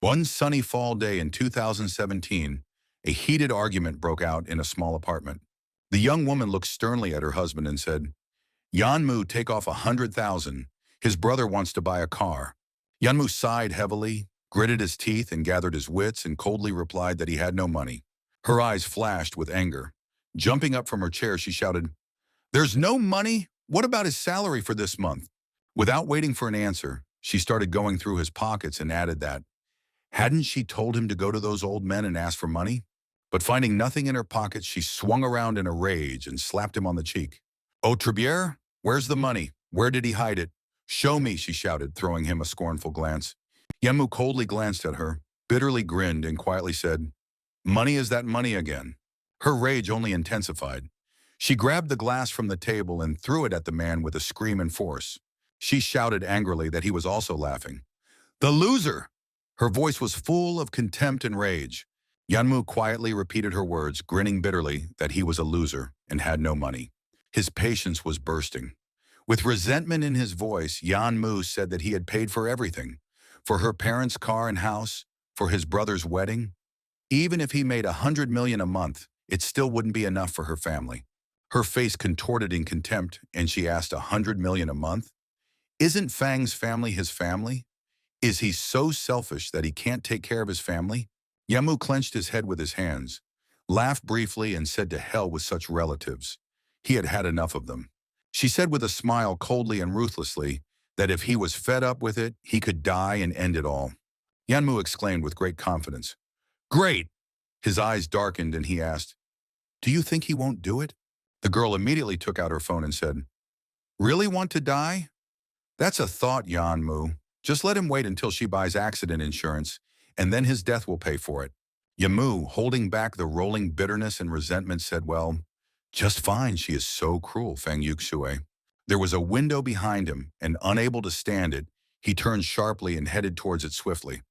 One sunny fall day in 2017, a heated argument broke out in a small apartment. The young woman looked sternly at her husband and said, Yanmu, take off 100,000. His brother wants to buy a car. Yanmu sighed heavily, gritted his teeth and gathered his wits and coldly replied that he had no money. Her eyes flashed with anger. Jumping up from her chair, she shouted, There's no money? What about his salary for this month? Without waiting for an answer, she started going through his pockets and added that, hadn't she told him to go to those old men and ask for money? But finding nothing in her pockets, she swung around in a rage and slapped him on the cheek. Oh, Trebier, where's the money? Where did he hide it? Show me, she shouted, throwing him a scornful glance. Yemu coldly glanced at her, bitterly grinned, and quietly said, Money is that money again. Her rage only intensified. She grabbed the glass from the table and threw it at the man with a scream and force. She shouted angrily that he was also laughing. The loser! Her voice was full of contempt and rage. Yanmu quietly repeated her words, grinning bitterly that he was a loser and had no money. His patience was bursting. With resentment in his voice, Yanmu said that he had paid for everything, for her parents' car and house, for his brother's wedding. Even if he made 100 million a month, it still wouldn't be enough for her family. Her face contorted in contempt, and she asked 100 million a month? Isn't Fang's family his family? Is he so selfish that he can't take care of his family? Yamu clenched his head with his hands, laughed briefly, and said to hell with such relatives. He had had enough of them. She said with a smile coldly and ruthlessly that if he was fed up with it, he could die and end it all. Yanmu exclaimed with great confidence, Great! His eyes darkened and he asked, Do you think he won't do it? The girl immediately took out her phone and said, Really want to die? That's a thought, Yanmu. Just let him wait until she buys accident insurance, and then his death will pay for it. Yamu, holding back the rolling bitterness and resentment, said, Well, just fine, she is so cruel, Fang Yuxue. There was a window behind him, and unable to stand it, he turned sharply and headed towards it swiftly.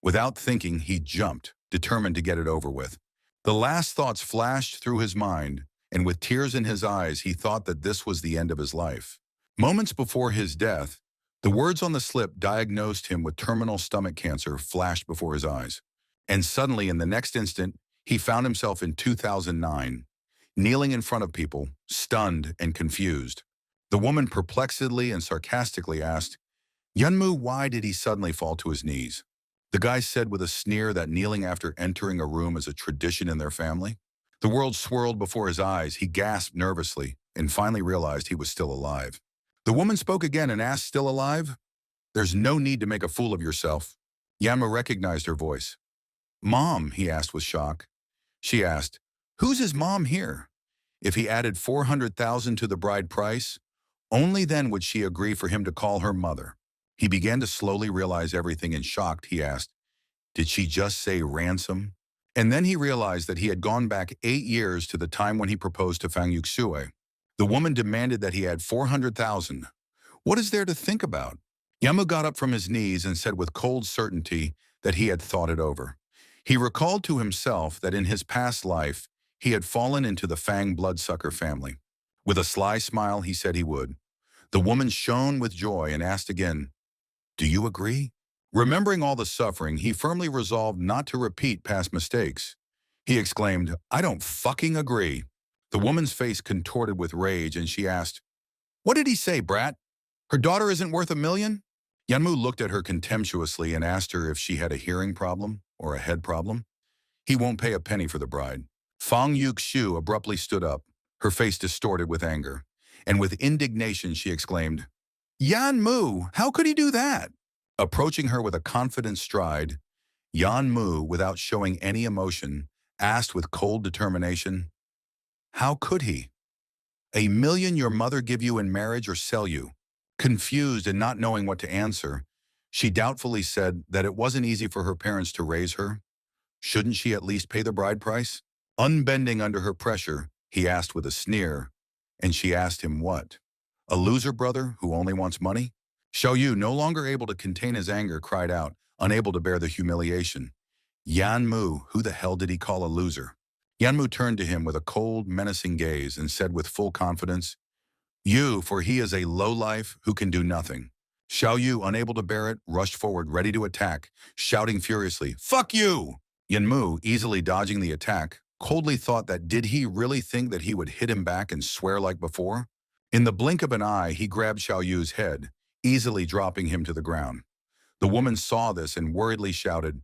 Without thinking, he jumped, determined to get it over with. The last thoughts flashed through his mind, and with tears in his eyes, he thought that this was the end of his life. Moments before his death, the words on the slip diagnosed him with terminal stomach cancer flashed before his eyes. And suddenly, in the next instant, he found himself in 2009, kneeling in front of people, stunned and confused. The woman perplexedly and sarcastically asked, Yunmu, why did he suddenly fall to his knees? The guy said with a sneer that kneeling after entering a room is a tradition in their family. The world swirled before his eyes. He gasped nervously and finally realized he was still alive. The woman spoke again and asked, Still alive? There's no need to make a fool of yourself. Yanma recognized her voice. Mom, he asked with shock. She asked, Who's his mom here? If he added 400,000 to the bride price, only then would she agree for him to call her mother. He began to slowly realize everything and shocked, he asked, Did she just say ransom? And then he realized that he had gone back 8 years to the time when he proposed to Fang Yuxue. The woman demanded that he add 400,000. What is there to think about? Yamu got up from his knees and said with cold certainty that he had thought it over. He recalled to himself that in his past life, he had fallen into the Fang bloodsucker family. With a sly smile, he said he would. The woman shone with joy and asked again, Do you agree? Remembering all the suffering, he firmly resolved not to repeat past mistakes. He exclaimed, I don't fucking agree. The woman's face contorted with rage and she asked, What did he say, brat? Her daughter isn't worth $1 million? Yanmu looked at her contemptuously and asked her if she had a hearing problem or a head problem. He won't pay a penny for the bride. Fang Yuxu abruptly stood up, her face distorted with anger. And with indignation she exclaimed, Yanmu, how could he do that? Approaching her with a confident stride, Yanmu, without showing any emotion, asked with cold determination, How could he? $1 million your mother give you in marriage or sell you? Confused and not knowing what to answer, she doubtfully said that it wasn't easy for her parents to raise her. Shouldn't she at least pay the bride price? Unbending under her pressure, he asked with a sneer, and she asked him what? A loser brother who only wants money? Xiao Yu, no longer able to contain his anger, cried out, unable to bear the humiliation. Yan Mu, who the hell did he call a loser? Yan Mu turned to him with a cold, menacing gaze and said with full confidence, You, for he is a lowlife who can do nothing. Xiao Yu, unable to bear it, rushed forward, ready to attack, shouting furiously, "Fuck you!" Yanmu, easily dodging the attack, coldly thought that did he really think that he would hit him back and swear like before? In the blink of an eye, he grabbed Xiao Yu's head, easily dropping him to the ground. The woman saw this and worriedly shouted,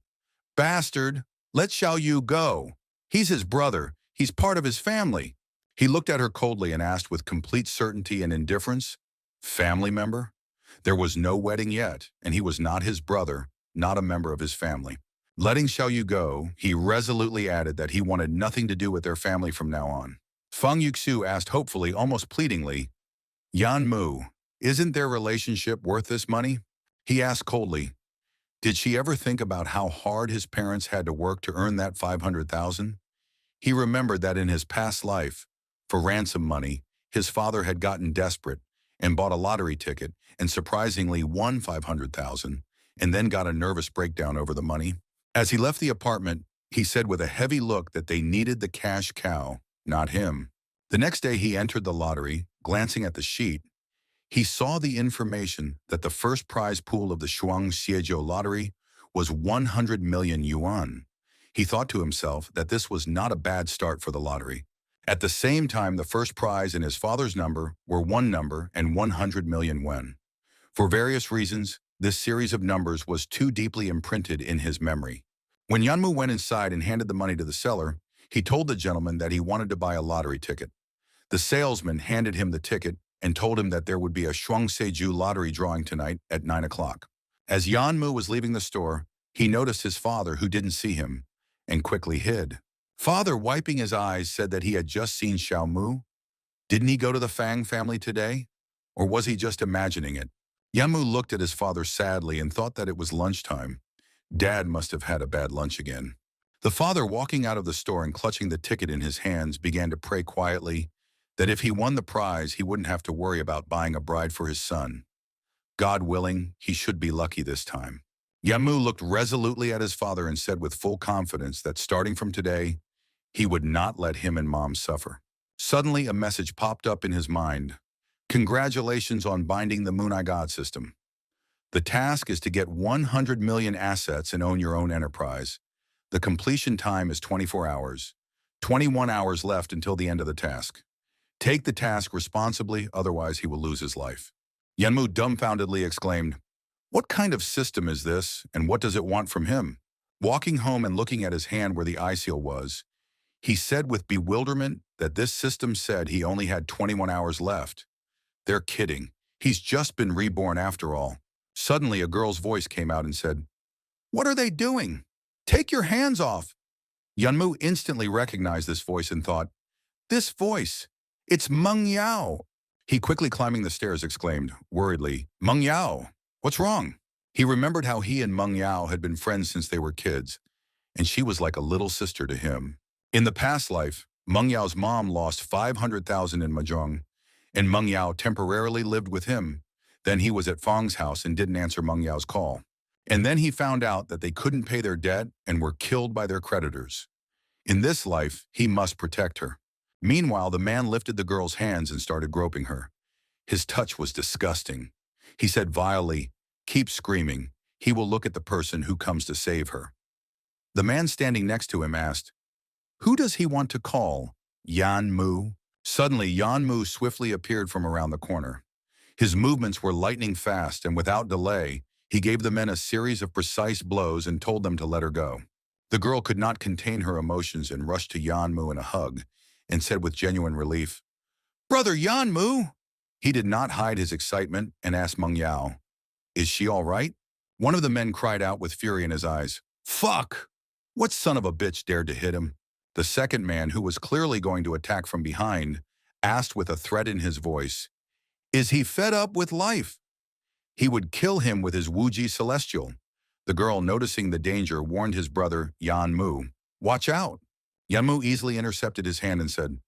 "Bastard, let Xiao Yu go. He's his brother. He's part of his family." He looked at her coldly and asked with complete certainty and indifference, "Family member?" There was no wedding yet, and he was not his brother, not a member of his family. Letting Xiao Yu go, he resolutely added that he wanted nothing to do with their family from now on. Feng Yuxiu asked hopefully, almost pleadingly, "Yan Mu, isn't their relationship worth this money?" He asked coldly, did she ever think about how hard his parents had to work to earn that 500,000? He remembered that in his past life, for ransom money, his father had gotten desperate and bought a lottery ticket and surprisingly won 500,000 and then got a nervous breakdown over the money. As he left the apartment, he said with a heavy look that they needed the cash cow, not him. The next day he entered the lottery, glancing at the sheet. He saw the information that the first prize pool of the Shuang Xiejiu lottery was 100 million yuan. He thought to himself that this was not a bad start for the lottery. At the same time, the first prize and his father's number were one number and 100 million yuan. For various reasons, this series of numbers was too deeply imprinted in his memory. When Yanmu went inside and handed the money to the seller, he told the gentleman that he wanted to buy a lottery ticket. The salesman handed him the ticket and told him that there would be a Shuangseju lottery drawing tonight at 9 o'clock. As Yanmu was leaving the store, he noticed his father, who didn't see him, and quickly hid. Father, wiping his eyes, said that he had just seen Xiao Mu. Didn't he go to the Fang family today? Or was he just imagining it? Yanmu looked at his father sadly and thought that it was lunchtime. Dad must have had a bad lunch again. The father, walking out of the store and clutching the ticket in his hands, began to pray quietly that if he won the prize, he wouldn't have to worry about buying a bride for his son. God willing, he should be lucky this time. Yamu looked resolutely at his father and said with full confidence that starting from today, he would not let him and Mom suffer. Suddenly, a message popped up in his mind. Congratulations on binding the Moon I God system. The task is to get 100 million assets and own your own enterprise. The completion time is 24 hours. 21 hours left until the end of the task. Take the task responsibly, otherwise he will lose his life. Yanmu dumbfoundedly exclaimed, "What kind of system is this, and what does it want from him?" Walking home and looking at his hand where the eye seal was, he said with bewilderment that this system said he only had 21 hours left. They're kidding. He's just been reborn after all. Suddenly, a girl's voice came out and said, "What are they doing? Take your hands off." Yanmu instantly recognized this voice and thought, "This voice, it's Meng Yao." He quickly climbing the stairs exclaimed, worriedly, "Meng Yao, what's wrong?" He remembered how he and Meng Yao had been friends since they were kids, and she was like a little sister to him. In the past life, Meng Yao's mom lost 500,000 in mahjong, and Meng Yao temporarily lived with him. Then he was at Fang's house and didn't answer Meng Yao's call. And then he found out that they couldn't pay their debt and were killed by their creditors. In this life, he must protect her. Meanwhile, the man lifted the girl's hands and started groping her. His touch was disgusting. He said vilely, "Keep screaming. He will look at the person who comes to save her." The man standing next to him asked, "Who does he want to call? Yan Mu?" Suddenly, Yan Mu swiftly appeared from around the corner. His movements were lightning fast, and without delay, he gave the men a series of precise blows and told them to let her go. The girl could not contain her emotions and rushed to Yan Mu in a hug and said with genuine relief, "Brother Yan Mu!" He did not hide his excitement and asked Meng Yao, "Is she all right?" One of the men cried out with fury in his eyes, "Fuck! What son of a bitch dared to hit him?" The second man, who was clearly going to attack from behind, asked with a threat in his voice, "Is he fed up with life? He would kill him with his Wuji Celestial." The girl, noticing the danger, warned his brother, Yan Mu, "Watch out." Yan Mu easily intercepted his hand and said,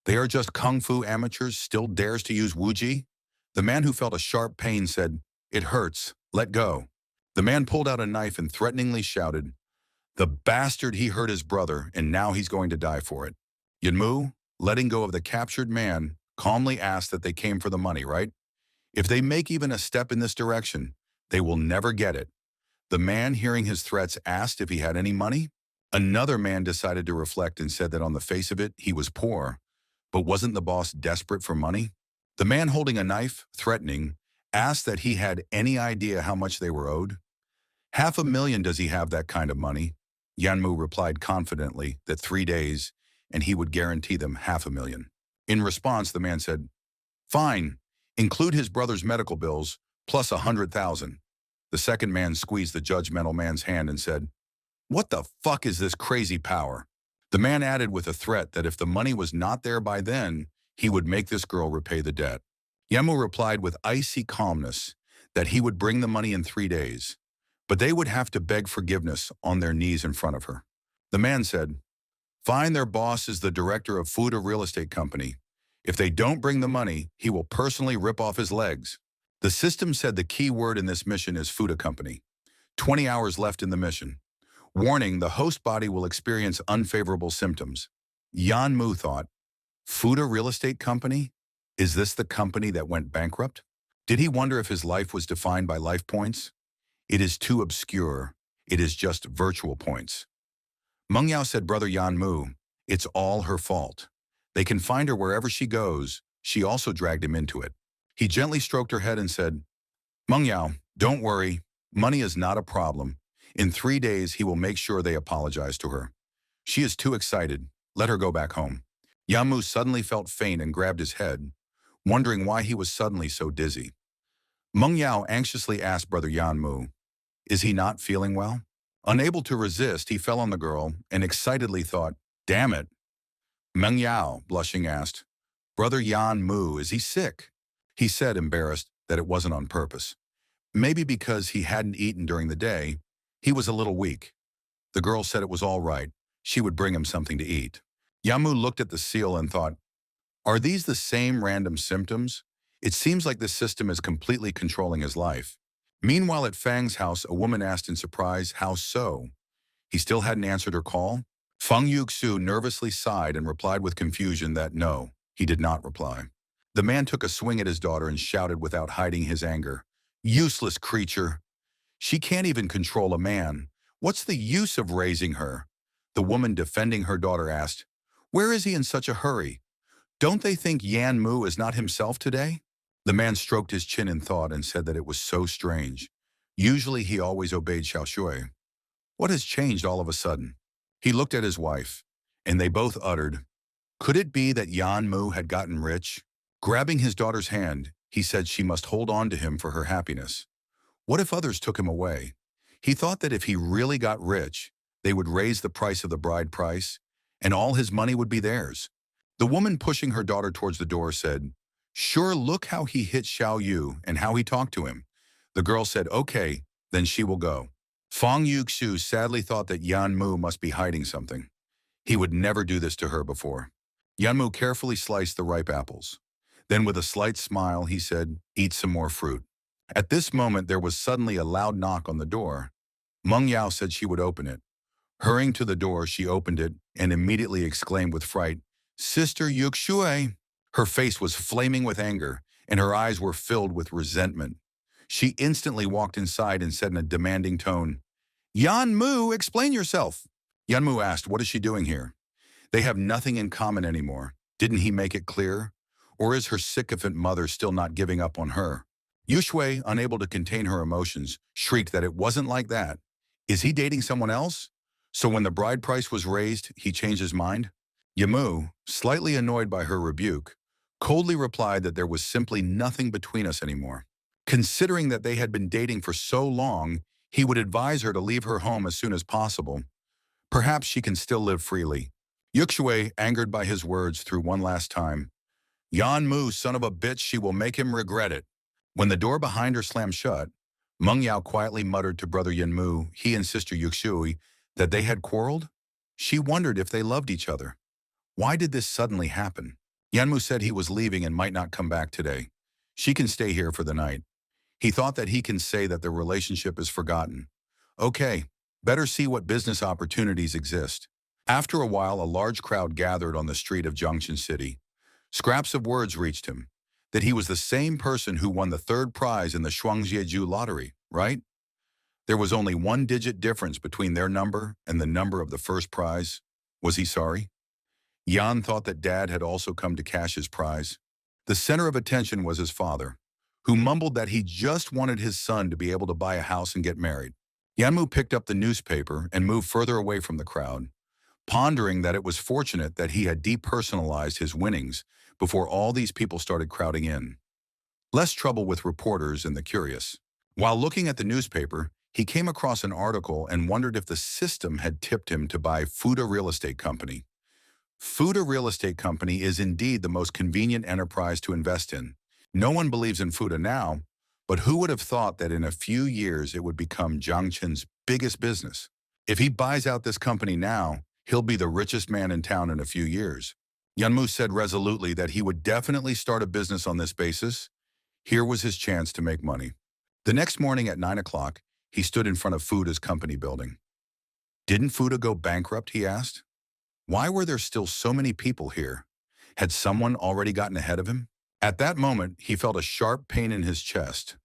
"They are just kung fu amateurs, still dares to use Wuji?" The man, who felt a sharp pain, said, "It hurts. Let go." The man pulled out a knife and threateningly shouted, "The bastard, he hurt his brother, and now he's going to die for it." Yanmu, letting go of the captured man, calmly asked that they came for the money, right? If they make even a step in this direction, they will never get it. The man, hearing his threats, asked if he had any money. Another man decided to reflect and said that on the face of it, he was poor. But wasn't the boss desperate for money? The man holding a knife, threatening, asked that he had any idea how much they were owed. $500,000 does he have that kind of money? Yanmu replied confidently that 3 days, and he would guarantee them $500,000. In response, the man said, "Fine, include his brother's medical bills, plus 100,000. The second man squeezed the judgmental man's hand and said, "What the fuck is this crazy power?" The man added with a threat that if the money was not there by then, he would make this girl repay the debt. Yemu replied with icy calmness that he would bring the money in 3 days, but they would have to beg forgiveness on their knees in front of her. The man said, "Fine, their boss is the director of Fuda real estate company. If they don't bring the money, he will personally rip off his legs." The system said the key word in this mission is Fuda company. 20 hours left in the mission. Warning, the host body will experience unfavorable symptoms. Yanmu thought, Fuda real estate company? Is this the company that went bankrupt? Did he wonder if his life was defined by life points? It is too obscure. It is just virtual points. Mengyao said, "Brother Yanmu, it's all her fault. They can find her wherever she goes." She also dragged him into it. He gently stroked her head and said, "Mengyao, don't worry. Money is not a problem. In 3 days, he will make sure they apologize to her. She is too excited. Let her go back home." Yamu suddenly felt faint and grabbed his head, wondering why he was suddenly so dizzy. Meng Yao anxiously asked Brother Yanmu, "Is he not feeling well?" Unable to resist, he fell on the girl and excitedly thought, "Damn it." Meng Yao, blushing, asked, "Brother Yanmu, is he sick?" He said, embarrassed, that it wasn't on purpose. Maybe because he hadn't eaten during the day, he was a little weak. The girl said it was all right. She would bring him something to eat. Yamu looked at the seal and thought, "Are these the same random symptoms? It seems like this system is completely controlling his life." Meanwhile, at Fang's house, a woman asked in surprise, "How so?" He still hadn't answered her call. Feng Yuxu nervously sighed and replied with confusion that no, he did not reply. The man took a swing at his daughter and shouted without hiding his anger, "Useless creature! She can't even control a man. What's the use of raising her?" The woman defending her daughter asked, "Where is he in such a hurry? Don't they think Yan Mu is not himself today?" The man stroked his chin in thought and said that it was so strange. Usually he always obeyed Xiao Shui. What has changed all of a sudden? He looked at his wife, and they both uttered, "Could it be that Yan Mu had gotten rich?" Grabbing his daughter's hand, he said she must hold on to him for her happiness. What if others took him away? He thought that if he really got rich, they would raise the price of the bride price, and all his money would be theirs. The woman pushing her daughter towards the door said, "Sure, look how he hit Xiao Yu and how he talked to him." The girl said, "Okay, then she will go." Feng Yuxu sadly thought that Yan Mu must be hiding something. He would never do this to her before. Yan Mu carefully sliced the ripe apples. Then with a slight smile, he said, "Eat some more fruit." At this moment, there was suddenly a loud knock on the door. Meng Yao said she would open it. Hurrying to the door, she opened it and immediately exclaimed with fright, "Sister Yuxue!" Her face was flaming with anger, and her eyes were filled with resentment. She instantly walked inside and said in a demanding tone, "Yan Mu, explain yourself." Yan Mu asked, "What is she doing here?" They have nothing in common anymore. Didn't he make it clear? Or is her sycophant mother still not giving up on her? Yushui, unable to contain her emotions, shrieked that it wasn't like that. Is he dating someone else? So when the bride price was raised, he changed his mind? Yamu, slightly annoyed by her rebuke, coldly replied that there was simply nothing between us anymore. Considering that they had been dating for so long, he would advise her to leave her home as soon as possible. Perhaps she can still live freely. Yuxue, angered by his words, threw one last time, "Yan Mu, son of a bitch, she will make him regret it." When the door behind her slammed shut, Meng Yao quietly muttered to Brother Yan Mu, he and Sister Yuxui, that they had quarreled. She wondered if they loved each other. Why did this suddenly happen? Yanmu said he was leaving and might not come back today. She can stay here for the night. He thought that he can say that their relationship is forgotten. Okay, better see what business opportunities exist. After a while, a large crowd gathered on the street of Junction City. Scraps of words reached him. that he was the same person who won the third prize in the Shuangjiaju lottery, right? There was only one digit difference between their number and the number of the first prize. Was he sorry? Jan thought that Dad had also come to cash his prize. The center of attention was his father, who mumbled that he just wanted his son to be able to buy a house and get married. Yanmu picked up the newspaper and moved further away from the crowd, pondering that it was fortunate that he had depersonalized his winnings before all these people started crowding in. Less trouble with reporters and the curious. While looking at the newspaper, he came across an article and wondered if the system had tipped him to buy Fuda Real Estate Company. Fuda Real Estate Company is indeed the most convenient enterprise to invest in. No one believes in Fuda now, but who would have thought that in a few years it would become Jiang Qin's biggest business? If he buys out this company now, he'll be the richest man in town in a few years. Yanmu said resolutely that he would definitely start a business on this basis. Here was his chance to make money. The next morning at 9 o'clock, he stood in front of Fuda's company building. Didn't Fuda go bankrupt, he asked? Why were there still so many people here? Had someone already gotten ahead of him? At that moment, he felt a sharp pain in his chest.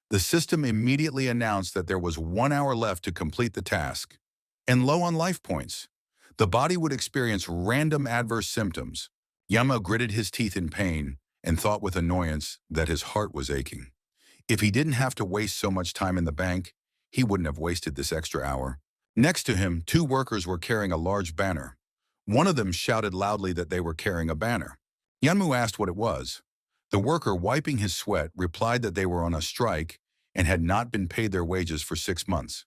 The system immediately announced that there was 1 hour left to complete the task, and low on life points. The body would experience random adverse symptoms. Yama gritted his teeth in pain and thought with annoyance that his heart was aching. If he didn't have to waste so much time in the bank, he wouldn't have wasted this extra hour. Next to him, 2 workers were carrying a large banner. One of them shouted loudly that they were carrying a banner. Yanmu asked what it was. The worker, wiping his sweat, replied that they were on a strike and had not been paid their wages for 6 months.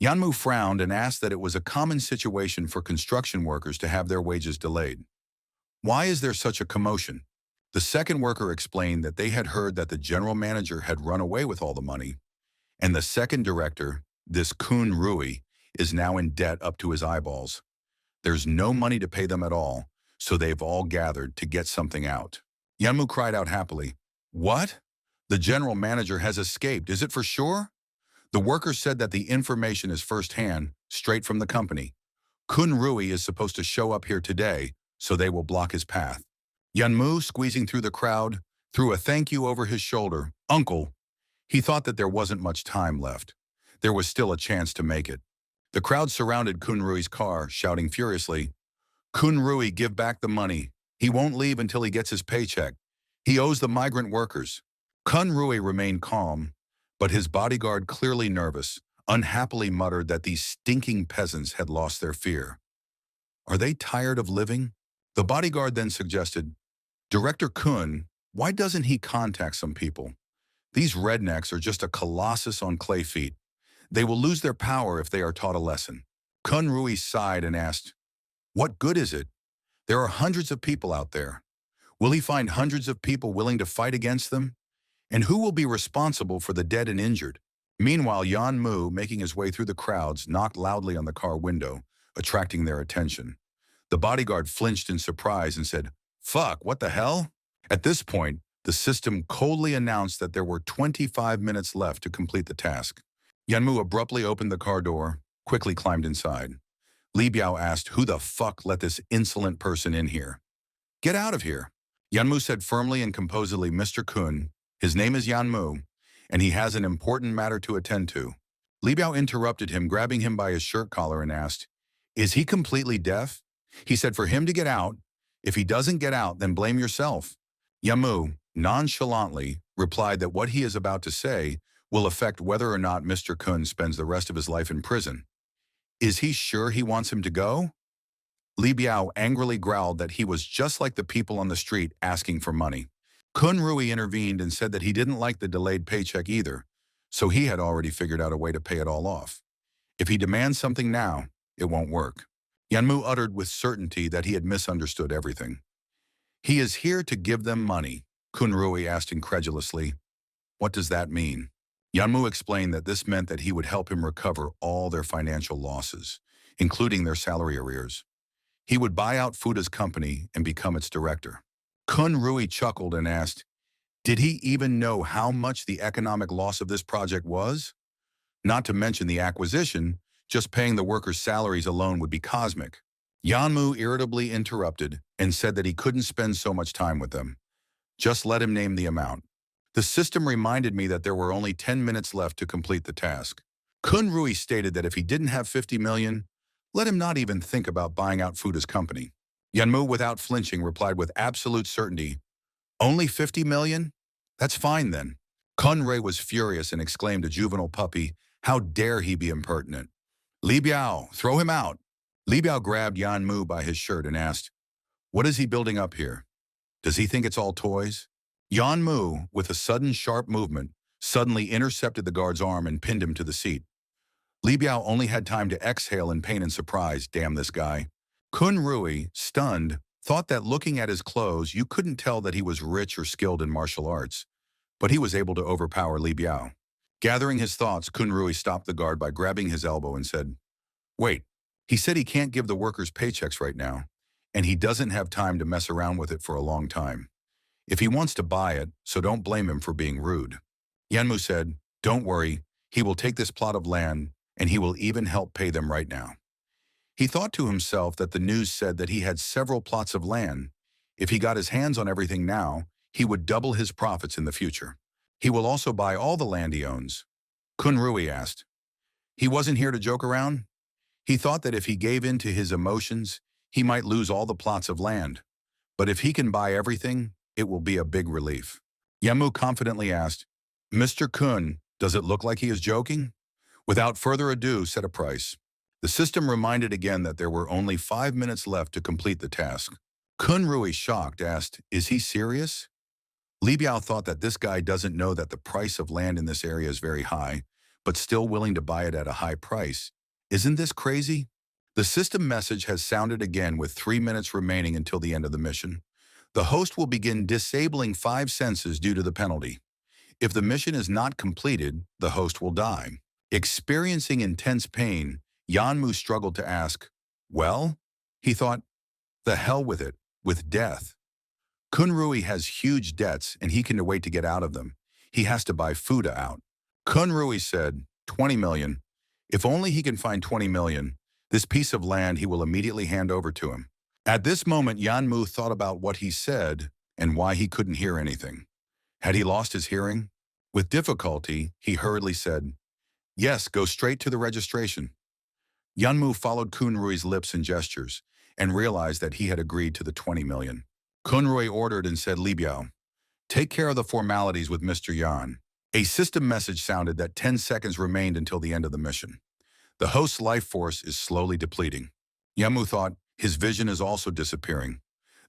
Yanmu frowned and asked that it was a common situation for construction workers to have their wages delayed. Why is there such a commotion? The second worker explained that they had heard that the general manager had run away with all the money, and the second director, this Kun Rui, is now in debt up to his eyeballs. There's no money to pay them at all, so they've all gathered to get something out. Yanmu cried out happily, "What? The general manager has escaped, is it for sure?" The worker said that the information is firsthand, straight from the company. Kun Rui is supposed to show up here today, so they will block his path. Yanmu, squeezing through the crowd, threw a thank you over his shoulder. "Uncle." He thought that there wasn't much time left. There was still a chance to make it. The crowd surrounded Kun Rui's car, shouting furiously, "Kun Rui, give back the money. He won't leave until he gets his paycheck. He owes the migrant workers." Kun Rui remained calm, but his bodyguard, clearly nervous, unhappily muttered that these stinking peasants had lost their fear. Are they tired of living? The bodyguard then suggested, "Director Kun, why doesn't he contact some people? These rednecks are just a colossus on clay feet. They will lose their power if they are taught a lesson." Kun Rui sighed and asked, "What good is it? There are hundreds of people out there. Will he find hundreds of people willing to fight against them? And who will be responsible for the dead and injured?" Meanwhile, Yan Mu, making his way through the crowds, knocked loudly on the car window, attracting their attention. The bodyguard flinched in surprise and said, "Fuck, what the hell?" At this point, the system coldly announced that there were 25 minutes left to complete the task. Yanmu abruptly opened the car door, quickly climbed inside. Li Biao asked, "Who the fuck let this insolent person in here?" "Get out of here." Yanmu said firmly and composedly, "Mr. Kun, his name is Yanmu, and he has an important matter to attend to." Li Biao interrupted him, grabbing him by his shirt collar and asked, "Is he completely deaf?" He said for him to get out. If he doesn't get out, then blame yourself. Yanmu, nonchalantly, replied that what he is about to say will affect whether or not Mr. Kun spends the rest of his life in prison. Is he sure he wants him to go? Li Biao angrily growled that he was just like the people on the street asking for money. Kun Rui intervened and said that he didn't like the delayed paycheck either, so he had already figured out a way to pay it all off. If he demands something now, it won't work. Yanmu uttered with certainty that he had misunderstood everything. "He is here to give them money," Kun Rui asked incredulously. "What does that mean?" Yanmu explained that this meant that he would help him recover all their financial losses, including their salary arrears. He would buy out Fuda's company and become its director. Kun Rui chuckled and asked, "Did he even know how much the economic loss of this project was? Not to mention the acquisition, just paying the workers' salaries alone would be cosmic." Yanmu irritably interrupted and said that he couldn't spend so much time with them. Just let him name the amount. The system reminded me that there were only 10 minutes left to complete the task. Kun Rui stated that if he didn't have 50 million, let him not even think about buying out Fuda's company. Yanmu, without flinching, replied with absolute certainty, "Only 50 million? That's fine then." Kun Rui was furious and exclaimed, "A juvenile puppy, how dare he be impertinent? Li Biao, throw him out." Li Biao grabbed Yanmu by his shirt and asked, "What is he building up here? Does he think it's all toys?" Yanmu, with a sudden sharp movement, suddenly intercepted the guard's arm and pinned him to the seat. Li Biao only had time to exhale in pain and surprise. Damn this guy. Kun Rui, stunned, thought that looking at his clothes, you couldn't tell that he was rich or skilled in martial arts, but he was able to overpower Li Biao. Gathering his thoughts, Kun Rui stopped the guard by grabbing his elbow and said, "Wait, he said he can't give the workers paychecks right now, and he doesn't have time to mess around with it for a long time. If he wants to buy it, so don't blame him for being rude." Yanmu said, "Don't worry, he will take this plot of land, and he will even help pay them right now." He thought to himself that the news said that he had several plots of land. If he got his hands on everything now, he would double his profits in the future. He will also buy all the land he owns. Kun Rui asked. He wasn't here to joke around? He thought that if he gave in to his emotions, he might lose all the plots of land. But if he can buy everything, it will be a big relief. Yamu confidently asked, "Mr. Kun, does it look like he is joking?" Without further ado, set a price. The system reminded again that there were only 5 minutes left to complete the task. Kun Rui, shocked, asked, "Is he serious?" Li Biao thought that this guy doesn't know that the price of land in this area is very high, but still willing to buy it at a high price. Isn't this crazy? The system message has sounded again with 3 minutes remaining until the end of the mission. The host will begin disabling 5 senses due to the penalty. If the mission is not completed, the host will die. Experiencing intense pain, Yanmu struggled to ask, "Well?" He thought, "The hell with it, with death." Kun Rui has huge debts and he can wait to get out of them. He has to buy Fuda out. Kun Rui said, 20 million. If only he can find 20 million, this piece of land he will immediately hand over to him. At this moment, Yanmu thought about what he said and why he couldn't hear anything. Had he lost his hearing? With difficulty, he hurriedly said, "Yes, go straight to the registration." Yanmu followed Kun Rui's lips and gestures and realized that he had agreed to the 20 million. Kun Rui ordered and said, "Li Biao, take care of the formalities with Mr. Yan." A system message sounded that 10 seconds remained until the end of the mission. The host's life force is slowly depleting. Yamu thought, his vision is also disappearing.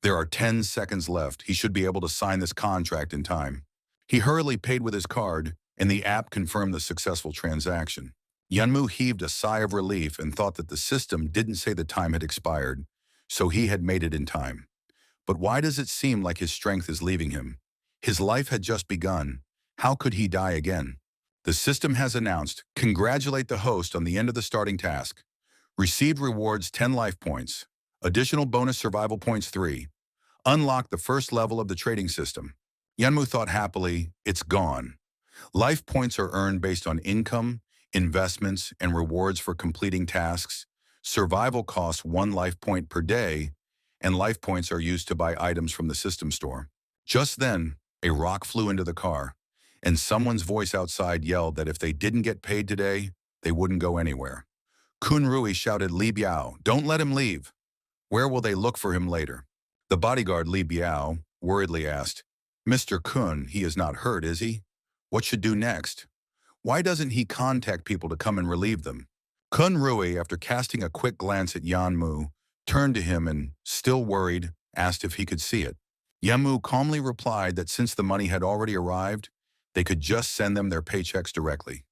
There are 10 seconds left. He should be able to sign this contract in time. He hurriedly paid with his card, and the app confirmed the successful transaction. Yanmu heaved a sigh of relief and thought that the system didn't say the time had expired, so he had made it in time. But why does it seem like his strength is leaving him? His life had just begun. How could he die again? The system has announced, congratulate the host on the end of the starting task. Received rewards 10 life points. Additional bonus survival points 3. Unlock the first level of the trading system. Yanmu thought happily, it's gone. Life points are earned based on income, investments, and rewards for completing tasks. Survival costs 1 life point per day, and life points are used to buy items from the system store. Just then, a rock flew into the car, and someone's voice outside yelled that if they didn't get paid today, they wouldn't go anywhere. Kun Rui shouted, "Li Biao, don't let him leave. Where will they look for him later?" The bodyguard Li Biao worriedly asked, "Mr. Kun, he is not hurt, is he? What should do next? Why doesn't he contact people to come and relieve them?" Kun Rui, after casting a quick glance at Yanmu, turned to him and, still worried, asked if he could see it. Yanmu calmly replied that since the money had already arrived, they could just send them their paychecks directly.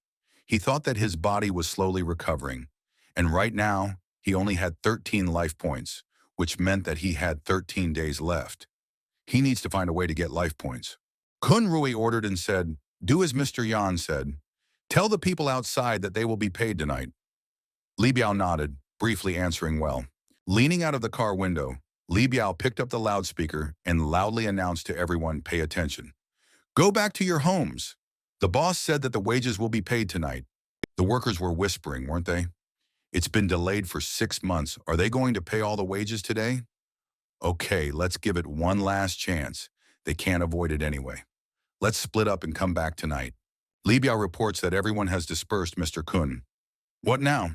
He thought that his body was slowly recovering, and right now, he only had 13 life points, which meant that he had 13 days left. He needs to find a way to get life points. Kun Rui ordered and said, "Do as Mr. Yan said. Tell the people outside that they will be paid tonight." Li Biao nodded, briefly answering well. Leaning out of the car window, Li Biao picked up the loudspeaker and loudly announced to everyone, "Pay attention. Go back to your homes. The boss said that the wages will be paid tonight." The workers were whispering, weren't they? "It's been delayed for 6 months. Are they going to pay all the wages today? Okay, let's give it one last chance. They can't avoid it anyway. Let's split up and come back tonight. Li Biao reports that everyone has dispersed, Mr. Kun. What now?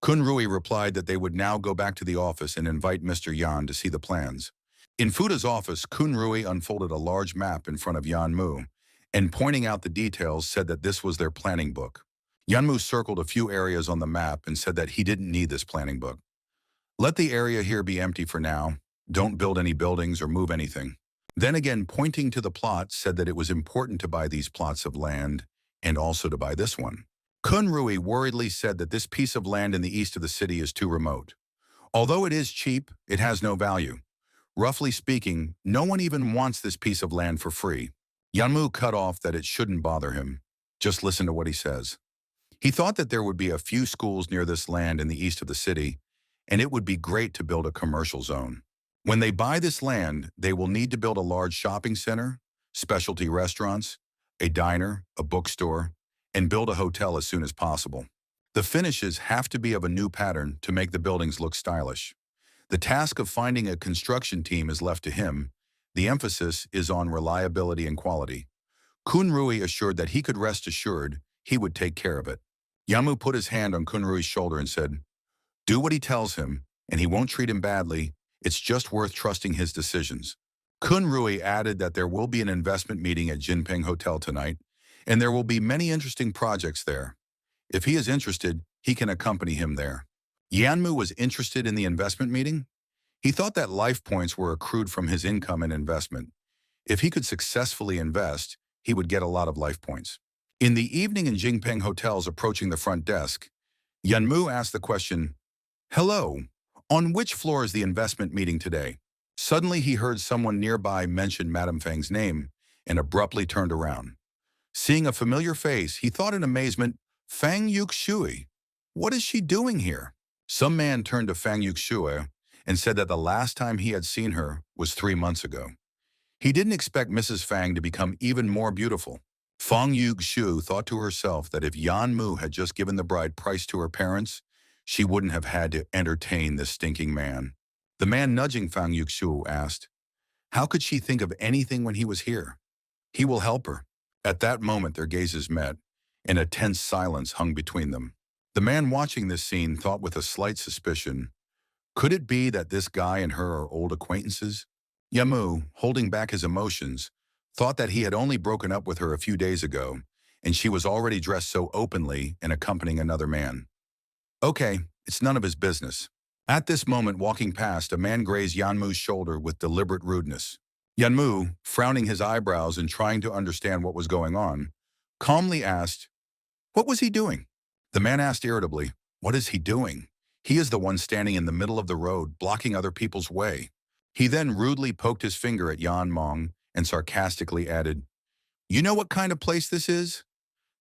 Kun Rui replied that they would now go back to the office and invite Mr. Yan to see the plans. In Fuda's office, Kun Rui unfolded a large map in front of Yan Mu, and pointing out the details said that this was their planning book. Yan Mu circled a few areas on the map and said that he didn't need this planning book. Let the area here be empty for now. Don't build any buildings or move anything. Then again, pointing to the plot, said that it was important to buy these plots of land and also to buy this one. Kun Rui worriedly said that this piece of land in the east of the city is too remote. Although it is cheap, it has no value. Roughly speaking, no one even wants this piece of land for free. Yanmu cut off that it shouldn't bother him. Just listen to what he says. He thought that there would be a few schools near this land in the east of the city, and it would be great to build a commercial zone. When they buy this land, they will need to build a large shopping center, specialty restaurants, a diner, a bookstore, and build a hotel as soon as possible. The finishes have to be of a new pattern to make the buildings look stylish. The task of finding a construction team is left to him. The emphasis is on reliability and quality. Kun Rui assured that he could rest assured he would take care of it. Yamu put his hand on Kun Rui's shoulder and said, "Do what he tells him, and he won't treat him badly. It's just worth trusting his decisions." Kun Rui added that there will be an investment meeting at Jinping Hotel tonight, and there will be many interesting projects there. If he is interested, he can accompany him there. Yanmu was interested in the investment meeting. He thought that life points were accrued from his income and investment. If he could successfully invest, he would get a lot of life points. In the evening in Jinping Hotels approaching the front desk, Yanmu asked the question, "Hello, on which floor is the investment meeting today?" Suddenly he heard someone nearby mention Madame Fang's name and abruptly turned around. Seeing a familiar face, he thought in amazement, "Fang Yuxue, what is she doing here?" Some man turned to Fang Yuxue and said that the last time he had seen her was 3 months ago. He didn't expect Mrs. Fang to become even more beautiful. Fang Yuxue thought to herself that if Yan Mu had just given the bride price to her parents, she wouldn't have had to entertain this stinking man. The man nudging Fang Yuxue asked, "How could she think of anything when he was here? He will help her." At that moment their gazes met, and a tense silence hung between them. The man watching this scene thought with a slight suspicion, could it be that this guy and her are old acquaintances? Yamu, holding back his emotions, thought that he had only broken up with her a few days ago, and she was already dressed so openly and accompanying another man. Okay, it's none of his business. At this moment, walking past, a man grazed Yanmu's shoulder with deliberate rudeness. Yanmu, frowning his eyebrows and trying to understand what was going on, calmly asked, "What was he doing?" The man asked irritably, "What is he doing? He is the one standing in the middle of the road, blocking other people's way." He then rudely poked his finger at Yan Mong and sarcastically added, "You know what kind of place this is?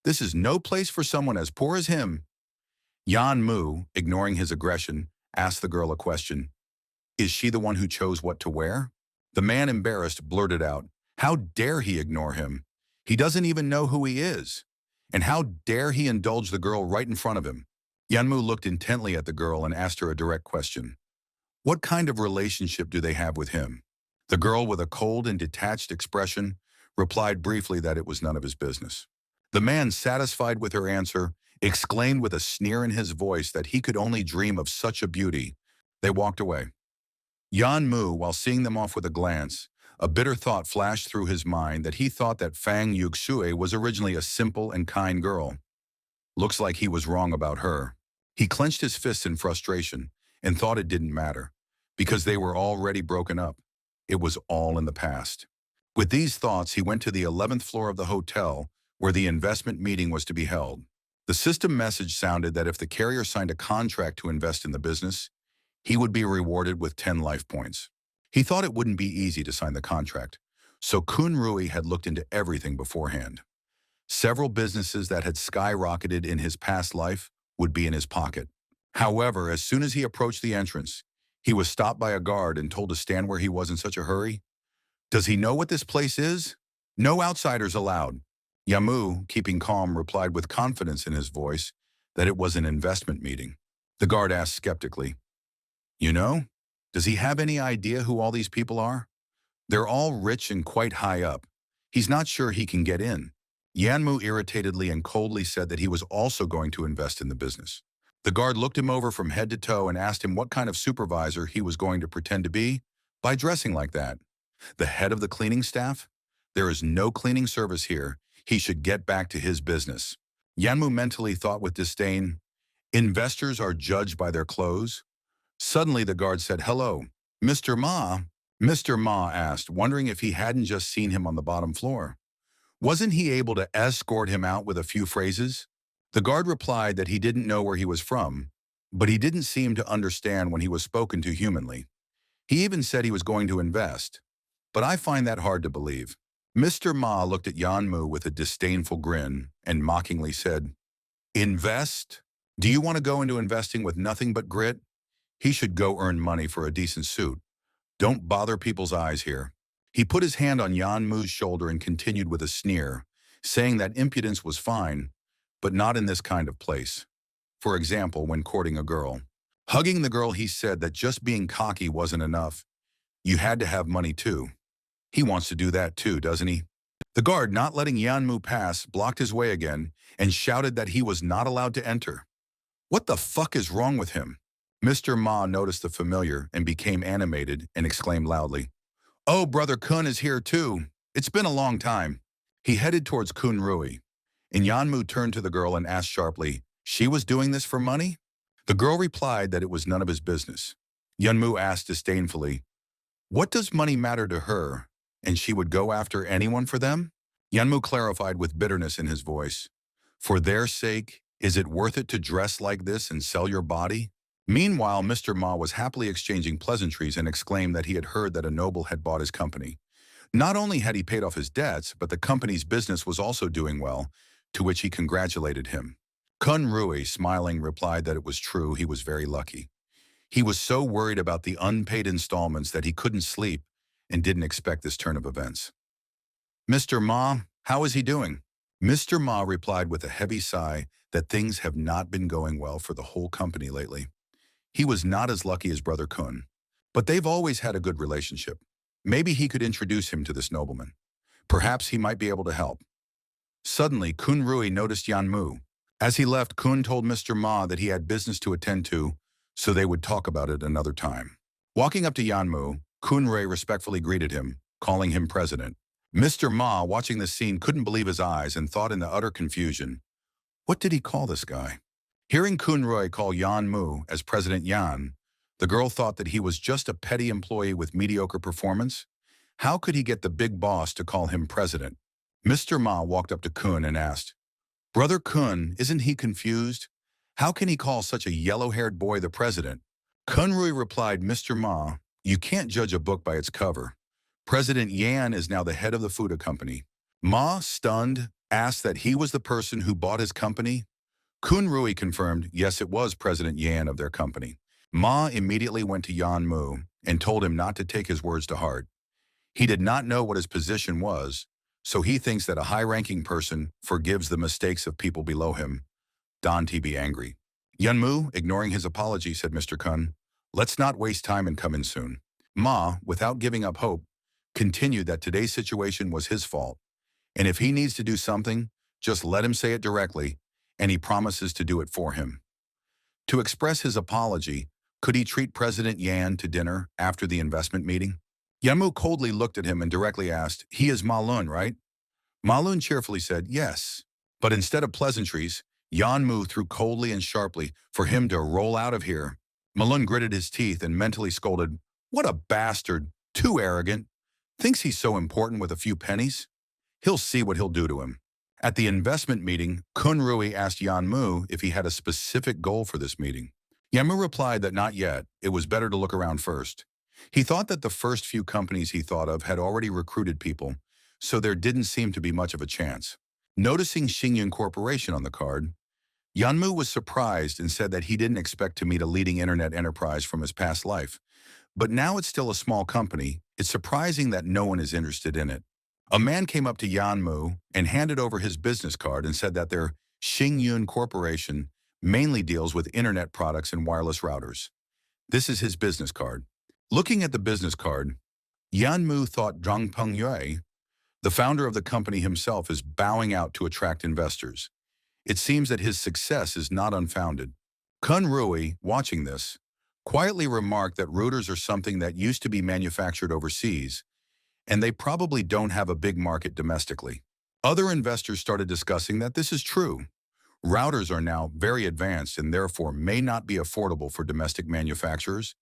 This is no place for someone as poor as him." Yan Mu, ignoring his aggression, asked the girl a question. "Is she the one who chose what to wear?" The man, embarrassed, blurted out, "How dare he ignore him? He doesn't even know who he is. And how dare he indulge the girl right in front of him?" Yanmu looked intently at the girl and asked her a direct question. "What kind of relationship do they have with him?" The girl, with a cold and detached expression, replied briefly that it was none of his business. The man, satisfied with her answer, exclaimed with a sneer in his voice that he could only dream of such a beauty. They walked away. Yan Mu, while seeing them off with a glance, a bitter thought flashed through his mind that he thought that Fang Yuxue was originally a simple and kind girl. Looks like he was wrong about her. He clenched his fists in frustration and thought it didn't matter, because they were already broken up. It was all in the past. With these thoughts, he went to the 11th floor of the hotel where the investment meeting was to be held. The system message sounded that if the carrier signed a contract to invest in the business, he would be rewarded with 10 life points. He thought it wouldn't be easy to sign the contract, so Kun Rui had looked into everything beforehand. Several businesses that had skyrocketed in his past life would be in his pocket. However, as soon as he approached the entrance, he was stopped by a guard and told to stand where he was in such a hurry. "Does he know what this place is? No outsiders allowed." Yamu, keeping calm, replied with confidence in his voice that it was an investment meeting. The guard asked skeptically, "You know, does he have any idea who all these people are?" They're all rich and quite high up. He's not sure he can get in. Yanmu irritatedly and coldly said that he was also going to invest in the business. The guard looked him over from head to toe and asked him what kind of supervisor he was going to pretend to be by dressing like that. The head of the cleaning staff? There is no cleaning service here. He should get back to his business. Yanmu mentally thought with disdain, investors are judged by their clothes? Suddenly the guard said, hello, Mr. Ma. Mr. Ma asked, wondering if he hadn't just seen him on the bottom floor. Wasn't he able to escort him out with a few phrases? The guard replied that he didn't know where he was from, but he didn't seem to understand when he was spoken to humanly. He even said he was going to invest, but I find that hard to believe. Mr. Ma looked at Yanmu with a disdainful grin and mockingly said, invest? Do you want to go into investing with nothing but grit? He should go earn money for a decent suit. Don't bother people's eyes here. He put his hand on Yanmu's shoulder and continued with a sneer, saying that impudence was fine, but not in this kind of place. For example, when courting a girl. Hugging the girl, he said that just being cocky wasn't enough. You had to have money too. He wants to do that too, doesn't he? The guard, not letting Yanmu pass, blocked his way again and shouted that he was not allowed to enter. What the fuck is wrong with him? Mr. Ma noticed the familiar and became animated and exclaimed loudly, oh, Brother Kun is here too. It's been a long time. He headed towards Kun Rui, and Yanmu turned to the girl and asked sharply, she was doing this for money? The girl replied that it was none of his business. Yanmu asked disdainfully, what does money matter to her, and she would go after anyone for them? Yanmu clarified with bitterness in his voice, for their sake, is it worth it to dress like this and sell your body? Meanwhile, Mr. Ma was happily exchanging pleasantries and exclaimed that he had heard that a noble had bought his company. Not only had he paid off his debts, but the company's business was also doing well, to which he congratulated him. Kun Rui, smiling, replied that it was true, he was very lucky. He was so worried about the unpaid installments that he couldn't sleep and didn't expect this turn of events. Mr. Ma, how is he doing? Mr. Ma replied with a heavy sigh that things have not been going well for the whole company lately. He was not as lucky as Brother Kun, but they've always had a good relationship. Maybe he could introduce him to this nobleman. Perhaps he might be able to help. Suddenly, Kun Rui noticed Yanmu. As he left, Kun told Mr. Ma that he had business to attend to, so they would talk about it another time. Walking up to Yanmu, Kun Rui respectfully greeted him, calling him president. Mr. Ma, watching this scene, couldn't believe his eyes and thought in the utter confusion, what did he call this guy? Hearing Kun Rui call Yanmu as President Yan, the girl thought that he was just a petty employee with mediocre performance. How could he get the big boss to call him president? Mr. Ma walked up to Kun and asked, Brother Kun, isn't he confused? How can he call such a yellow-haired boy the president? Kun Rui replied, Mr. Ma, you can't judge a book by its cover. President Yan is now the head of the Fuda company. Ma, stunned, asked that he was the person who bought his company. Kun Rui confirmed, yes, it was President Yan of their company. Ma immediately went to Yanmu and told him not to take his words to heart. He did not know what his position was, so he thinks that a high-ranking person forgives the mistakes of people below him. Don't he be angry? Yanmu, ignoring his apology, said Mr. Kun, let's not waste time and come in soon. Ma, without giving up hope, continued that today's situation was his fault, and if he needs to do something, just let him say it directly, and he promises to do it for him. To express his apology, could he treat President Yan to dinner after the investment meeting? Yanmu coldly looked at him and directly asked, he is Ma Lun, right? Ma Lun cheerfully said, yes. But instead of pleasantries, Yanmu threw coldly and sharply for him to roll out of here. Ma Lun gritted his teeth and mentally scolded, what a bastard, too arrogant. Thinks he's so important with a few pennies? He'll see what he'll do to him. At the investment meeting, Kun Rui asked Yanmu if he had a specific goal for this meeting. Yanmu replied that not yet, it was better to look around first. He thought that the first few companies he thought of had already recruited people, so there didn't seem to be much of a chance. Noticing Xingyun Corporation on the card, Yanmu was surprised and said that he didn't expect to meet a leading internet enterprise from his past life. But now it's still a small company, it's surprising that no one is interested in it. A man came up to Yanmu and handed over his business card and said that their Xingyun Corporation mainly deals with internet products and wireless routers. This is his business card. Looking at the business card, Yan Mu thought Zhang Pengyue, the founder of the company himself, is bowing out to attract investors. It seems that his success is not unfounded. Kun Rui, watching this, quietly remarked that routers are something that used to be manufactured overseas, and they probably don't have a big market domestically. Other investors started discussing that this is true. Routers are now very advanced and therefore may not be affordable for domestic manufacturers,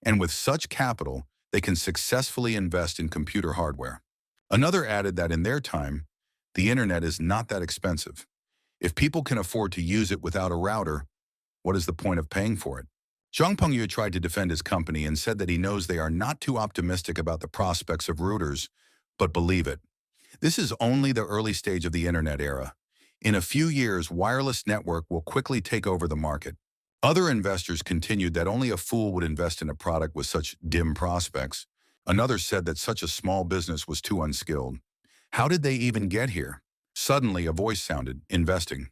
and with such capital, they can successfully invest in computer hardware. Another added that in their time, the internet is not that expensive. If people can afford to use it without a router, what is the point of paying for it? Zhang Pengyu tried to defend his company and said that he knows they are not too optimistic about the prospects of routers, but believe it. This is only the early stage of the internet era. In a few years, wireless network will quickly take over the market. Other investors continued that only a fool would invest in a product with such dim prospects. Another said that such a small business was too unskilled. How did they even get here? Suddenly, a voice sounded, investing.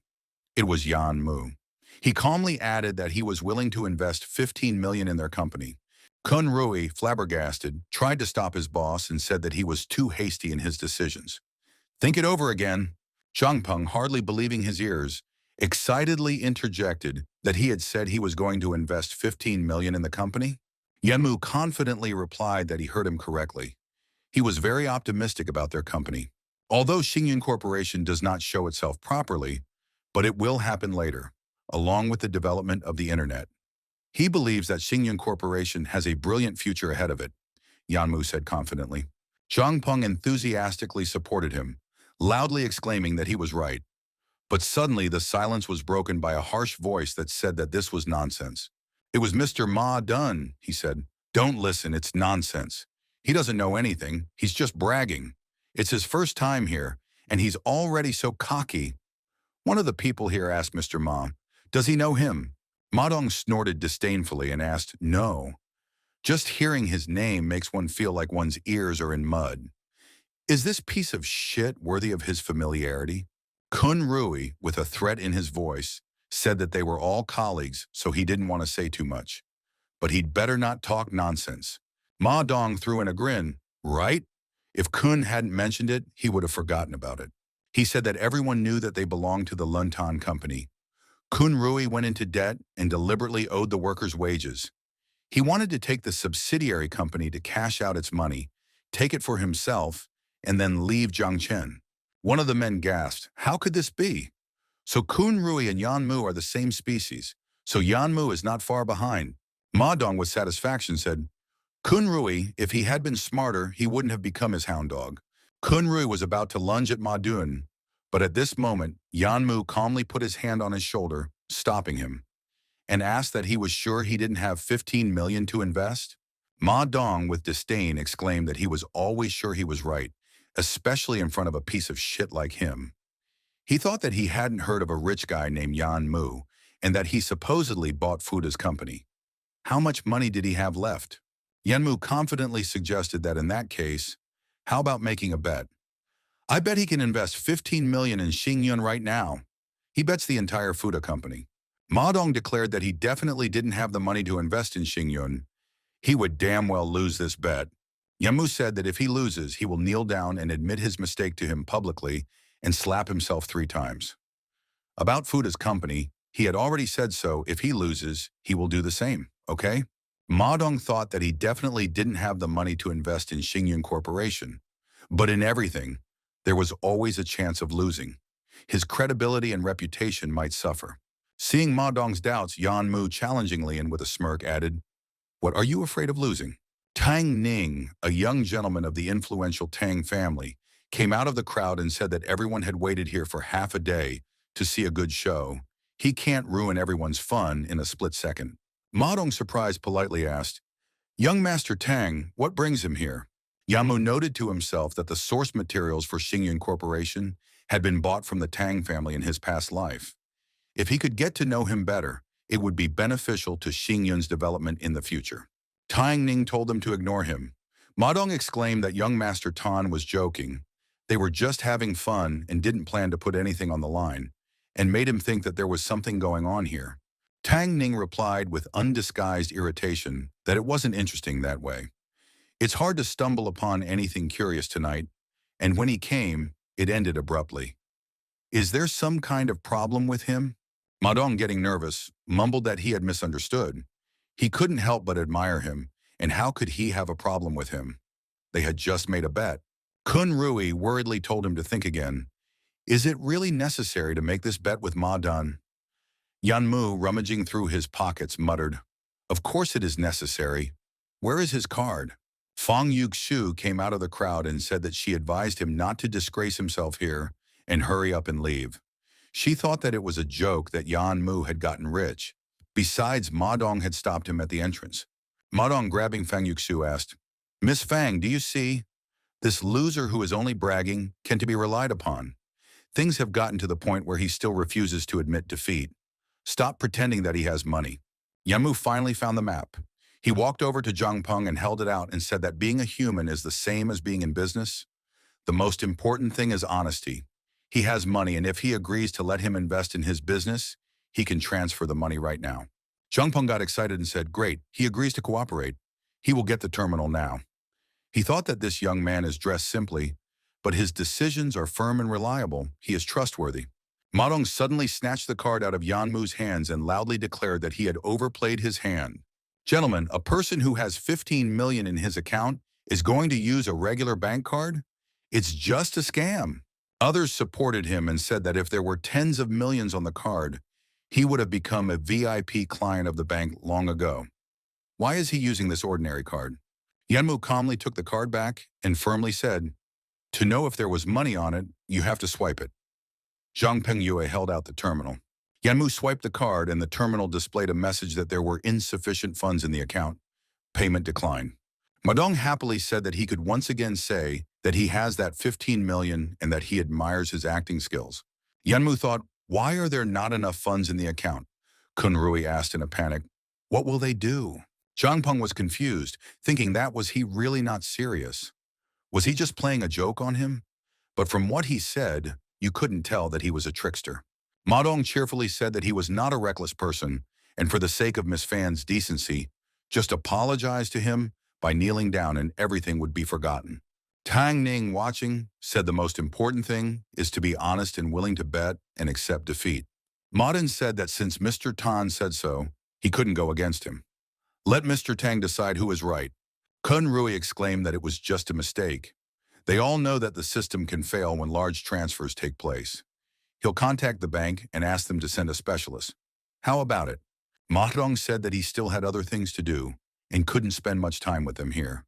It was Yan Mu. He calmly added that he was willing to invest 15 million in their company. Kun Rui, flabbergasted, tried to stop his boss and said that he was too hasty in his decisions. Think it over again. Zhang Peng, hardly believing his ears, excitedly interjected that he had said he was going to invest 15 million in the company. Yanmu confidently replied that he heard him correctly. He was very optimistic about their company. Although Xingyun Corporation does not show itself properly, but it will happen later, along with the development of the internet. He believes that Xingyun Corporation has a brilliant future ahead of it, Yanmu said confidently. Zhang Peng enthusiastically supported him, loudly exclaiming that he was right. But suddenly the silence was broken by a harsh voice that said that this was nonsense. It was Mr. Ma Dun, he said. Don't listen, it's nonsense. He doesn't know anything, he's just bragging. It's his first time here, and he's already so cocky. One of the people here asked Mr. Ma, does he know him? Ma Dong snorted disdainfully and asked, no. Just hearing his name makes one feel like one's ears are in mud. Is this piece of shit worthy of his familiarity? Kun Rui, with a threat in his voice, said that they were all colleagues, so he didn't want to say too much. But he'd better not talk nonsense. Ma Dong threw in a grin, right? If Kun hadn't mentioned it, he would have forgotten about it. He said that everyone knew that they belonged to the Luntan company. Kun Rui went into debt and deliberately owed the workers wages. He wanted to take the subsidiary company to cash out its money, take it for himself, and then leave Jiangchen. One of the men gasped, how could this be? So Kun Rui and Yan Mu are the same species, so Yan Mu is not far behind. Ma Dong with satisfaction said, Kun Rui, if he had been smarter, he wouldn't have become his hound dog. Kun Rui was about to lunge at Ma Dun, but at this moment, Yan Mu calmly put his hand on his shoulder, stopping him, and asked that he was sure he didn't have 15 million to invest. Ma Dong, with disdain, exclaimed that he was always sure he was right, especially in front of a piece of shit like him. He thought that he hadn't heard of a rich guy named Yan Mu, and that he supposedly bought Fuda's company. How much money did he have left? Yan Mu confidently suggested that in that case, how about making a bet? I bet he can invest 15 million in Xingyun right now. He bets the entire Fuda company. Ma Dong declared that he definitely didn't have the money to invest in Xingyun. He would damn well lose this bet. Yamu said that if he loses, he will kneel down and admit his mistake to him publicly and slap himself 3 times. About Fuda's company, he had already said so. If he loses, he will do the same, okay? Ma Dong thought that he definitely didn't have the money to invest in Xingyun Corporation. But in everything, there was always a chance of losing. His credibility and reputation might suffer. Seeing Ma Dong's doubts, Yan Mu challengingly and with a smirk added, what are you afraid of losing? Tang Ning, a young gentleman of the influential Tang family, came out of the crowd and said that everyone had waited here for half a day to see a good show. He can't ruin everyone's fun in a split second. Ma Dong, surprised, politely asked, young Master Tang, what brings him here? Yamu noted to himself that the source materials for Xingyun Corporation had been bought from the Tang family in his past life. If he could get to know him better, it would be beneficial to Xingyun's development in the future. Tang Ning told them to ignore him. Ma Dong exclaimed that young Master Tan was joking. They were just having fun and didn't plan to put anything on the line, and made him think that there was something going on here. Tang Ning replied with undisguised irritation that it wasn't interesting that way. It's hard to stumble upon anything curious tonight, and when he came, it ended abruptly. Is there some kind of problem with him? Madong, getting nervous, mumbled that he had misunderstood. He couldn't help but admire him, and how could he have a problem with him? They had just made a bet. Kun Rui worriedly told him to think again. Is it really necessary to make this bet with Ma Dun? Yanmu, rummaging through his pockets, muttered, Of course it is necessary. Where is his card? Fong Yuxu came out of the crowd and said that she advised him not to disgrace himself here and hurry up and leave. She thought that it was a joke that Yan Mu had gotten rich. Besides, Ma Dong had stopped him at the entrance. Ma Dong, grabbing Fang Yuxu, asked, Miss Fang, do you see? This loser who is only bragging can to be relied upon. Things have gotten to the point where he still refuses to admit defeat. Stop pretending that he has money. Yanmu finally found the map. He walked over to Zhang Peng and held it out and said that being a human is the same as being in business. The most important thing is honesty. He has money, and if he agrees to let him invest in his business, he can transfer the money right now. Zhang Peng got excited and said, Great, he agrees to cooperate. He will get the terminal now. He thought that this young man is dressed simply, but his decisions are firm and reliable. He is trustworthy. Madong suddenly snatched the card out of Yanmu's hands and loudly declared that he had overplayed his hand. Gentlemen, a person who has 15 million in his account is going to use a regular bank card? It's just a scam. Others supported him and said that if there were tens of millions on the card, he would have become a VIP client of the bank long ago. Why is he using this ordinary card? Yanmu calmly took the card back and firmly said, To know if there was money on it, you have to swipe it. Zhang Pengyue held out the terminal. Yanmu swiped the card and the terminal displayed a message that there were insufficient funds in the account. Payment declined. Madong happily said that he could once again say that he has that 15 million and that he admires his acting skills. Yanmu thought, Why are there not enough funds in the account? Kun Rui asked in a panic. What will they do? Zhang Peng was confused, thinking that was he really not serious. Was he just playing a joke on him? But from what he said, you couldn't tell that he was a trickster. Ma Dong cheerfully said that he was not a reckless person, and for the sake of Miss Fan's decency, just apologize to him by kneeling down and everything would be forgotten. Tang Ning, watching, said the most important thing is to be honest and willing to bet and accept defeat. Modin said that since Mr. Tan said so, he couldn't go against him. Let Mr. Tang decide who is right. Kun Rui exclaimed that it was just a mistake. They all know that the system can fail when large transfers take place. He'll contact the bank and ask them to send a specialist. How about it? Ma Dong said that he still had other things to do and couldn't spend much time with them here.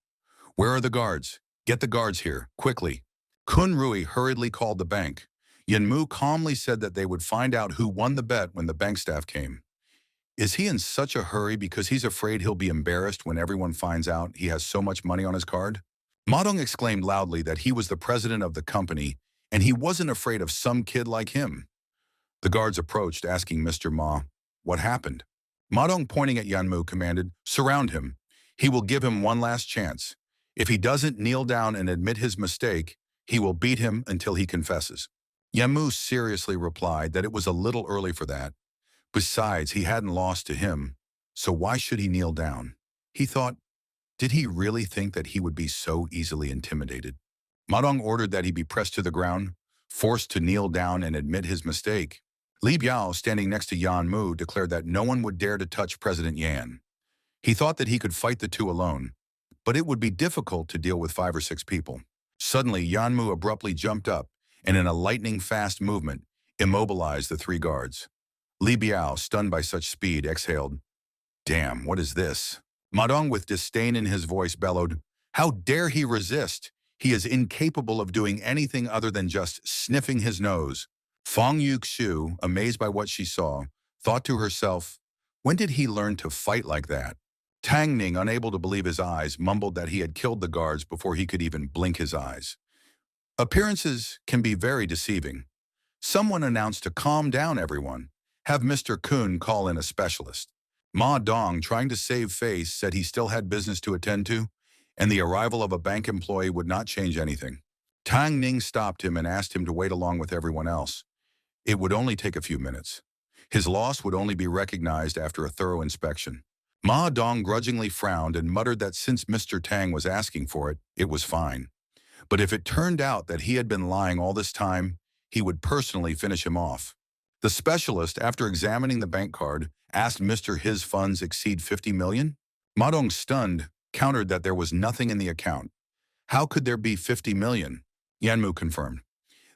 Where are the guards? Get the guards here, quickly. Kun Rui hurriedly called the bank. Yanmu calmly said that they would find out who won the bet when the bank staff came. Is he in such a hurry because he's afraid he'll be embarrassed when everyone finds out he has so much money on his card? Ma Dong exclaimed loudly that he was the president of the company and he wasn't afraid of some kid like him. The guards approached, asking Mr. Ma, what happened? Ma Dong, pointing at Yanmu, commanded, surround him. He will give him one last chance. If he doesn't kneel down and admit his mistake, he will beat him until he confesses. Yanmu seriously replied that it was a little early for that. Besides, he hadn't lost to him, so why should he kneel down? He thought, did he really think that he would be so easily intimidated? Ma Dong ordered that he be pressed to the ground, forced to kneel down and admit his mistake. Li Biao, standing next to Yan Mu, declared that no one would dare to touch President Yan. He thought that he could fight the two alone, but it would be difficult to deal with 5 or 6 people. Suddenly, Yan Mu abruptly jumped up and in a lightning-fast movement, immobilized the 3 guards. Li Biao, stunned by such speed, exhaled, Damn, what is this? Ma Dong, with disdain in his voice, bellowed, How dare he resist? He is incapable of doing anything other than just sniffing his nose. Fong Yuxu, amazed by what she saw, thought to herself, when did he learn to fight like that? Tang Ning, unable to believe his eyes, mumbled that he had killed the guards before he could even blink his eyes. Appearances can be very deceiving. Someone announced to calm down everyone. Have Mr. Kun call in a specialist. Ma Dong, trying to save face, said he still had business to attend to, and the arrival of a bank employee would not change anything. Tang Ning stopped him and asked him to wait along with everyone else. It would only take a few minutes. His loss would only be recognized after a thorough inspection. Ma Dong grudgingly frowned and muttered that since Mr. Tang was asking for it, it was fine. But if it turned out that he had been lying all this time, he would personally finish him off. The specialist, after examining the bank card, asked Mr. His funds exceed 50 million? Ma Dong, stunned, countered that there was nothing in the account. How could there be 50 million? Yanmu confirmed.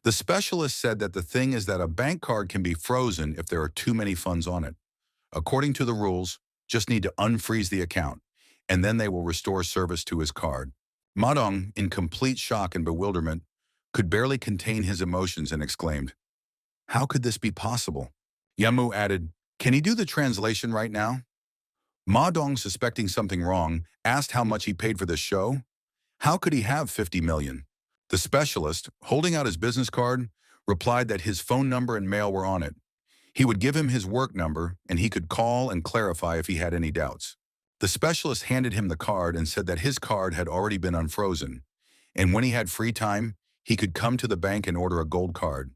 The specialist said that the thing is that a bank card can be frozen if there are too many funds on it. According to the rules, just need to unfreeze the account, and then they will restore service to his card. Ma Dong, in complete shock and bewilderment, could barely contain his emotions and exclaimed, "How could this be possible?" Yamu added, "Can he do the translation right now?" Ma Dong, suspecting something wrong, asked how much he paid for this show. How could he have 50 million? The specialist, holding out his business card, replied that his phone number and mail were on it. He would give him his work number, and he could call and clarify if he had any doubts. The specialist handed him the card and said that his card had already been unfrozen, and when he had free time, he could come to the bank and order a gold card.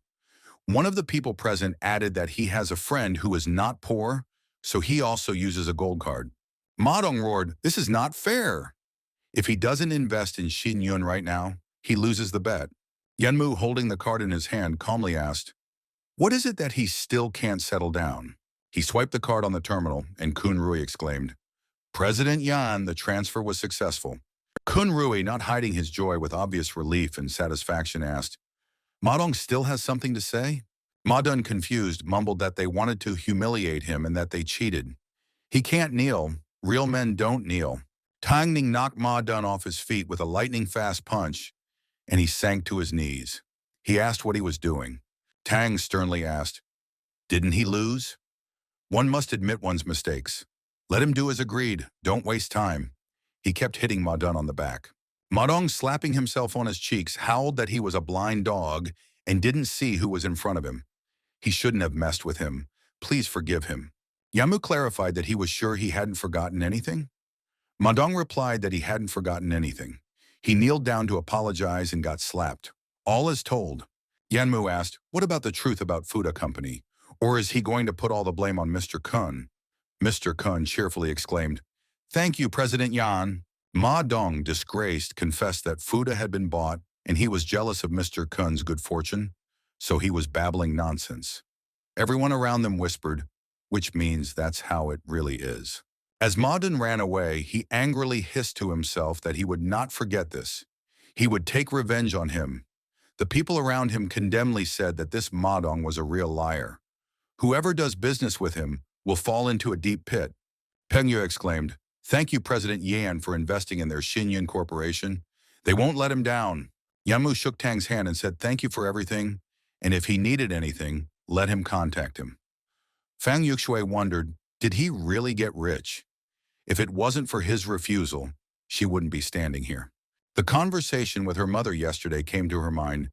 One of the people present added that he has a friend who is not poor, so he also uses a gold card. Ma Dong roared, "This is not fair. If he doesn't invest in Xin Yun right now, he loses the bet." Yanmu, holding the card in his hand, calmly asked, "What is it that he still can't settle down?" He swiped the card on the terminal, and Kun Rui exclaimed, "President Yan, the transfer was successful." Kun Rui, not hiding his joy with obvious relief and satisfaction, asked, "Ma Dong still has something to say?" Ma Dong, confused, mumbled that they wanted to humiliate him and that they cheated. "He can't kneel. Real men don't kneel." Tang Ning knocked Ma Dong off his feet with a lightning-fast punch, and he sank to his knees. He asked what he was doing. Tang sternly asked, "Didn't he lose?" "One must admit one's mistakes. Let him do as agreed. Don't waste time." He kept hitting Ma Dong on the back. Ma Dong, slapping himself on his cheeks, howled that he was a blind dog and didn't see who was in front of him. He shouldn't have messed with him. Please forgive him. Yamu clarified that he was sure he hadn't forgotten anything. Ma Dong replied that he hadn't forgotten anything. He kneeled down to apologize and got slapped. All is told. Yanmu asked, "What about the truth about Fuda Company? Or is he going to put all the blame on Mr. Kun?" Mr. Kun cheerfully exclaimed, "Thank you, President Yan." Ma Dong, disgraced, confessed that Fuda had been bought and he was jealous of Mr. Kun's good fortune, so he was babbling nonsense. Everyone around them whispered, which means that's how it really is. As Ma Dong ran away, he angrily hissed to himself that he would not forget this. He would take revenge on him. The people around him condemnedly said that this Ma Dong was a real liar. Whoever does business with him will fall into a deep pit. Peng Yu exclaimed, "Thank you, President Yan, for investing in their Xinyan Corporation. They won't let him down." Yamu shook Tang's hand and said thank you for everything, and if he needed anything, let him contact him. Fang Yuxue wondered, did he really get rich? If it wasn't for his refusal, she wouldn't be standing here. The conversation with her mother yesterday came to her mind.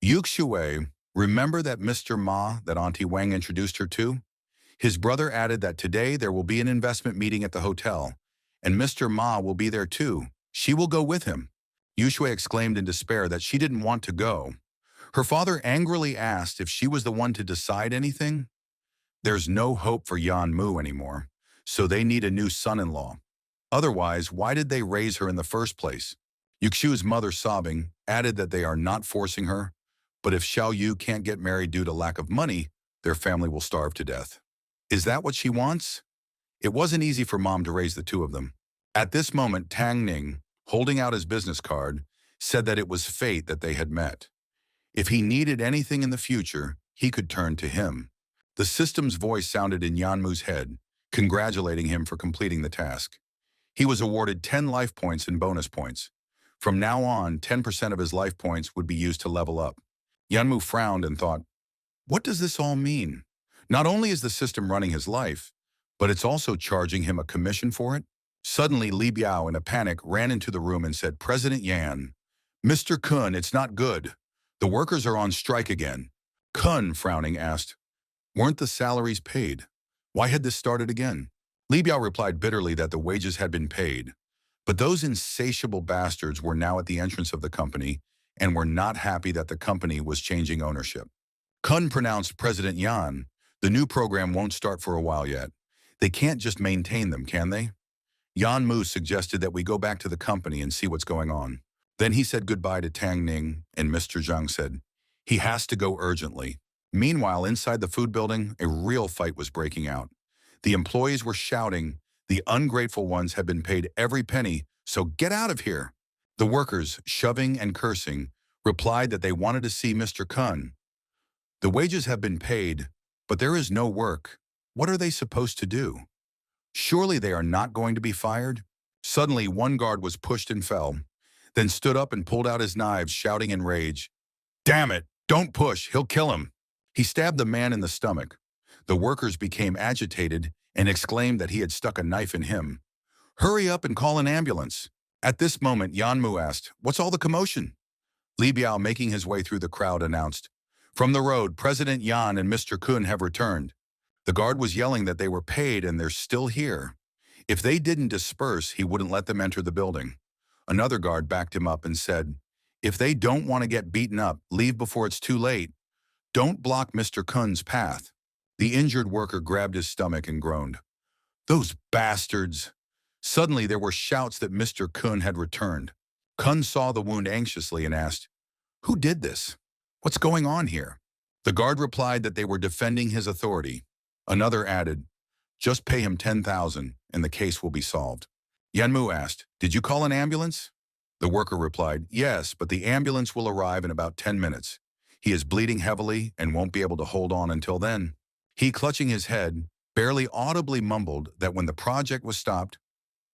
Yuxue, remember that Mr. Ma that Auntie Wang introduced her to? His brother added that today there will be an investment meeting at the hotel, and Mr. Ma will be there too. She will go with him. Yuxue exclaimed in despair that she didn't want to go. Her father angrily asked if she was the one to decide anything. There's no hope for Yan Mu anymore, so they need a new son-in-law. Otherwise, why did they raise her in the first place? Yuxue's mother, sobbing, added that they are not forcing her, but if Xiao Yu can't get married due to lack of money, their family will starve to death. Is that what she wants? It wasn't easy for Mom to raise the two of them. At this moment, Tang Ning, holding out his business card, said that it was fate that they had met. If he needed anything in the future, he could turn to him. The system's voice sounded in Yanmu's head, congratulating him for completing the task. He was awarded 10 life points and bonus points. From now on, 10% of his life points would be used to level up. Yanmu frowned and thought, what does this all mean? Not only is the system running his life, but it's also charging him a commission for it? Suddenly, Li Biao, in a panic, ran into the room and said, President Yan, Mr. Kun, it's not good. The workers are on strike again. Kun, frowning, asked, weren't the salaries paid? Why had this started again? Li Biao replied bitterly that the wages had been paid, but those insatiable bastards were now at the entrance of the company and were not happy that the company was changing ownership. Kun pronounced, President Yan, the new program won't start for a while yet. They can't just maintain them, can they? Yan Mu suggested that we go back to the company and see what's going on. Then he said goodbye to Tang Ning, and Mr. Zhang said, he has to go urgently. Meanwhile, inside the food building, a real fight was breaking out. The employees were shouting, the ungrateful ones had been paid every penny, so get out of here. The workers, shoving and cursing, replied that they wanted to see Mr. Kun. The wages have been paid, but there is no work. What are they supposed to do? Surely they are not going to be fired? Suddenly, one guard was pushed and fell, then stood up and pulled out his knives, shouting in rage, damn it, don't push, he'll kill him. He stabbed the man in the stomach. The workers became agitated and exclaimed that he had stuck a knife in him. Hurry up and call an ambulance. At this moment, Yanmu asked, what's all the commotion? Li Biao, making his way through the crowd, announced, from the road, President Yan and Mr. Kun have returned. The guard was yelling that they were paid and they're still here. If they didn't disperse, he wouldn't let them enter the building. Another guard backed him up and said, if they don't want to get beaten up, leave before it's too late. Don't block Mr. Kun's path. The injured worker grabbed his stomach and groaned. Those bastards! Suddenly there were shouts that Mr. Kun had returned. Kun saw the wound anxiously and asked, who did this? What's going on here? The guard replied that they were defending his authority. Another added, just pay him 10,000 and the case will be solved. Yanmu asked, did you call an ambulance? The worker replied, yes, but the ambulance will arrive in about 10 minutes. He is bleeding heavily and won't be able to hold on until then. He, clutching his head, barely audibly mumbled that when the project was stopped,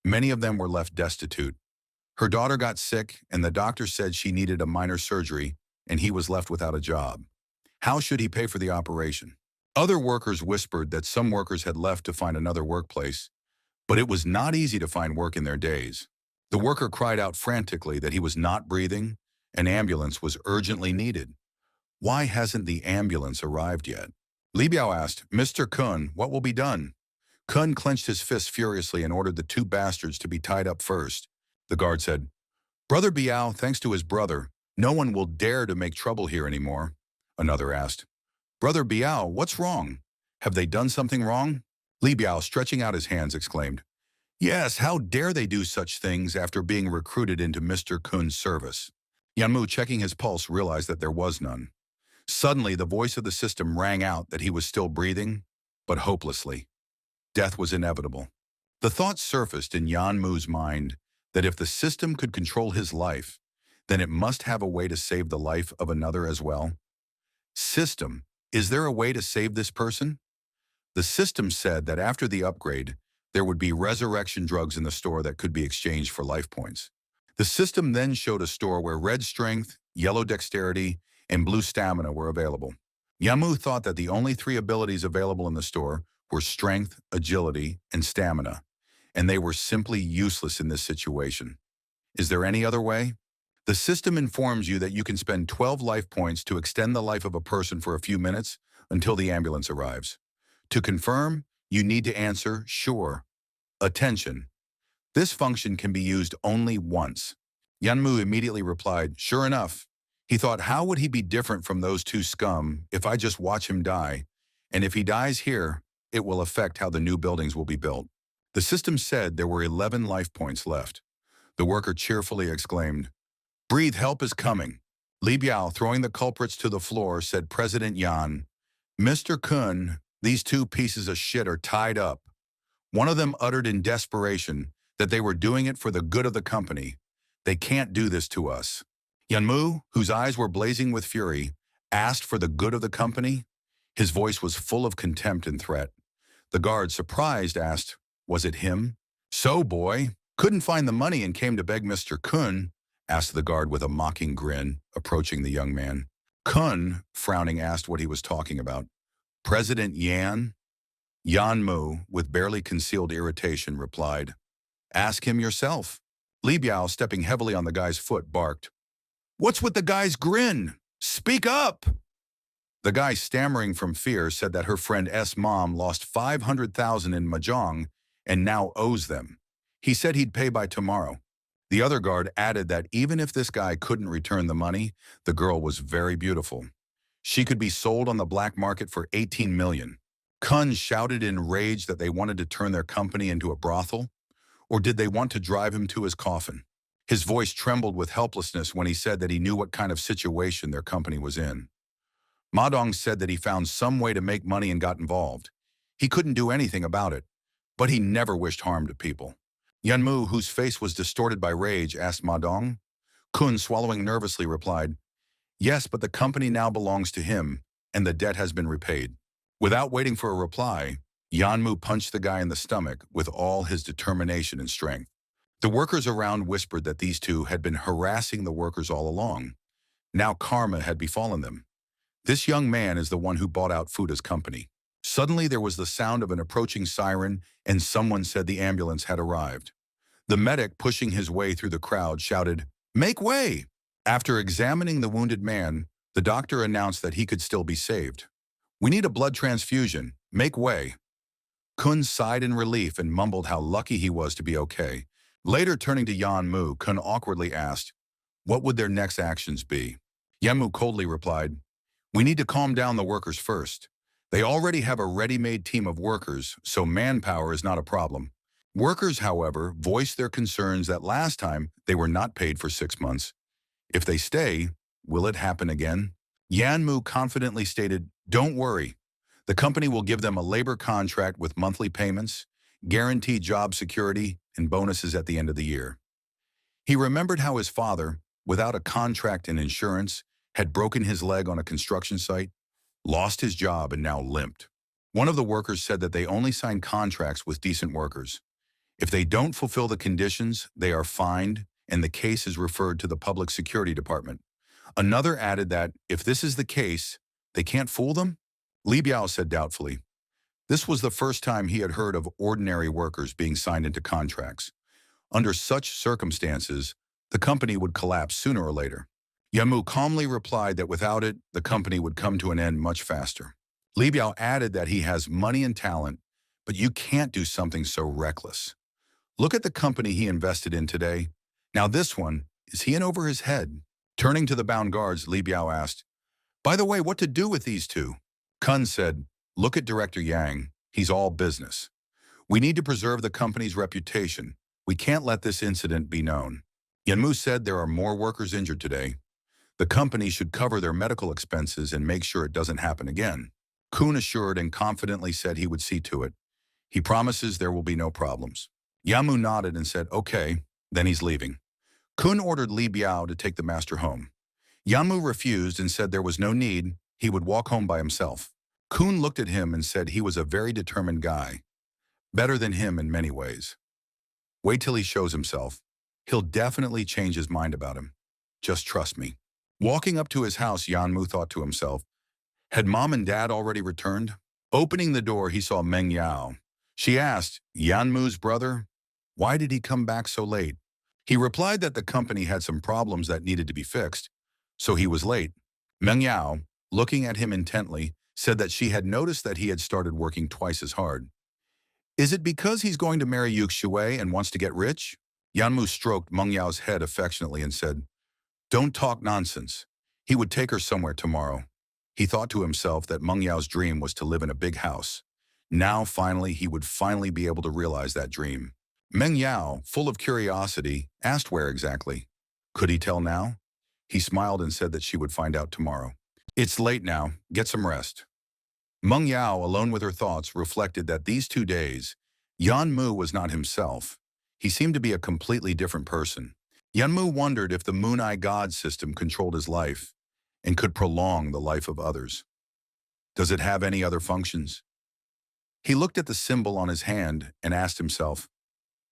many of them were left destitute. Her daughter got sick and the doctor said she needed a minor surgery and he was left without a job. How should he pay for the operation? Other workers whispered that some workers had left to find another workplace, but it was not easy to find work in their days. The worker cried out frantically that he was not breathing. An ambulance was urgently needed. Why hasn't the ambulance arrived yet? Li Biao asked, Mr. Kun, what will be done? Kun clenched his fists furiously and ordered the two bastards to be tied up first. The guard said, Brother Biao, thanks to his brother, no one will dare to make trouble here anymore. Another asked, Brother Biao, what's wrong? Have they done something wrong? Li Biao, stretching out his hands, exclaimed, yes, how dare they do such things after being recruited into Mr. Kun's service? Yanmu, checking his pulse, realized that there was none. Suddenly, the voice of the system rang out that he was still breathing, but hopelessly. Death was inevitable. The thought surfaced in Yanmu's mind that if the system could control his life, then it must have a way to save the life of another as well. System, is there a way to save this person? The system said that after the upgrade, there would be resurrection drugs in the store that could be exchanged for life points. The system then showed a store where red strength, yellow dexterity, and blue stamina were available. Yamu thought that the only three abilities available in the store were strength, agility, and stamina, and they were simply useless in this situation. Is there any other way? The system informs you that you can spend 12 life points to extend the life of a person for a few minutes until the ambulance arrives. To confirm, you need to answer, sure. Attention. This function can be used only once. Yanmu immediately replied, sure enough. He thought, how would he be different from those two scum if I just watch him die? And if he dies here, it will affect how the new buildings will be built. The system said there were 11 life points left. The worker cheerfully exclaimed, breathe, help is coming. Li Biao, throwing the culprits to the floor, said President Yan, Mr. Kun, these two pieces of shit are tied up. One of them uttered in desperation that they were doing it for the good of the company. They can't do this to us. Yanmu, whose eyes were blazing with fury, asked for the good of the company. His voice was full of contempt and threat. The guard, surprised, asked, was it him? So, boy, couldn't find the money and came to beg Mr. Kun? Asked the guard with a mocking grin, approaching the young man. Kun, frowning, asked what he was talking about. President Yan? Yanmu, with barely concealed irritation, replied, ask him yourself. Li Biao, stepping heavily on the guy's foot, barked, what's with the guy's grin? Speak up! The guy, stammering from fear, said that her friend S. mom lost 500,000 in mahjong and now owes them. He said he'd pay by tomorrow. The other guard added that even if this guy couldn't return the money, the girl was very beautiful. She could be sold on the black market for 18 million. Kun shouted in rage that they wanted to turn their company into a brothel. Or did they want to drive him to his coffin? His voice trembled with helplessness when he said that he knew what kind of situation their company was in. Ma Dong said that he found some way to make money and got involved. He couldn't do anything about it, but he never wished harm to people. Yanmu, whose face was distorted by rage, asked Ma Dong. Kun, swallowing nervously, replied, "Yes, but the company now belongs to him, and the debt has been repaid." Without waiting for a reply, Yanmu punched the guy in the stomach with all his determination and strength. The workers around whispered that these two had been harassing the workers all along. Now karma had befallen them. This young man is the one who bought out Fuda's company. Suddenly there was the sound of an approaching siren, and someone said the ambulance had arrived. The medic, pushing his way through the crowd, shouted, "Make way!" After examining the wounded man, the doctor announced that he could still be saved. "We need a blood transfusion. Make way." Kun sighed in relief and mumbled how lucky he was to be okay. Later, turning to Yan Mu, Kun awkwardly asked, what would their next actions be? Yan Mu coldly replied, "We need to calm down the workers first. They already have a ready-made team of workers, so manpower is not a problem. Workers, however, voiced their concerns that last time they were not paid for 6 months. If they stay, will it happen again?" Yan Mu confidently stated, "Don't worry. The company will give them a labor contract with monthly payments, guaranteed job security, and bonuses at the end of the year." He remembered how his father, without a contract and insurance, had broken his leg on a construction site, lost his job, and now limped. One of the workers said that they only sign contracts with decent workers. If they don't fulfill the conditions, they are fined, and the case is referred to the Public Security Department. Another added that, if this is the case, they can't fool them? Li Biao said doubtfully. This was the first time he had heard of ordinary workers being signed into contracts. Under such circumstances, the company would collapse sooner or later. Yamu calmly replied that without it, the company would come to an end much faster. Li Biao added that he has money and talent, but you can't do something so reckless. Look at the company he invested in today. Now this one, is he in over his head? Turning to the bound guards, Li Biao asked, "By the way, what to do with these two?" Kun said, "Look at Director Yang. He's all business. We need to preserve the company's reputation. We can't let this incident be known." Yanmu said there are more workers injured today. The company should cover their medical expenses and make sure it doesn't happen again. Kun assured and confidently said he would see to it. He promises there will be no problems. Yamu nodded and said, "Okay," then he's leaving. Kun ordered Li Biao to take the master home. Yamu refused and said there was no need, he would walk home by himself. Kun looked at him and said he was a very determined guy, better than him in many ways. Wait till he shows himself. He'll definitely change his mind about him. Just trust me. Walking up to his house, Yanmu thought to himself, had Mom and Dad already returned? Opening the door, he saw Meng Yao. She asked, "Yanmu's brother? Why did he come back so late?" He replied that the company had some problems that needed to be fixed, so he was late. Meng Yao, looking at him intently, said that she had noticed that he had started working twice as hard. "Is it because he's going to marry Yu Shui and wants to get rich?" Yanmu stroked Meng Yao's head affectionately and said, "Don't talk nonsense. He would take her somewhere tomorrow." He thought to himself that Meng Yao's dream was to live in a big house. Now, finally, he would finally be able to realize that dream. Meng Yao, full of curiosity, asked where exactly. Could he tell now? He smiled and said that she would find out tomorrow. "It's late now. Get some rest." Meng Yao, alone with her thoughts, reflected that these 2 days, Yan Mu was not himself. He seemed to be a completely different person. Yan Mu wondered if the Moon Eye God system controlled his life and could prolong the life of others. Does it have any other functions? He looked at the symbol on his hand and asked himself,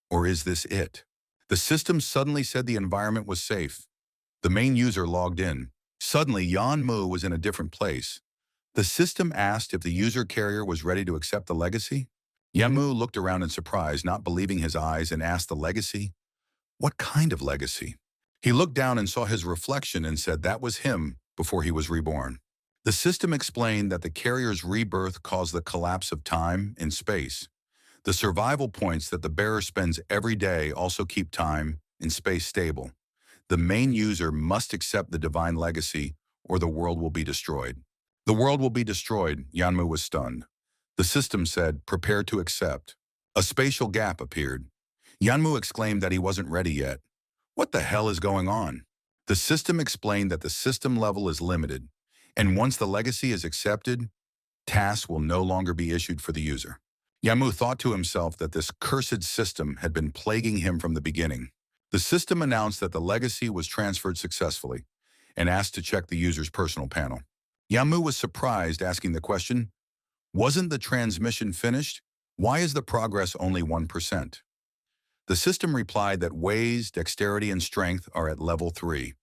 or is this it? The system suddenly said the environment was safe. The main user logged in. Suddenly, Yan Mu was in a different place. The system asked if the user carrier was ready to accept the legacy. Yan Mu looked around in surprise, not believing his eyes, and asked the legacy, "What kind of legacy?" He looked down and saw his reflection and said that was him before he was reborn. The system explained that the carrier's rebirth caused the collapse of time and space. The survival points that the bearer spends every day also keep time and space stable. The main user must accept the divine legacy or the world will be destroyed. The world will be destroyed, Yanmu was stunned. The system said, "Prepare to accept." A spatial gap appeared. Yanmu exclaimed that he wasn't ready yet. What the hell is going on? The system explained that the system level is limited, and once the legacy is accepted, tasks will no longer be issued for the user. Yamu thought to himself that this cursed system had been plaguing him from the beginning. The system announced that the legacy was transferred successfully and asked to check the user's personal panel. Yamu was surprised, asking the question, "Wasn't the transmission finished? Why is the progress only 1%? The system replied that Wei's dexterity and strength are at level 3.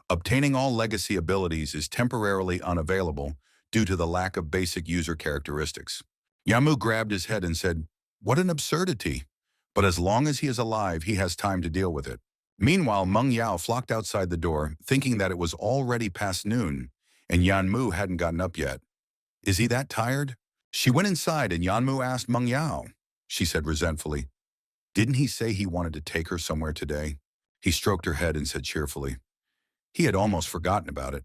Obtaining all legacy abilities is temporarily unavailable due to the lack of basic user characteristics. Yamu grabbed his head and said, "What an absurdity. But as long as he is alive, he has time to deal with it." Meanwhile, Meng Yao flocked outside the door, thinking that it was already past noon, and Yanmu hadn't gotten up yet. "Is he that tired?" She went inside and Yanmu asked Meng Yao. She said resentfully, "Didn't he say he wanted to take her somewhere today?" He stroked her head and said cheerfully, he had almost forgotten about it.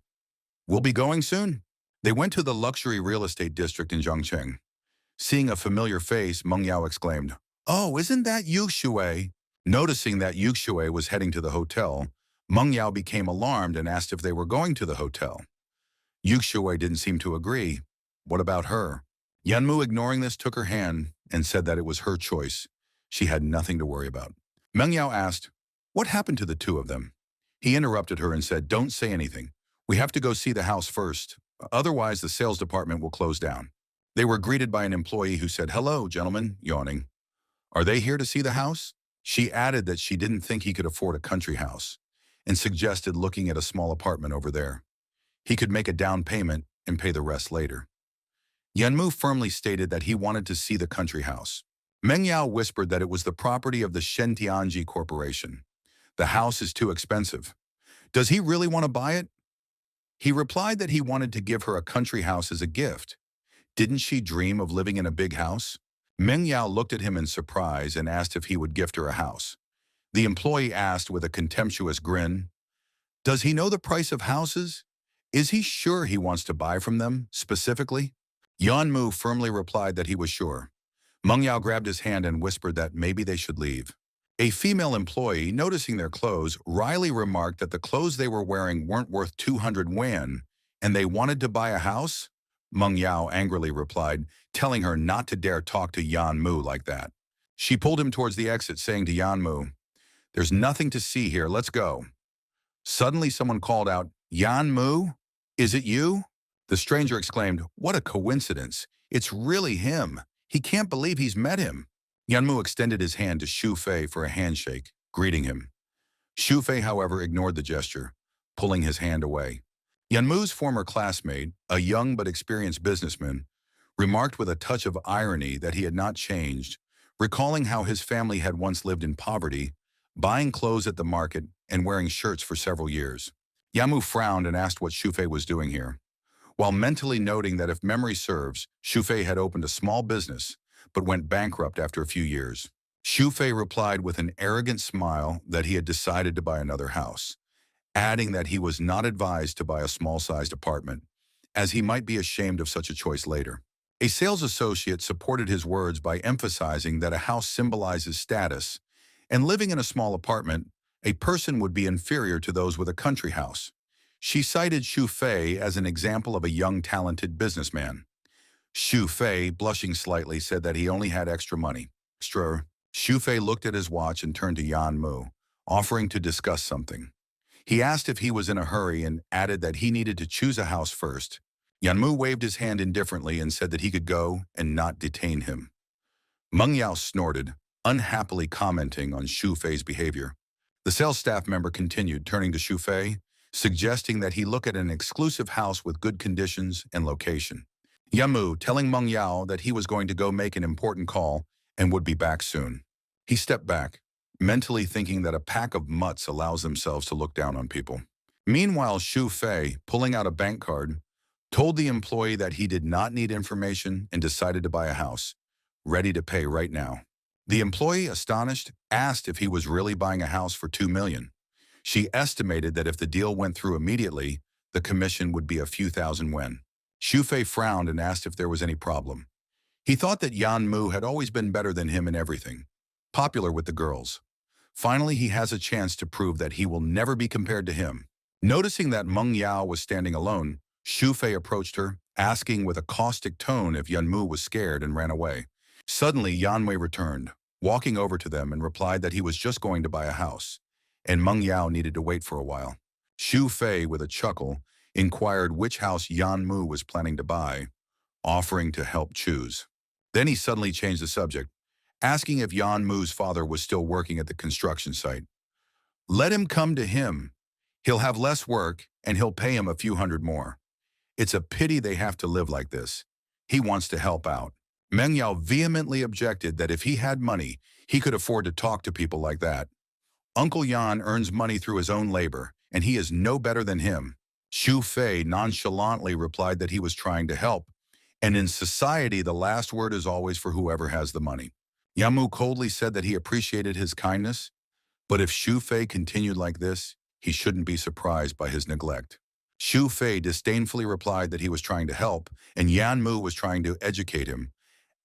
"We'll be going soon." They went to the luxury real estate district in Zhongcheng. Seeing a familiar face, Meng Yao exclaimed, "Oh, isn't that Yu Shui?" Noticing that Yu Shui was heading to the hotel, Meng Yao became alarmed and asked if they were going to the hotel. Yu Shui didn't seem to agree. What about her? Yanmu, ignoring this, took her hand and said that it was her choice. She had nothing to worry about. Meng Yao asked, "What happened to the two of them?" He interrupted her and said, "Don't say anything. We have to go see the house first. Otherwise, the sales department will close down." They were greeted by an employee who said, "Hello, gentlemen," yawning. "Are they here to see the house?" She added that she didn't think he could afford a country house and suggested looking at a small apartment over there. He could make a down payment and pay the rest later. Yanmu firmly stated that he wanted to see the country house. Meng Yao whispered that it was the property of the Shentianji Corporation. "The house is too expensive. Does he really want to buy it?" He replied that he wanted to give her a country house as a gift. Didn't she dream of living in a big house? Meng Yao looked at him in surprise and asked if he would gift her a house. The employee asked with a contemptuous grin, "Does he know the price of houses? Is he sure he wants to buy from them, specifically?" Yanmu firmly replied that he was sure. Meng Yao grabbed his hand and whispered that maybe they should leave. A female employee, noticing their clothes, wryly remarked that the clothes they were wearing weren't worth 200 yuan, and they wanted to buy a house? Meng Yao angrily replied, telling her not to dare talk to Yanmu like that. She pulled him towards the exit, saying to Yanmu, "There's nothing to see here, let's go." Suddenly someone called out, "Yanmu? Is it you?" The stranger exclaimed, "What a coincidence. It's really him. He can't believe he's met him." Yanmu extended his hand to Xu Fei for a handshake, greeting him. Xu Fei, however, ignored the gesture, pulling his hand away. Yanmu's former classmate, a young but experienced businessman, remarked with a touch of irony that he had not changed, recalling how his family had once lived in poverty, buying clothes at the market and wearing shirts for several years. Yamu frowned and asked what Xu Fei was doing here, while mentally noting that if memory serves, Xu Fei had opened a small business, but went bankrupt after a few years. Xu Fei replied with an arrogant smile that he had decided to buy another house, adding that he was not advised to buy a small-sized apartment, as he might be ashamed of such a choice later. A sales associate supported his words by emphasizing that a house symbolizes status, and living in a small apartment, a person would be inferior to those with a country house. She cited Xu Fei as an example of a young, talented businessman. Xu Fei, blushing slightly, said that he only had extra money. Xu Fei looked at his watch and turned to Yan Mu, offering to discuss something. He asked if he was in a hurry and added that he needed to choose a house first. Yan Mu waved his hand indifferently and said that he could go and not detain him. Meng Yao snorted, unhappily commenting on Xu Fei's behavior. The sales staff member continued, turning to Xu Fei, suggesting that he look at an exclusive house with good conditions and location. Yamu telling Meng Yao that he was going to go make an important call and would be back soon. He stepped back, mentally thinking that a pack of mutts allows themselves to look down on people. Meanwhile, Xu Fei, pulling out a bank card, told the employee that he did not need information and decided to buy a house, ready to pay right now. The employee, astonished, asked if he was really buying a house for 2 million. She estimated that if the deal went through immediately, the commission would be a few thousand yuan. Xu Fei frowned and asked if there was any problem. He thought that Yan Mu had always been better than him in everything. popular with the girls. Finally, he has a chance to prove that he will never be compared to him. Noticing that Meng Yao was standing alone, Xu Fei approached her, asking with a caustic tone if Yanmu was scared and ran away. Suddenly, Yanmui returned, walking over to them and replied that he was just going to buy a house, and Meng Yao needed to wait for a while. Xu Fei, with a chuckle, inquired which house Yanmu was planning to buy, offering to help choose. Then he suddenly changed the subject, asking if Yanmu's father was still working at the construction site. Let him come to him. He'll have less work, and he'll pay him a few hundred more. It's a pity they have to live like this. He wants to help out. Meng Yao vehemently objected that if he had money, he could afford to talk to people like that. Uncle Yan earns money through his own labor, and he is no better than him. Xu Fei nonchalantly replied that he was trying to help, and in society the last word is always for whoever has the money. Yamu coldly said that he appreciated his kindness, but if Xu Fei continued like this, he shouldn't be surprised by his neglect. Xu Fei disdainfully replied that he was trying to help, and Yan Mu was trying to educate him,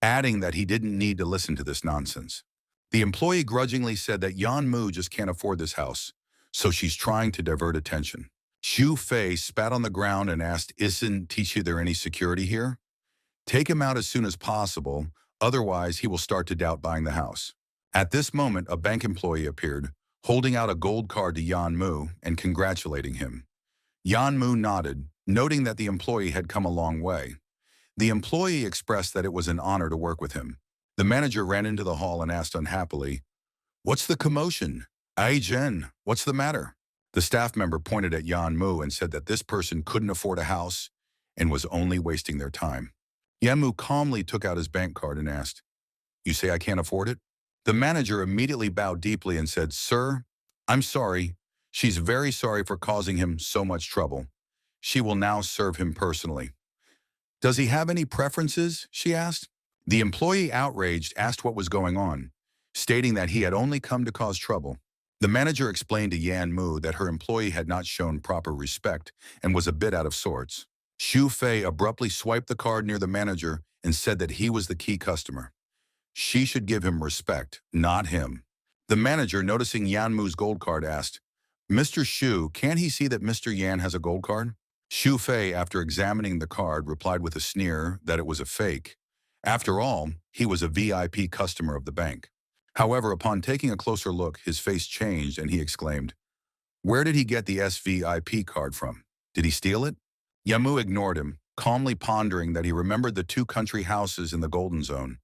adding that he didn't need to listen to this nonsense. The employee grudgingly said that Yan Mu just can't afford this house, so she's trying to divert attention. Xu Fei spat on the ground and asked, "Isn't Tichi there any security here? Take him out as soon as possible, otherwise he will start to doubt buying the house." At this moment, a bank employee appeared, holding out a gold card to Yan Mu and congratulating him. Yan Mu nodded, noting that the employee had come a long way. The employee expressed that it was an honor to work with him. The manager ran into the hall and asked unhappily, "What's the commotion? Ai Jen, what's the matter?" The staff member pointed at Yan Mu and said that this person couldn't afford a house and was only wasting their time. Yan Mu calmly took out his bank card and asked, "You say I can't afford it?" The manager immediately bowed deeply and said, "Sir, I'm sorry. She's very sorry for causing him so much trouble. She will now serve him personally." "Does he have any preferences?" she asked. The employee, outraged, asked what was going on, stating that he had only come to cause trouble. The manager explained to Yan Mu that her employee had not shown proper respect and was a bit out of sorts. Xu Fei abruptly swiped the card near the manager and said that he was the key customer. She should give him respect, not him. The manager, noticing Yan Mu's gold card, asked, "Mr. Xu, can't he see that Mr. Yan has a gold card?" Xu Fei, after examining the card, replied with a sneer that it was a fake. After all, he was a VIP customer of the bank. However, upon taking a closer look, his face changed and he exclaimed, "Where did he get the SVIP card from? Did he steal it?" Yamu ignored him, calmly pondering that he remembered the two country houses in the Golden Zone.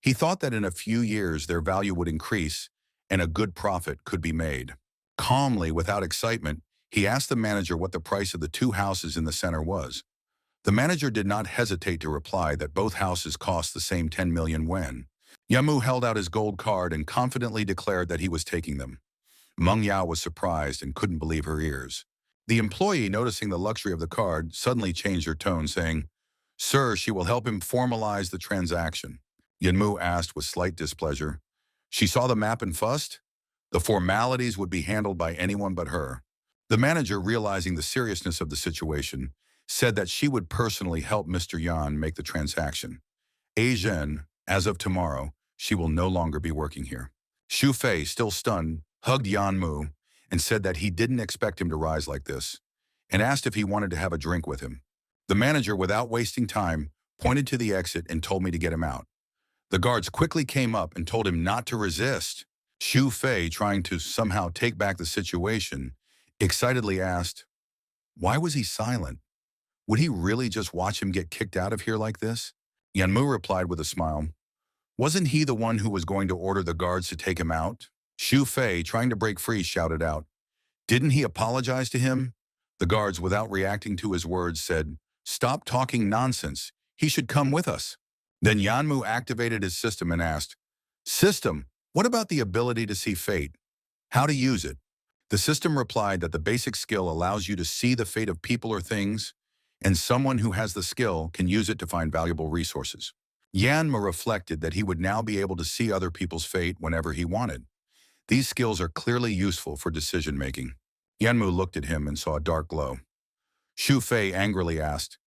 He thought that in a few years their value would increase and a good profit could be made. Calmly, without excitement, he asked the manager what the price of the two houses in the center was. The manager did not hesitate to reply that both houses cost the same 10 million yen. Yamu held out his gold card and confidently declared that he was taking them. Meng Yao was surprised and couldn't believe her ears. The employee, noticing the luxury of the card, suddenly changed her tone, saying, "Sir, she will help him formalize the transaction." Yanmu asked with slight displeasure. She saw the map and fussed? The formalities would be handled by anyone but her. The manager, realizing the seriousness of the situation, said that she would personally help Mr. Yan make the transaction. Asian, as of tomorrow, she will no longer be working here. Xu Fei, still stunned, hugged Yan Mu and said that he didn't expect him to rise like this, and asked if he wanted to have a drink with him. The manager, without wasting time, pointed to the exit and told me to get him out. The guards quickly came up and told him not to resist. Xu Fei, trying to somehow take back the situation, excitedly asked, "Why was he silent? Would he really just watch him get kicked out of here like this?" Yanmu replied with a smile, "Wasn't he the one who was going to order the guards to take him out?" Xu Fei, trying to break free, shouted out, "Didn't he apologize to him?" The guards, without reacting to his words, said, "Stop talking nonsense. He should come with us." Then Yanmu activated his system and asked, "System, what about the ability to see fate? How to use it?" The system replied that the basic skill allows you to see the fate of people or things, and someone who has the skill can use it to find valuable resources. Yanma reflected that he would now be able to see other people's fate whenever he wanted. These skills are clearly useful for decision-making. Yanmu looked at him and saw a dark glow. Xu Fei angrily asked,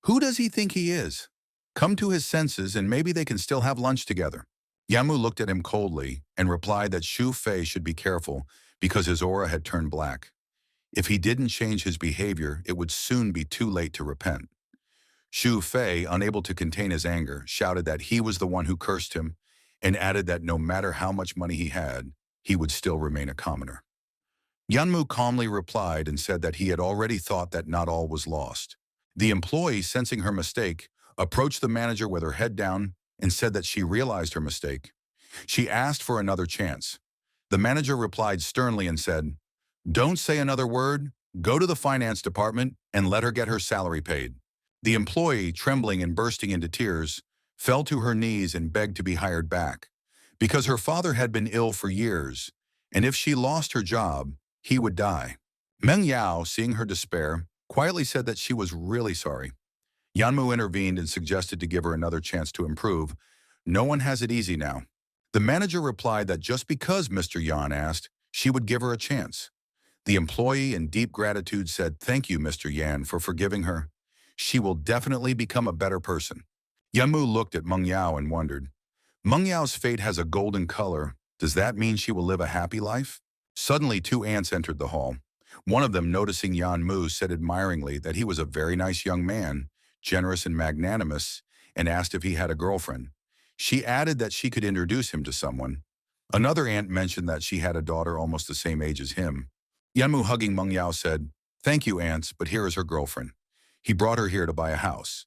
"Who does he think he is? Come to his senses and maybe they can still have lunch together." Yamu looked at him coldly and replied that Shu Fei should be careful because his aura had turned black. If he didn't change his behavior, it would soon be too late to repent. Shu Fei, unable to contain his anger, shouted that he was the one who cursed him and added that no matter how much money he had, he would still remain a commoner. Yanmu calmly replied and said that he had already thought that not all was lost. The employee, sensing her mistake, approached the manager with her head down and said that she realized her mistake. She asked for another chance. The manager replied sternly and said, "Don't say another word, go to the finance department and let her get her salary paid." The employee, trembling and bursting into tears, fell to her knees and begged to be hired back, because her father had been ill for years, and if she lost her job, he would die. Meng Yao, seeing her despair, quietly said that she was really sorry. Yanmu intervened and suggested to give her another chance to improve. No one has it easy now. The manager replied that just because Mr. Yan asked, she would give her a chance. The employee, in deep gratitude, said, "Thank you, Mr. Yan, for forgiving her. She will definitely become a better person." Yanmu looked at Meng Yao and wondered, Meng Yao's fate has a golden color. Does that mean she will live a happy life? Suddenly, two ants entered the hall. One of them, noticing Yanmu, said admiringly that he was a very nice young man, generous and magnanimous, and asked if he had a girlfriend. She added that she could introduce him to someone. Another ant mentioned that she had a daughter almost the same age as him. Yanmu, hugging Meng Yao, said, "Thank you, ants, but here is her girlfriend. He brought her here to buy a house."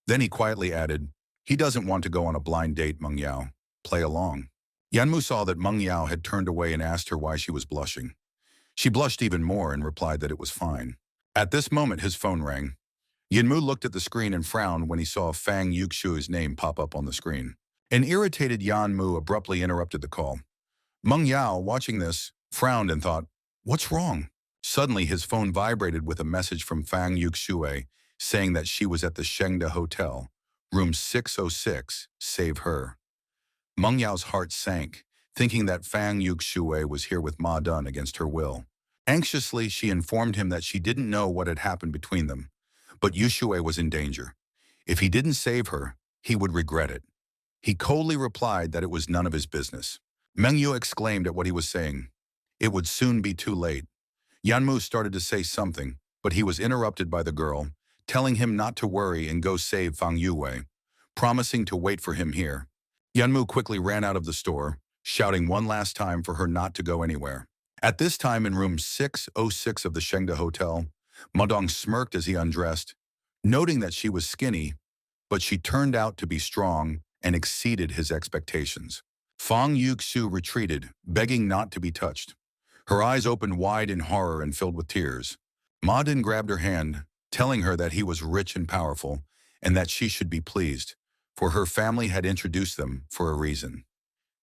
Then he quietly added, "He doesn't want to go on a blind date, Meng Yao. Play along." Yanmu saw that Meng Yao had turned away and asked her why she was blushing. She blushed even more and replied that it was fine. At this moment, his phone rang. Yanmu looked at the screen and frowned when he saw Fang Yuxu's name pop up on the screen. An irritated Yanmu abruptly interrupted the call. Meng Yao, watching this, frowned and thought, "What's wrong?" Suddenly, his phone vibrated with a message from Fang Yuxue saying that she was at the Shengda Hotel, room 606, save her. Meng Yao's heart sank, thinking that Fang Yuxue was here with Ma Dun against her will. Anxiously, she informed him that she didn't know what had happened between them, but Yuxue was in danger. If he didn't save her, he would regret it. He coldly replied that it was none of his business. Meng Yu exclaimed at what he was saying. It would soon be too late. Yanmu started to say something, but he was interrupted by the girl, telling him not to worry and go save Fang Yue, promising to wait for him here. Yanmu quickly ran out of the store, shouting one last time for her not to go anywhere. At this time, in room 606 of the Shengda Hotel, Madong smirked as he undressed, noting that she was skinny, but she turned out to be strong and exceeded his expectations. Fang Yuxu retreated, begging not to be touched. Her eyes opened wide in horror and filled with tears. Ma Dun grabbed her hand, telling her that he was rich and powerful and that she should be pleased, for her family had introduced them for a reason.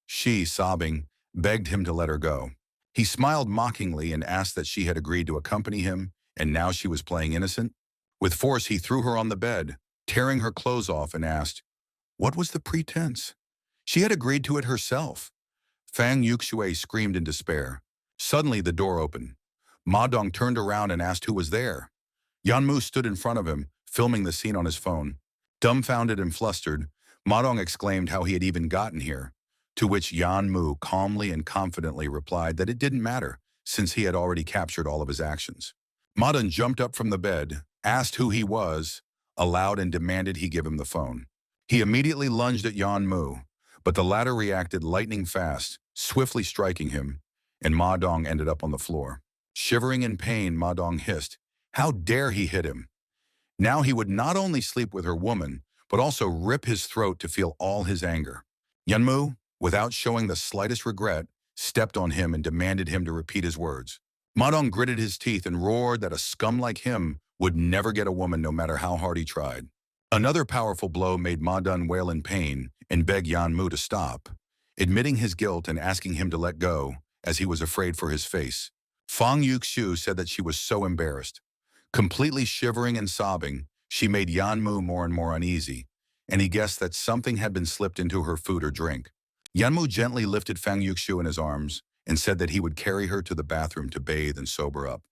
She, sobbing, begged him to let her go. He smiled mockingly and asked that she had agreed to accompany him, and now she was playing innocent. With force, he threw her on the bed, tearing her clothes off, and asked, "What was the pretense?" She had agreed to it herself. Fang Yuxue screamed in despair. Suddenly, the door opened. Ma Dong turned around and asked who was there. Yanmu stood in front of him, filming the scene on his phone. Dumbfounded and flustered, Ma Dong exclaimed how he had even gotten here, to which Yanmu calmly and confidently replied that it didn't matter, since he had already captured all of his actions. Ma Dong jumped up from the bed, asked who he was, aloud, and demanded he give him the phone. He immediately lunged at Yanmu, but the latter reacted lightning fast, swiftly striking him, and Ma Dong ended up on the floor. Shivering in pain, Ma Dong hissed, how dare he hit him? Now he would not only sleep with her woman, but also rip his throat to feel all his anger. Yanmu, without showing the slightest regret, stepped on him and demanded him to repeat his words. Ma Dong gritted his teeth and roared that a scum like him would never get a woman no matter how hard he tried. Another powerful blow made Ma Dong wail in pain and beg Yanmu to stop, admitting his guilt and asking him to let go, as he was afraid for his face. Fang Yuxu said that she was so embarrassed. Completely shivering and sobbing, she made Yanmu more and more uneasy, and he guessed that something had been slipped into her food or drink. Yanmu gently lifted Fang Yuxu in his arms and said that he would carry her to the bathroom to bathe and sober up.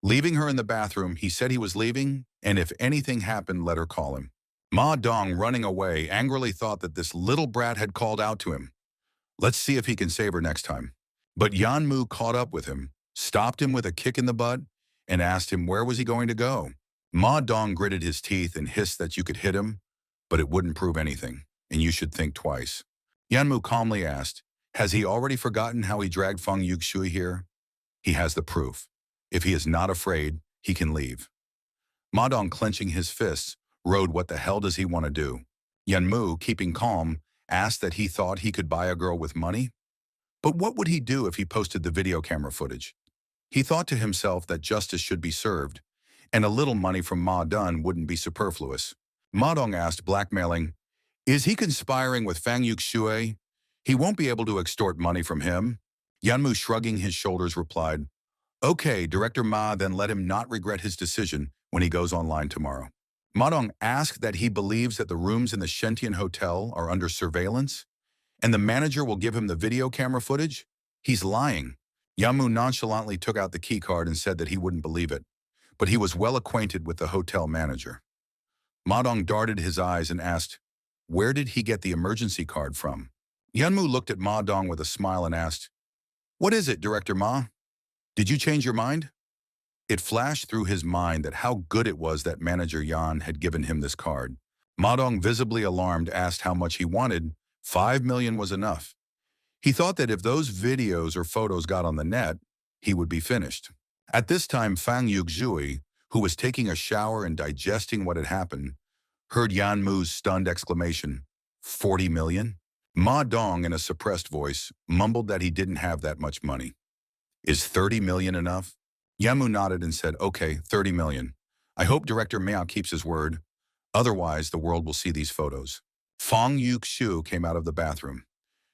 Leaving her in the bathroom, he said he was leaving, and if anything happened, let her call him. Ma Dong, running away, angrily thought that this little brat had called out to him. Let's see if he can save her next time. But Yan Mu caught up with him, stopped him with a kick in the butt, and asked him where was he going to go. Ma Dong gritted his teeth and hissed that you could hit him, but it wouldn't prove anything, and you should think twice. Yan Mu calmly asked, has he already forgotten how he dragged Feng Yuxui here? He has the proof. If he is not afraid, he can leave. Ma Dong, clenching his fists, rode what the hell does he want to do? Yan Mu, keeping calm, asked that he thought he could buy a girl with money. But what would he do if he posted the video camera footage? He thought to himself that justice should be served, and a little money from Ma Dun wouldn't be superfluous. Ma Dong asked, blackmailing, is he conspiring with Fang Yuxue? He won't be able to extort money from him. Yanmu, shrugging his shoulders, replied, okay, Director Ma, then let him not regret his decision when he goes online tomorrow. Ma Dong asked that he believes that the rooms in the Shentian Hotel are under surveillance, and the manager will give him the video camera footage? He's lying. Yanmu nonchalantly took out the key card and said that he wouldn't believe it, but he was well acquainted with the hotel manager. Ma Dong darted his eyes and asked, where did he get the emergency card from? Yanmu looked at Ma Dong with a smile and asked, what is it, Director Ma? Did you change your mind? It flashed through his mind that how good it was that Manager Yan had given him this card. Ma Dong, visibly alarmed, asked how much he wanted. 5 million was enough. He thought that if those videos or photos got on the net, he would be finished. At this time, Fang Yuxui, who was taking a shower and digesting what had happened, heard Yan Mu's stunned exclamation, 40 million? Ma Dong, in a suppressed voice, mumbled that he didn't have that much money. Is 30 million enough? Yan Mu nodded and said, okay, 30 million. I hope Director Miao keeps his word. Otherwise, the world will see these photos. Fang Yuxiu came out of the bathroom.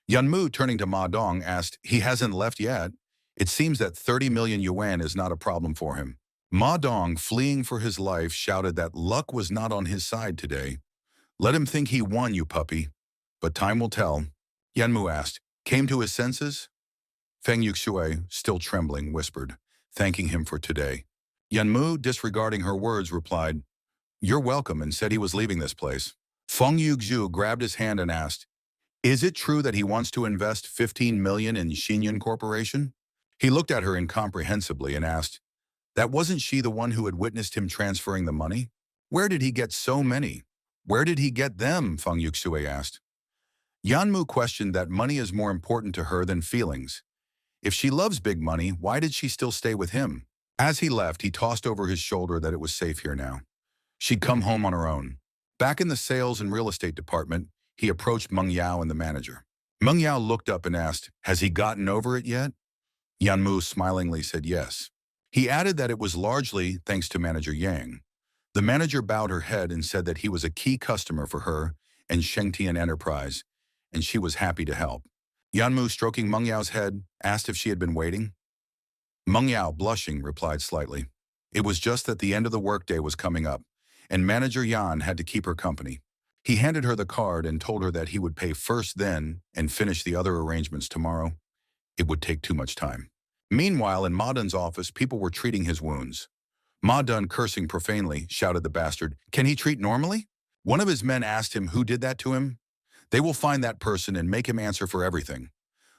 Yan Mu, turning to Ma Dong, asked, he hasn't left yet. It seems that 30 million yuan is not a problem for him. Ma Dong, fleeing for his life, shouted that luck was not on his side today. Let him think he won, you puppy. But time will tell. Yan Mu asked, came to his senses? Feng Yuxue, still trembling, whispered, thanking him for today. Yan Mu, disregarding her words, replied, you're welcome, and said he was leaving this place. Feng Yuxue grabbed his hand and asked, is it true that he wants to invest 15 million in Xinyan Corporation? He looked at her incomprehensibly and asked, that wasn't she the one who had witnessed him transferring the money? Where did he get so many? Where did he get them? Feng Yuxue asked. Yan Mu questioned that money is more important to her than feelings. If she loves big money, why did she still stay with him? As he left, he tossed over his shoulder that it was safe here now. She'd come home on her own. Back in the sales and real estate department, he approached Meng Yao and the manager. Meng Yao looked up and asked, has he gotten over it yet? Yan Mu smilingly said yes. He added that it was largely thanks to Manager Yang. The manager bowed her head and said that he was a key customer for her and Shengtian Enterprise, and she was happy to help. Yan Mu, stroking Meng Yao's head, asked if she had been waiting. Meng Yao, blushing, replied slightly. It was just that the end of the workday was coming up, and Manager Yan had to keep her company. He handed her the card and told her that he would pay first then and finish the other arrangements tomorrow. It would take too much time. Meanwhile, in Ma Dun's office, people were treating his wounds. Ma Dun, cursing profanely, shouted the bastard, can he treat normally? One of his men asked him who did that to him. They will find that person and make him answer for everything.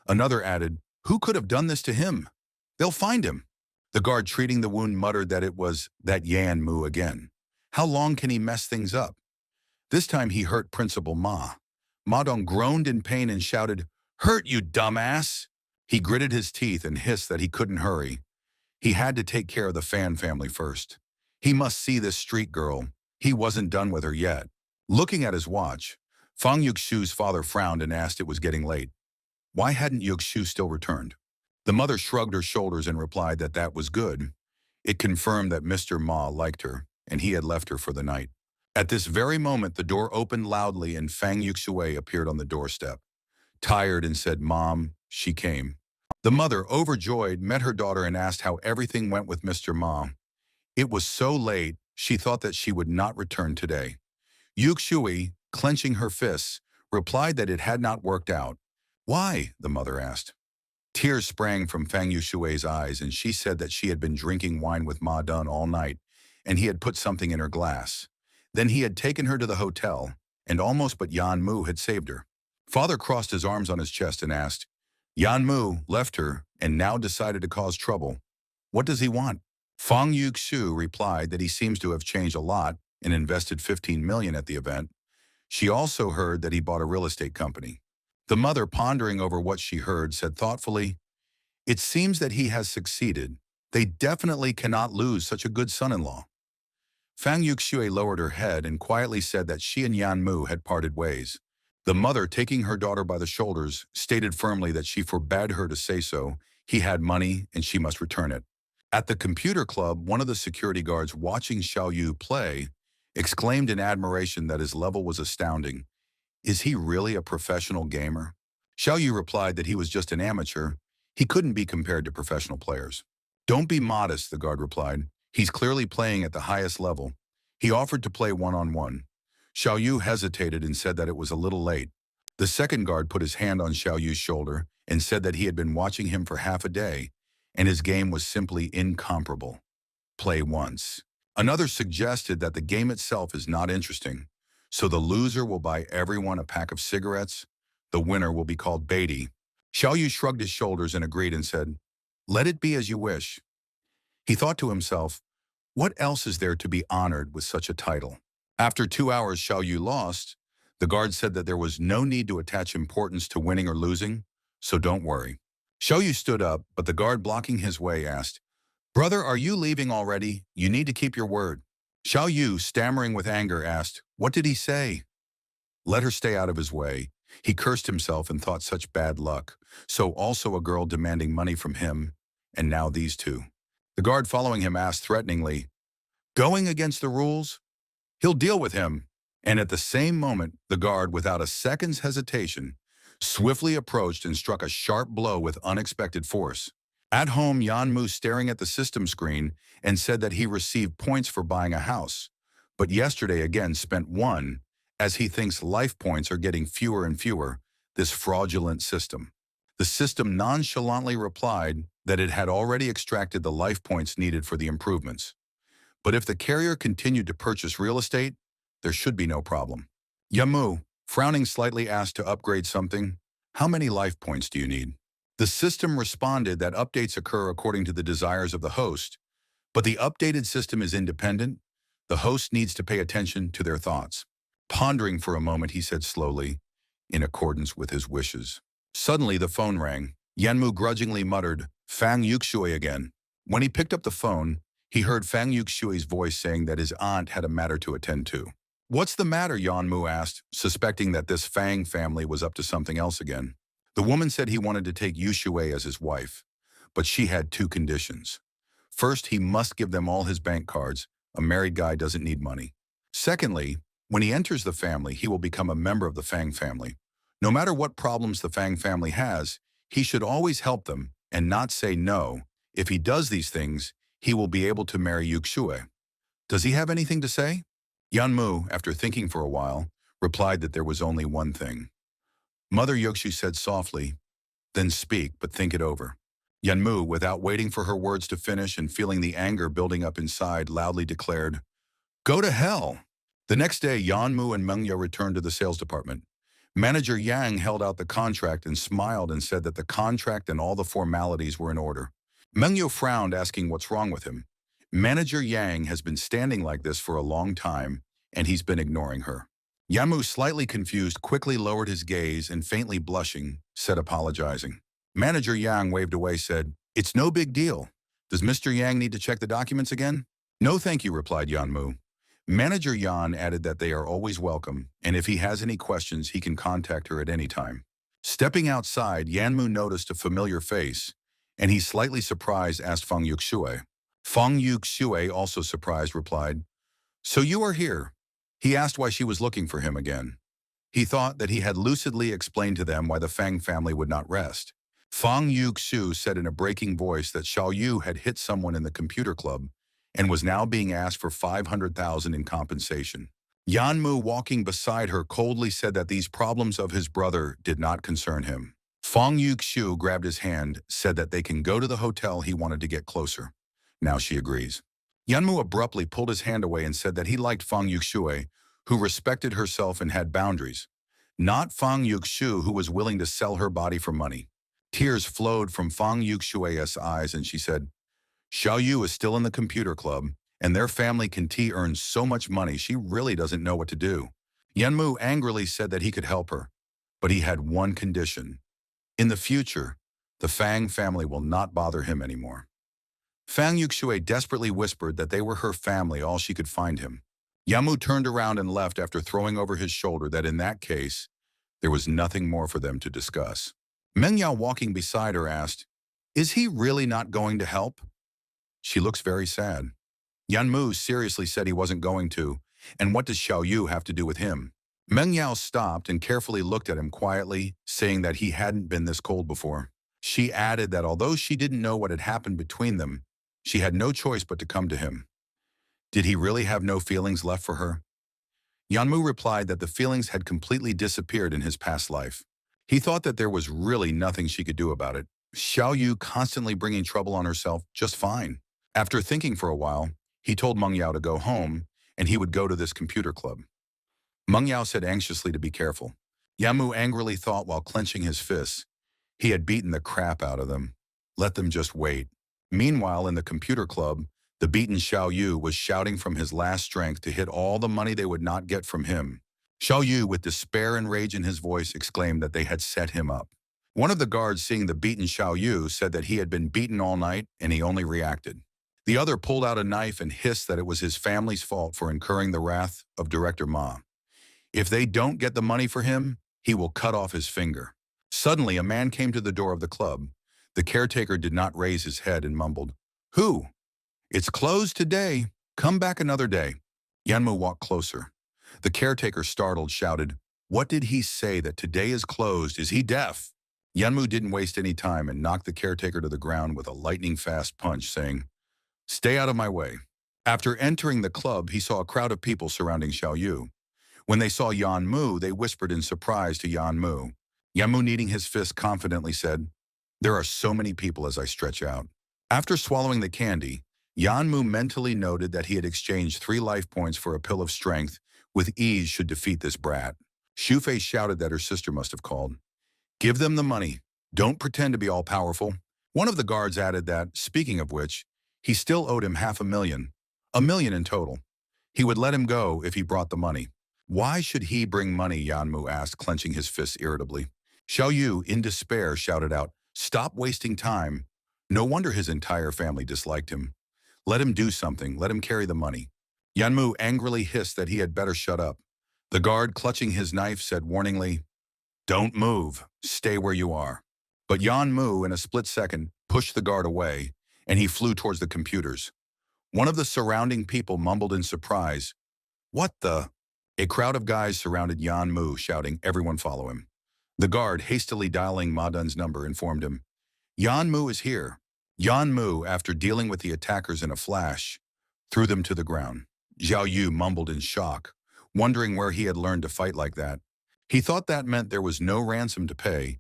Another added, who could have done this to him? They'll find him. The guard treating the wound muttered that it was that Yan Mu again. How long can he mess things up? This time he hurt Principal Ma. Ma Dong groaned in pain and shouted, hurt, you dumbass! He gritted his teeth and hissed that he couldn't hurry. He had to take care of the Fan family first. He must see this street girl. He wasn't done with her yet. Looking at his watch, Fang Yuxu's father frowned and asked it was getting late. Why hadn't Yuxu still returned? The mother shrugged her shoulders and replied that that was good. It confirmed that Mr. Ma liked her, and he had left her for the night. At this very moment, the door opened loudly and Fang Yuxue appeared on the doorstep. Tired and said, Mom, she came. The mother, overjoyed, met her daughter and asked how everything went with Mr. Ma. It was so late, she thought that she would not return today. Yuxue, clenching her fists, replied that it had not worked out. Why? The mother asked. Tears sprang from Fang Yuxue's eyes, and she said that she had been drinking wine with Ma Dun all night, and he had put something in her glass. Then he had taken her to the hotel, and almost but Yan Mu had saved her. Father crossed his arms on his chest and asked, Yanmu left her and now decided to cause trouble. What does he want? Fang Yuxiu replied that he seems to have changed a lot and invested 15 million at the event. She also heard that he bought a real estate company. The mother, pondering over what she heard, said thoughtfully, it seems that he has succeeded. They definitely cannot lose such a good son-in-law. Fang Yuxue lowered her head and quietly said that she and Yanmu had parted ways. The mother, taking her daughter by the shoulders, stated firmly that she forbade her to say so. He had money and she must return it. At the computer club, one of the security guards watching Xiao Yu play exclaimed in admiration that his level was astounding. Is he really a professional gamer? Xiao Yu replied that he was just an amateur. He couldn't be compared to professional players. Don't be modest, the guard replied. He's clearly playing at the highest level. He offered to play one-on-one. Xiao Yu hesitated and said that it was a little late. The second guard put his hand on Xiao Yu's shoulder and said that he had been watching him for half a day, and his game was simply incomparable. Play once. Another suggested that the game itself is not interesting, so the loser will buy everyone a pack of cigarettes. The winner will be called Beatty. Xiao Yu shrugged his shoulders and agreed and said, let it be as you wish. He thought to himself, what else is there to be honored with such a title? After 2 hours Xiao Yu lost, the guard said that there was no need to attach importance to winning or losing, so don't worry. Xiao Yu stood up, but the guard blocking his way asked, brother, are you leaving already? You need to keep your word. Xiao Yu, stammering with anger, asked, what did he say? Let her stay out of his way. He cursed himself and thought such bad luck. So also a girl demanding money from him, and now these two. The guard following him asked threateningly, going against the rules? He'll deal with him. And at the same moment, the guard, without a second's hesitation, swiftly approached and struck a sharp blow with unexpected force. At home, Yanmu staring at the system screen and said that he received points for buying a house, but yesterday again spent one, as he thinks life points are getting fewer and fewer, this fraudulent system. The system nonchalantly replied that it had already extracted the life points needed for the improvements. But if the carrier continued to purchase real estate, there should be no problem. Yamu, frowning slightly, asked to upgrade something. How many life points do you need? The system responded that updates occur according to the desires of the host, but the updated system is independent. The host needs to pay attention to their thoughts. Pondering for a moment, he said slowly, in accordance with his wishes. Suddenly, the phone rang. Yanmu grudgingly muttered, Fang Yuxue again. When he picked up the phone, he heard Fang Yuxue's voice saying that his aunt had a matter to attend to. What's the matter? Yanmu asked, suspecting that this Fang family was up to something else again. The woman said he wanted to take Yuxue as his wife, but she had two conditions. First, he must give them all his bank cards. A married guy doesn't need money. Secondly, when he enters the family, he will become a member of the Fang family. No matter what problems the Fang family has, he should always help them and not say no. If he does these things, he will be able to marry Yuxue. Does he have anything to say? Yanmu, after thinking for a while, replied that there was only one thing. Mother Yuxu said softly, then speak, but think it over. Yanmu, without waiting for her words to finish and feeling the anger building up inside, loudly declared, go to hell. The next day, Yanmu and Manga returned to the sales department. Manager Yang held out the contract and smiled and said that the contract and all the formalities were in order. Mengyo frowned, asking what's wrong with him. Manager Yang has been standing like this for a long time, and he's been ignoring her. Yamu, slightly confused, quickly lowered his gaze and, faintly blushing, said apologizing. Manager Yang waved away, said, it's no big deal. Does Mr. Yang need to check the documents again? No, thank you, replied Yanmu. Manager Yan added that they are always welcome, and if he has any questions, he can contact her at any time. Stepping outside, Yanmu noticed a familiar face, and he, slightly surprised, asked Fang Yuxue. Fang Yuxue, also surprised, replied, so you are here. He asked why she was looking for him again. He thought that he had lucidly explained to them why the Fang family would not rest. Fang Yuxu said in a breaking voice that Xiao Yu had hit someone in the computer club and was now being asked for 500,000 in compensation. Yanmu, walking beside her, coldly said that these problems of his brother did not concern him. Fang Yuxu grabbed his hand, said that they can go to the hotel he wanted to get closer. Now she agrees. Yanmu abruptly pulled his hand away and said that he liked Fang Yuxue, who respected herself and had boundaries. not Fang Yuxiu, who was willing to sell her body for money. Tears flowed from Fang Yuxiu's eyes, and she said, Xiao Yu is still in the computer club, and their family can earn so much money she really doesn't know what to do. Yanmu angrily said that he could help her, but he had one condition. In the future, the Fang family will not bother him anymore. Fang Yuxue desperately whispered that they were her family, all she could find him. Yamu turned around and left after throwing over his shoulder that in that case, there was nothing more for them to discuss. Mengyao, walking beside her, asked, "Is he really not going to help?" "She looks very sad." Yanmu seriously said he wasn't going to, and what does Xiao Yu have to do with him? Mengyao stopped and carefully looked at him quietly, saying that he hadn't been this cold before. She added that although she didn't know what had happened between them, she had no choice but to come to him. Did he really have no feelings left for her? Yanmu replied that the feelings had completely disappeared in his past life. He thought that there was really nothing she could do about it. Xiao Yu constantly bringing trouble on herself just fine. After thinking for a while, he told Meng Yao to go home, and he would go to this computer club. Meng Yao said anxiously to be careful. Yamu angrily thought while clenching his fists, he had beaten the crap out of them. Let them just wait. Meanwhile, in the computer club, the beaten Xiao Yu was shouting from his last strength to hit all the money they would not get from him. Xiao Yu, with despair and rage in his voice, exclaimed that they had set him up. One of the guards, seeing the beaten Xiao Yu, said that he had been beaten all night and he only reacted. The other pulled out a knife and hissed that it was his family's fault for incurring the wrath of Director Ma. If they don't get the money for him, he will cut off his finger. Suddenly, a man came to the door of the club. The caretaker did not raise his head and mumbled, "Who? It's closed today. Come back another day." Yanmu walked closer. The caretaker, startled, shouted, "What did he say, that today is closed? Is he deaf?" Yanmu didn't waste any time and knocked the caretaker to the ground with a lightning-fast punch, saying, "Stay out of my way." After entering the club, he saw a crowd of people surrounding Xiao Yu. When they saw Yanmu, they whispered in surprise to Yanmu. Yanmu, kneading his fist, confidently said, "There are so many people as I stretch out." After swallowing the candy, Yanmu mentally noted that he had exchanged 3 life points for a pill of strength with ease should defeat this brat. Shufei shouted that her sister must have called. "Give them the money. Don't pretend to be all-powerful." One of the guards added that, speaking of which, he still owed him $500,000, $1 million in total. He would let him go if he brought the money. "Why should he bring money?" Yanmu asked, clenching his fists irritably. Xiao Yu, in despair, shouted out, "Stop wasting time. No wonder his entire family disliked him. Let him do something. Let him carry the money." Yanmu angrily hissed that he had better shut up. The guard, clutching his knife, said warningly, "Don't move. Stay where you are." But Yanmu, in a split second, pushed the guard away, and he flew towards the computers. One of the surrounding people mumbled in surprise, "What the?" A crowd of guys surrounded Yanmu, shouting, "Everyone follow him." The guard, hastily dialing Ma Dun's number, informed him, "Yanmu is here." Yanmu, after dealing with the attackers in a flash, threw them to the ground. Xiao Yu mumbled in shock, wondering where he had learned to fight like that. He thought that meant there was no ransom to pay,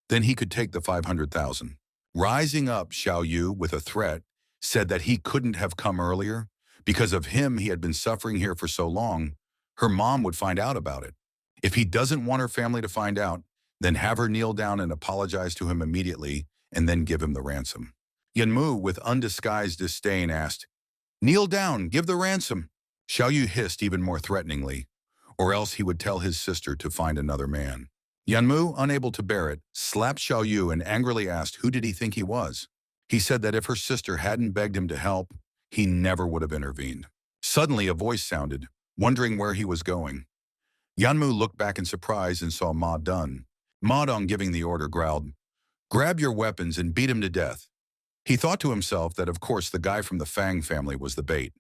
then he could take the 500,000. Rising up, Xiao Yu, with a threat, said that he couldn't have come earlier. Because of him, he had been suffering here for so long, her mom would find out about it. If he doesn't want her family to find out, then have her kneel down and apologize to him immediately, and then give him the ransom. Yanmu, with undisguised disdain, asked, "Kneel down, give the ransom." Xiao Yu hissed even more threateningly, or else he would tell his sister to find another man. Yanmu, unable to bear it, slapped Xiao Yu and angrily asked who did he think he was. He said that if her sister hadn't begged him to help, he never would have intervened. Suddenly a voice sounded, wondering where he was going. Yanmu looked back in surprise and saw Ma Dun. Ma Dun, giving the order, growled, "Grab your weapons and beat him to death." He thought to himself that of course the guy from the Fang family was the bait.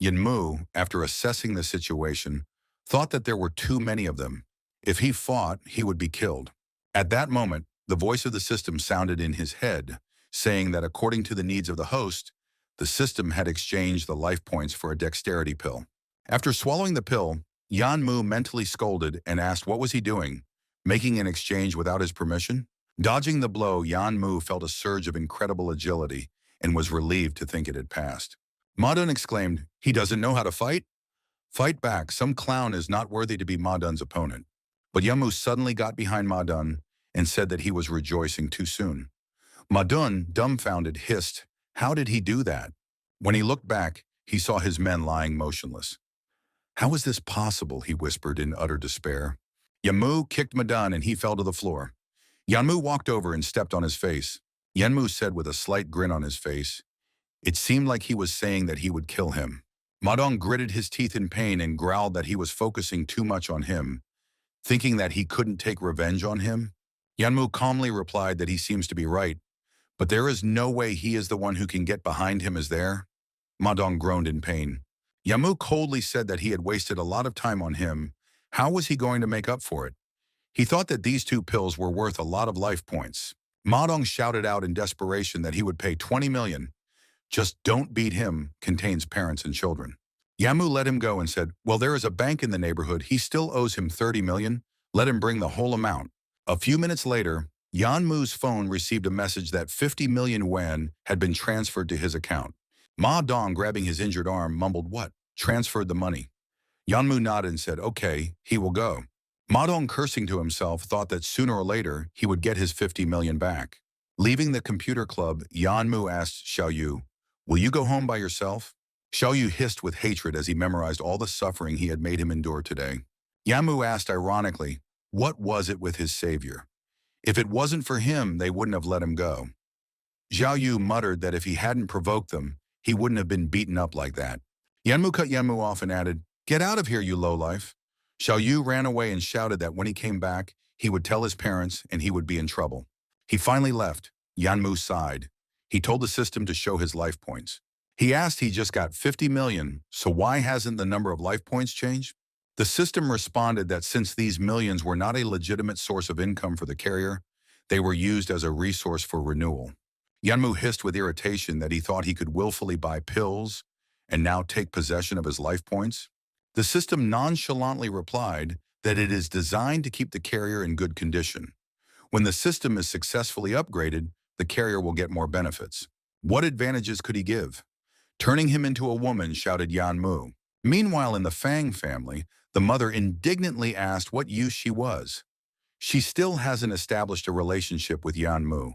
Yanmu, after assessing the situation, thought that there were too many of them. If he fought, he would be killed. At that moment, the voice of the system sounded in his head, saying that according to the needs of the host, the system had exchanged the life points for a dexterity pill. After swallowing the pill, Yanmu mentally scolded and asked what was he doing, making an exchange without his permission? Dodging the blow, Yanmu felt a surge of incredible agility and was relieved to think it had passed. Ma Dun exclaimed, "He doesn't know how to fight? Fight back. Some clown is not worthy to be Ma Dun's opponent." But Yanmu suddenly got behind Ma Dun and said that he was rejoicing too soon. Ma Dun, dumbfounded, hissed, "How did he do that?" When he looked back, he saw his men lying motionless. "How is this possible?" he whispered in utter despair. Yanmu kicked Ma Dun and he fell to the floor. Yanmu walked over and stepped on his face. Yanmu said with a slight grin on his face, it seemed like he was saying that he would kill him. Ma Dun gritted his teeth in pain and growled that he was focusing too much on him, thinking that he couldn't take revenge on him. Yanmu calmly replied that he seems to be right, but there is no way he is the one who can get behind him, is there? Ma Dun groaned in pain. Yanmu coldly said that he had wasted a lot of time on him. How was he going to make up for it? He thought that these 2 pills were worth a lot of life points. Ma Dun shouted out in desperation that he would pay 20 million. Just don't beat him contains parents and children. Yanmu let him go and said, well, there is a bank in the neighborhood. He still owes him 30 million. Let him bring the whole amount. A few minutes later, Yanmu's phone received a message that 50 million yuan had been transferred to his account. Ma Dong, grabbing his injured arm, mumbled, "What? Transferred the money?" Yanmu nodded and said, "Okay, he will go." Ma Dong, cursing to himself, thought that sooner or later he would get his 50 million back. Leaving the computer club, Yanmu asked Xiao Yu, "Will you go home by yourself?" Xiao Yu hissed with hatred as he memorized all the suffering he had made him endure today. Yanmu asked ironically, what was it with his savior? If it wasn't for him, they wouldn't have let him go. Xiao Yu muttered that if he hadn't provoked them, he wouldn't have been beaten up like that. Yanmu cut Yanmu off and added, "Get out of here, you lowlife." Xiao Yu ran away and shouted that when he came back, he would tell his parents and he would be in trouble. He finally left. Yanmu sighed. He told the system to show his life points. He asked, he just got 50 million, so why hasn't the number of life points changed? The system responded that since these millions were not a legitimate source of income for the carrier, they were used as a resource for renewal. Yanmu hissed with irritation that he thought he could willfully buy pills and now take possession of his life points. The system nonchalantly replied that it is designed to keep the carrier in good condition. When the system is successfully upgraded, the carrier will get more benefits. What advantages could he give? Turning him into a woman, shouted Yanmu. Meanwhile, in the Fang family, the mother indignantly asked what use she was. She still hasn't established a relationship with Yanmu.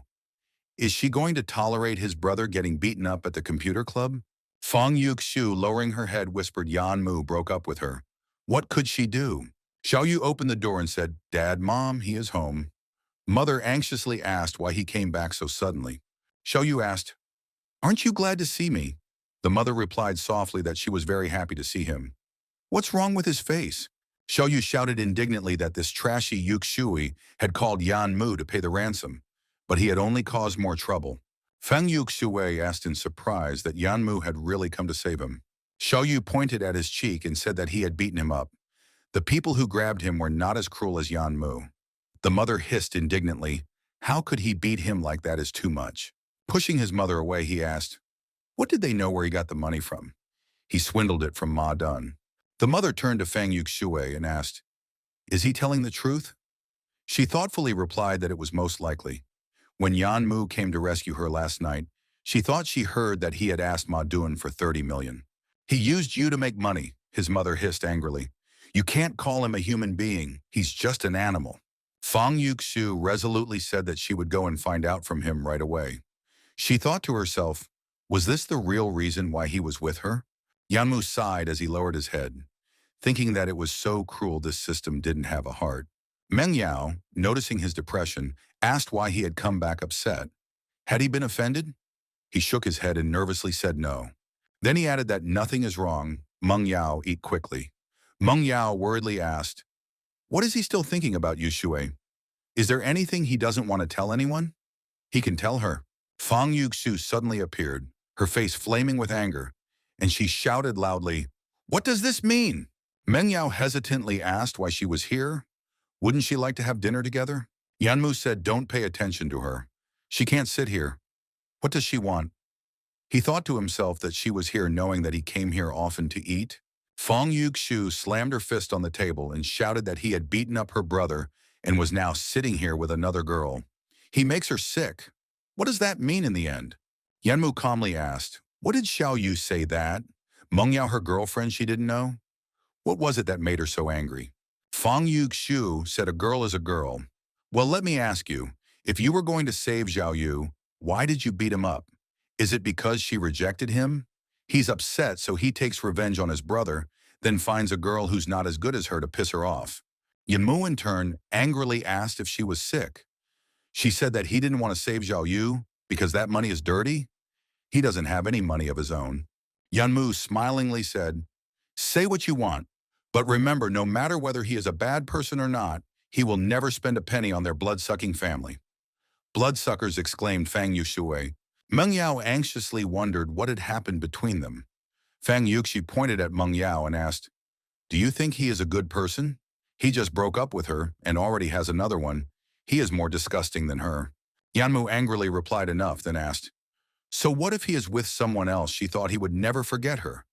Is she going to tolerate his brother getting beaten up at the computer club? Fang Yuxiu, lowering her head, whispered Yanmu broke up with her. What could she do? Xiao Yu opened the door and said, "Dad, Mom, he is home." Mother anxiously asked why he came back so suddenly. Xiao Yu asked, "Aren't you glad to see me?" The mother replied softly that she was very happy to see him. "What's wrong with his face?" Xiao Yu shouted indignantly that this trashy Yuxui had called Yanmu to pay the ransom, but he had only caused more trouble. Fang Yuxue asked in surprise that Yanmu had really come to save him. Xiao Yu pointed at his cheek and said that he had beaten him up. The people who grabbed him were not as cruel as Yanmu. The mother hissed indignantly, "How could he beat him like that is too much." Pushing his mother away, he asked, "What did they know where he got the money from?" "He swindled it from Ma Dun." The mother turned to Fang Yuxue and asked, "Is he telling the truth?" She thoughtfully replied that it was most likely. When Yanmu came to rescue her last night, she thought she heard that he had asked Ma Dun for 30 million. "He used you to make money," his mother hissed angrily. "You can't call him a human being. He's just an animal." Fang Yuxiu resolutely said that she would go and find out from him right away. She thought to herself, was this the real reason why he was with her? Yanmu sighed as he lowered his head, thinking that it was so cruel this system didn't have a heart. Meng Yao, noticing his depression, asked why he had come back upset. Had he been offended? He shook his head and nervously said no. Then he added that nothing is wrong. Meng Yao eat quickly. Meng Yao worriedly asked, what is he still thinking about Yuxue? Is there anything he doesn't want to tell anyone? He can tell her. Fang Yuxiu suddenly appeared, her face flaming with anger, and she shouted loudly, "What does this mean?" Meng Yao hesitantly asked why she was here. Wouldn't she like to have dinner together? Yanmu said, "Don't pay attention to her. She can't sit here. What does she want?" He thought to himself that she was here knowing that he came here often to eat. Fang Yuxiu slammed her fist on the table and shouted that he had beaten up her brother and was now sitting here with another girl. He makes her sick. What does that mean in the end? Yanmu calmly asked, what did Xiao Yu say that? Meng Yao her girlfriend she didn't know? What was it that made her so angry? Fang Yuxiu said a girl is a girl. Well, let me ask you, if you were going to save Zhao Yu, why did you beat him up? Is it because she rejected him? He's upset, so he takes revenge on his brother, then finds a girl who's not as good as her to piss her off. Yanmu, in turn, angrily asked if she was sick. She said that he didn't want to save Zhao Yu because that money is dirty. He doesn't have any money of his own. Yanmu smilingly said, say what you want, but remember, no matter whether he is a bad person or not, he will never spend a penny on their blood-sucking family. Bloodsuckers, exclaimed Fang Yuxue. Meng Yao anxiously wondered what had happened between them. Fang Yuxi pointed at Meng Yao and asked, do you think he is a good person? He just broke up with her and already has another one. He is more disgusting than her. Yanmu angrily replied enough, then asked, so what if he is with someone else she thought he would never forget her?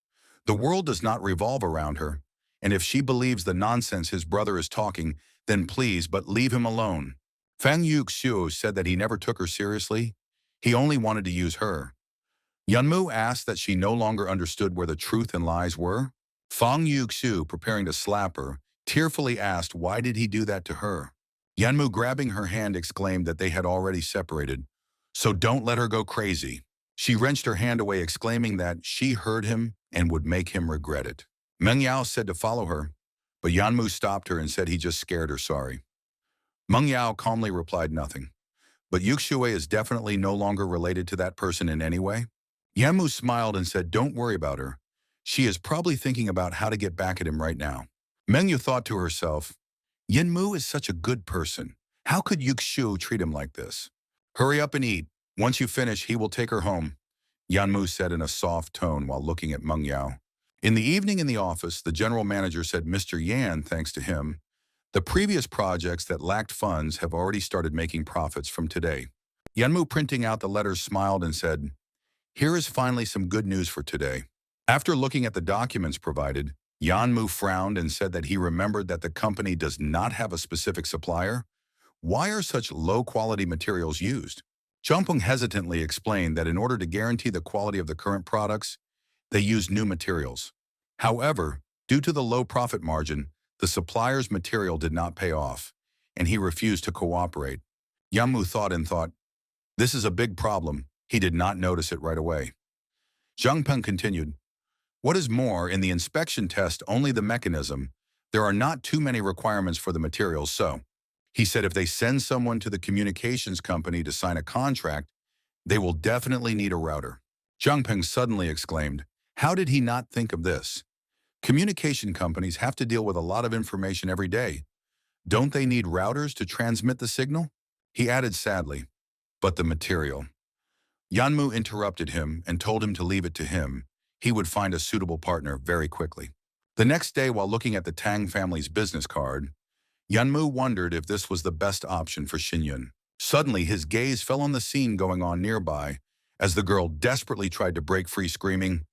The world does not revolve around her, and if she believes the nonsense his brother is talking, then please but leave him alone. Fang Yuxiu said that he never took her seriously. He only wanted to use her. Yanmu asked that she no longer understood where the truth and lies were. Fang Yuxiu, preparing to slap her, tearfully asked why did he do that to her. Yanmu, grabbing her hand, exclaimed that they had already separated. So don't let her go crazy. She wrenched her hand away, exclaiming that she heard him and would make him regret it. Meng Yao said to follow her, but Yanmu stopped her and said he just scared her sorry. Meng Yao calmly replied nothing. But Yuxue is definitely no longer related to that person in any way. Yanmu smiled and said, don't worry about her. She is probably thinking about how to get back at him right now. Meng Yu thought to herself, Yanmu is such a good person. How could Yuxu treat him like this? Hurry up and eat. Once you finish, he will take her home, Yanmu said in a soft tone while looking at Meng Yao. In the evening in the office, the general manager said Mr. Yan, thanks to him, the previous projects that lacked funds have already started making profits from today. Yanmu, printing out the letters, smiled and said, here is finally some good news for today. After looking at the documents provided, Yanmu frowned and said that he remembered that the company does not have a specific supplier. Why are such low-quality materials used? Zhangpeng hesitantly explained that in order to guarantee the quality of the current products, they use new materials. However, due to the low profit margin, the supplier's material did not pay off, and he refused to cooperate. Yanmu thought and thought, this is a big problem. He did not notice it right away. Zhangpeng continued, what is more, in the inspection test, only the mechanism. There are not too many requirements for the materials, so he said if they send someone to the communications company to sign a contract, they will definitely need a router. Zhangpeng suddenly exclaimed, how did he not think of this? Communication companies have to deal with a lot of information every day. Don't they need routers to transmit the signal? He added sadly, but the material. Yanmu interrupted him and told him to leave it to him. He would find a suitable partner very quickly. The next day, while looking at the Tang family's business card, Yanmu wondered if this was the best option for Xinyun. Suddenly, his gaze fell on the scene going on nearby as the girl desperately tried to break free, screaming,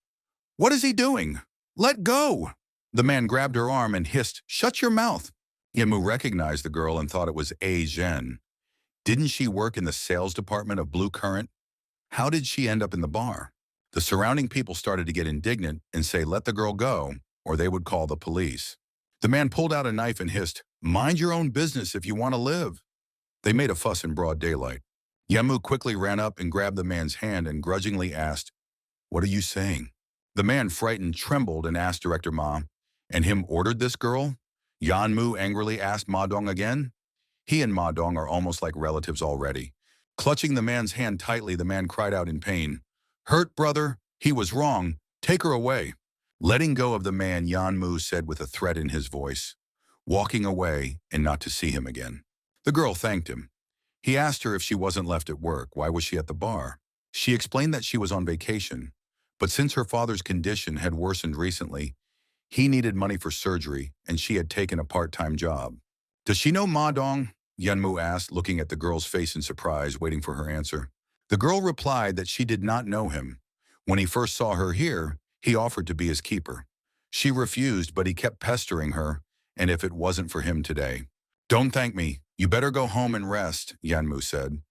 what is he doing? Let go! The man grabbed her arm and hissed, shut your mouth. Yanmu recognized the girl and thought it was A. Zhen. Didn't she work in the sales department of Blue Current? How did she end up in the bar? The surrounding people started to get indignant and say, let the girl go, or they would call the police. The man pulled out a knife and hissed, mind your own business if you want to live. They made a fuss in broad daylight. Yanmu quickly ran up and grabbed the man's hand and grudgingly asked, what are you saying? The man, frightened, trembled and asked Director Ma, and him ordered this girl? Yanmu angrily asked Ma Dong again. He and Ma Dong are almost like relatives already. Clutching the man's hand tightly, the man cried out in pain, hurt, brother, he was wrong, take her away. Letting go of the man, Yanmu said with a threat in his voice, walking away and not to see him again. The girl thanked him. He asked her if she wasn't left at work, why was she at the bar? She explained that she was on vacation, but since her father's condition had worsened recently, he needed money for surgery and she had taken a part-time job. Does she know Ma Dong? Yanmu asked, looking at the girl's face in surprise, waiting for her answer. The girl replied that she did not know him. When he first saw her here, he offered to be his keeper. She refused, but he kept pestering her, and if it wasn't for him today. Don't thank me. You better go home and rest, Yanmu said.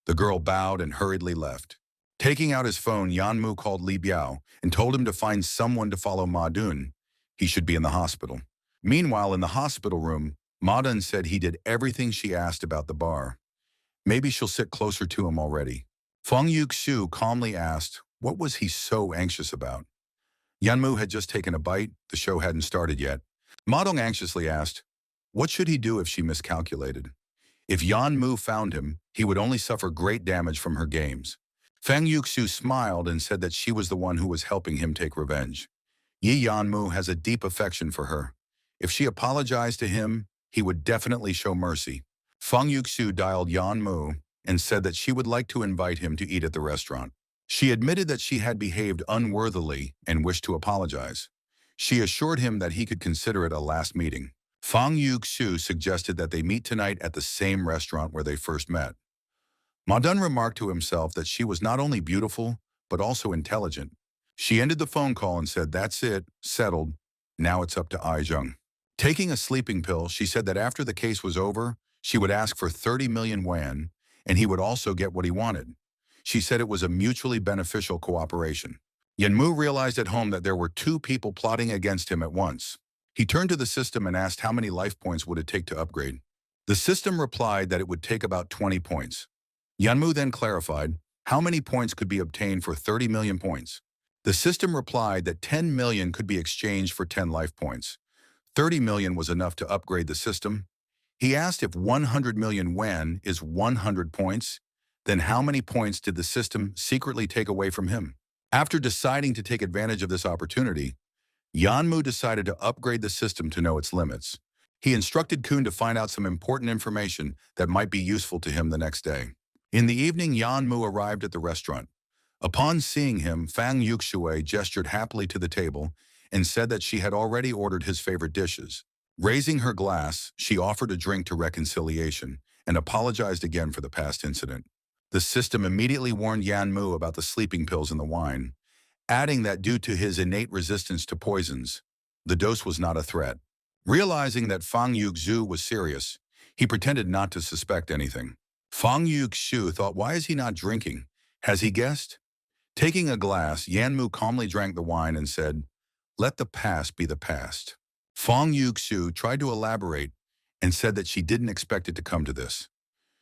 The girl bowed and hurriedly left. Taking out his phone, Yanmu called Li Biao and told him to find someone to follow Ma Dun. He should be in the hospital. Meanwhile, in the hospital room, Ma Dun said he did everything she asked about the bar. Maybe she'll sit closer to him already. Feng Yuxiu calmly asked, what was he so anxious about? Yanmu had just taken a bite, the show hadn't started yet. Ma Dong anxiously asked, what should he do if she miscalculated? If Yanmu found him, he would only suffer great damage from her games. Feng Yuxiu smiled and said that she was the one who was helping him take revenge. Yi Yanmu has a deep affection for her. If she apologized to him, he would definitely show mercy. Feng Yuxiu dialed Yanmu and said that she would like to invite him to eat at the restaurant. She admitted that she had behaved unworthily and wished to apologize. She assured him that he could consider it a last meeting. Feng Yuxiu suggested that they meet tonight at the same restaurant where they first met. Ma Dun remarked to himself that she was not only beautiful, but also intelligent. She ended the phone call and said, that's it, settled. Now it's up to Aizheng. Taking a sleeping pill, she said that after the case was over, she would ask for 30 million yuan, and he would also get what he wanted. She said it was a mutually beneficial cooperation. Yanmu realized at home that there were two people plotting against him at once. He turned to the system and asked how many life points would it take to upgrade. The system replied that it would take about 20 points. Yanmu then clarified how many points could be obtained for 30 million points. The system replied that 10 million could be exchanged for 10 life points. 30 million was enough to upgrade the system. He asked if 100 million yuan is 100 points, then how many points did the system secretly take away from him? After deciding to take advantage of this opportunity, Yanmu decided to upgrade the system to know its limits. He instructed Kun to find out some important information that might be useful to him the next day. In the evening, Yanmu arrived at the restaurant. Upon seeing him, Fang Yuxue gestured happily to the table and said that she had already ordered his favorite dishes. Raising her glass, she offered a drink to reconciliation and apologized again for the past incident. The system immediately warned Yanmu about the sleeping pills in the wine, adding that due to his innate resistance to poisons, the dose was not a threat. Realizing that Fang Yuxu was serious, he pretended not to suspect anything. Fang Yuxu thought, why is he not drinking? Has he guessed? Taking a glass, Yanmu calmly drank the wine and said, let the past be the past. Fang Yuxu tried to elaborate and said that she didn't expect it to come to this.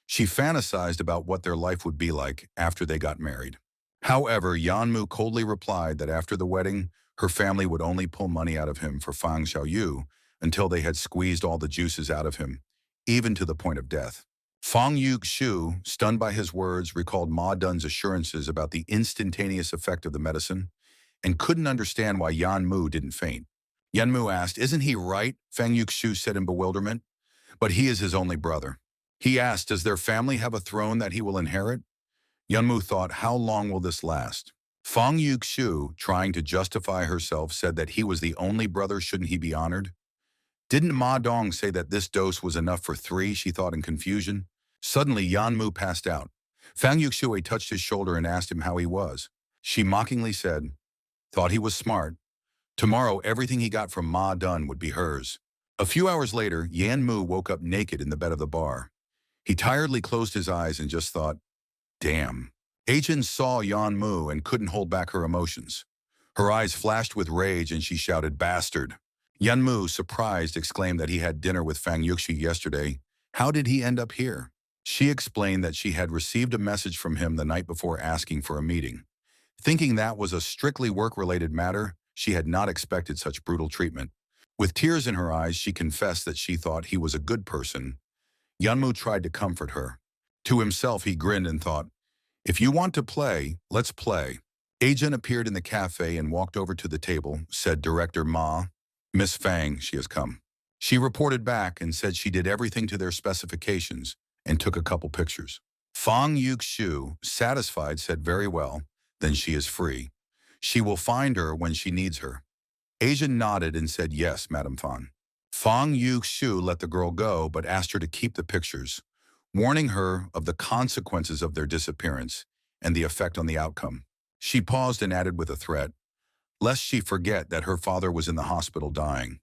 She fantasized about what their life would be like after they got married. However, Yanmu coldly replied that after the wedding, her family would only pull money out of him for Fang Xiaoyu until they had squeezed all the juices out of him, even to the point of death. Fang Yuxu, stunned by his words, recalled Ma Dun's assurances about the instantaneous effect of the medicine and couldn't understand why Yanmu didn't faint. Yanmu asked, isn't he right? Fang Yuxu said in bewilderment. But he is his only brother. He asked, does their family have a throne that he will inherit? Yanmu thought, how long will this last? Fang Yuxu, trying to justify herself, said that he was the only brother, shouldn't he be honored? Didn't Ma Dong say that this dose was enough for 3, she thought in confusion. Suddenly, Yanmu passed out. Fang Yuxue touched his shoulder and asked him how he was. She mockingly said, thought he was smart. Tomorrow, everything he got from Ma Dun would be hers. A few hours later, Yanmu woke up naked in the bed of the bar. He tiredly closed his eyes and just thought, damn. Agent saw Yanmu and couldn't hold back her emotions. Her eyes flashed with rage and she shouted, bastard. Yanmu, surprised, exclaimed that he had dinner with Fang Yuxi yesterday. How did he end up here? She explained that she had received a message from him the night before asking for a meeting. Thinking that was a strictly work-related matter, she had not expected such brutal treatment. With tears in her eyes, she confessed that she thought he was a good person. Yanmu tried to comfort her. To himself, he grinned and thought, if you want to play, let's play. Agent appeared in the cafe and walked over to the table, said Director Ma, Miss Fang, she has come. She reported back and said she did everything to their specifications and took a couple pictures. Fang Yuxiu, satisfied, said very well, then she is free. She will find her when she needs her. Asian nodded and said yes, Madam Fan. Fang Yuxiu let the girl go but asked her to keep the pictures, warning her of the consequences of their disappearance and the effect on the outcome. She paused and added with a threat, lest she forget that her father was in the hospital dying.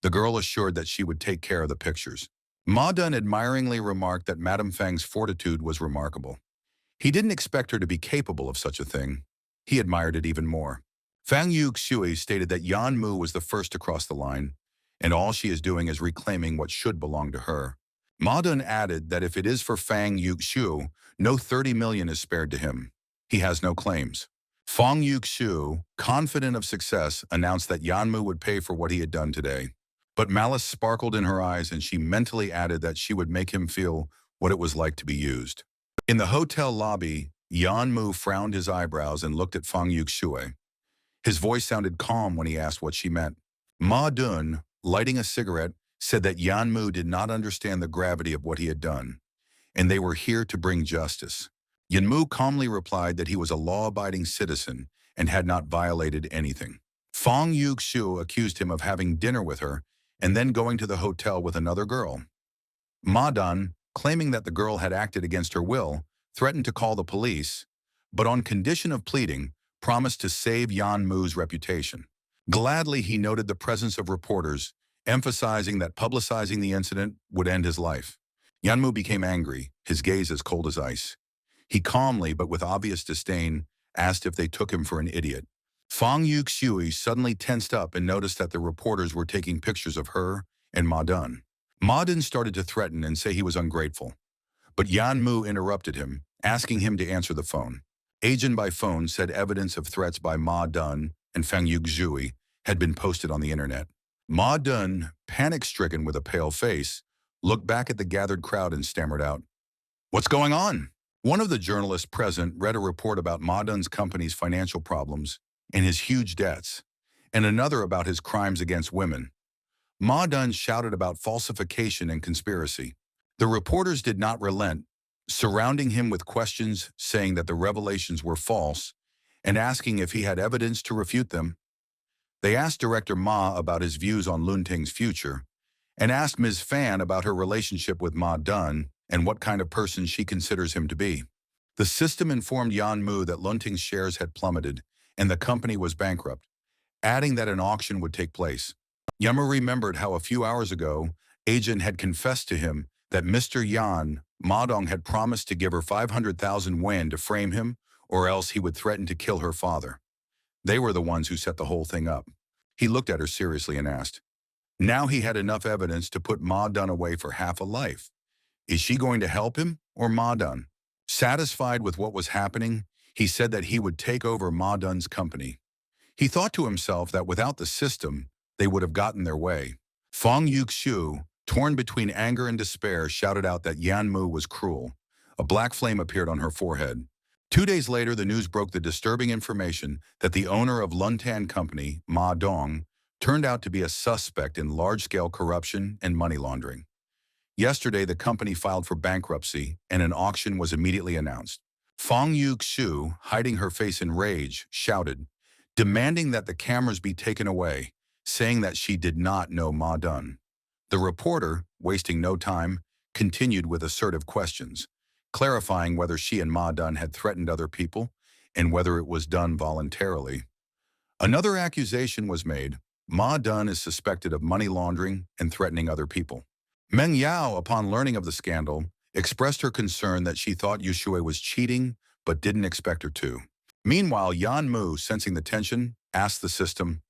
The girl assured that she would take care of the pictures. Ma Dun admiringly remarked that Madame Fang's fortitude was remarkable. He didn't expect her to be capable of such a thing. He admired it even more. Fang Yuxue stated that Yanmu was the first to cross the line, and all she is doing is reclaiming what should belong to her. Ma Dun added that if it is for Fang Yuxiu, no 30 million is spared to him. He has no claims. Fang Yuxiu, confident of success, announced that Yanmu would pay for what he had done today. But malice sparkled in her eyes, and she mentally added that she would make him feel what it was like to be used. In the hotel lobby, Yanmu frowned his eyebrows and looked at Fang Yuxiu. His voice sounded calm when he asked what she meant. Ma Dun, lighting a cigarette, said that Yanmu did not understand the gravity of what he had done, and they were here to bring justice. Yanmu calmly replied that he was a law-abiding citizen and had not violated anything. Fang Yuxiu accused him of having dinner with her and then going to the hotel with another girl. Ma Dun, claiming that the girl had acted against her will, threatened to call the police, but on condition of pleading, promised to save Yanmu's reputation. Gladly, he noted the presence of reporters, emphasizing that publicizing the incident would end his life. Yanmu became angry, his gaze as cold as ice. He calmly, but with obvious disdain, asked if they took him for an idiot. Fang Yuxiu suddenly tensed up and noticed that the reporters were taking pictures of her and Ma Dun. Ma Dun started to threaten and say he was ungrateful. But Yanmu interrupted him, asking him to answer the phone. Agent by phone said evidence of threats by Ma Dun and Fang Yuxiu had been posted on the internet. Ma Dun, panic-stricken with a pale face, looked back at the gathered crowd and stammered out, "What's going on?" One of the journalists present read a report about Ma Dun's company's financial problems and his huge debts, and another about his crimes against women. Ma Dun shouted about falsification and conspiracy. The reporters did not relent, surrounding him with questions saying that the revelations were false and asking if he had evidence to refute them. They asked Director Ma about his views on Lunting's future, and asked Ms. Fan about her relationship with Ma Dun and what kind of person she considers him to be. The system informed Yanmu that Lunting's shares had plummeted and the company was bankrupt, adding that an auction would take place. Yanmu remembered how a few hours ago, Agent had confessed to him that Mr. Yan Madong had promised to give her 500,000 yuan to frame him, or else he would threaten to kill her father. They were the ones who set the whole thing up. He looked at her seriously and asked, now he had enough evidence to put Ma Dun away for half a life. Is she going to help him or Ma Dun? Satisfied with what was happening, he said that he would take over Ma Dun's company. He thought to himself that without the system, they would have gotten their way. Fang Yuxiu, torn between anger and despair, shouted out that Yanmu was cruel. A black flame appeared on her forehead. 2 days later, the news broke the disturbing information that the owner of Luntan Company, Ma Dong, turned out to be a suspect in large-scale corruption and money laundering. Yesterday, the company filed for bankruptcy, and an auction was immediately announced. Fang Yuxiu, hiding her face in rage, shouted, demanding that the cameras be taken away, saying that she did not know Ma Dun. The reporter, wasting no time, continued with assertive questions, clarifying whether she and Ma Dun had threatened other people and whether it was done voluntarily. Another accusation was made. Ma Dun is suspected of money laundering and threatening other people. Meng Yao, upon learning of the scandal, expressed her concern that she thought Yuxue was cheating but didn't expect her to. Meanwhile, Yanmu, sensing the tension, asked the system,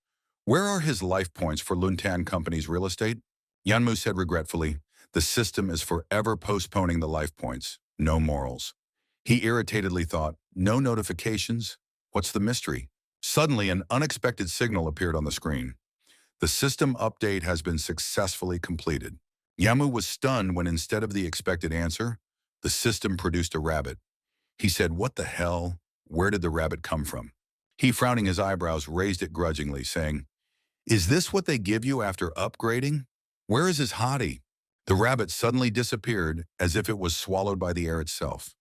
where are his life points for Luntan Company's real estate? Yanmu said regretfully, the system is forever postponing the life points, no morals. He irritatedly thought, no notifications? What's the mystery? Suddenly, an unexpected signal appeared on the screen. The system update has been successfully completed. Yamu was stunned when instead of the expected answer, the system produced a rabbit. He said, what the hell? Where did the rabbit come from? He, frowning his eyebrows, raised it grudgingly, saying, is this what they give you after upgrading? Where is his hottie? The rabbit suddenly disappeared as if it was swallowed by the air itself,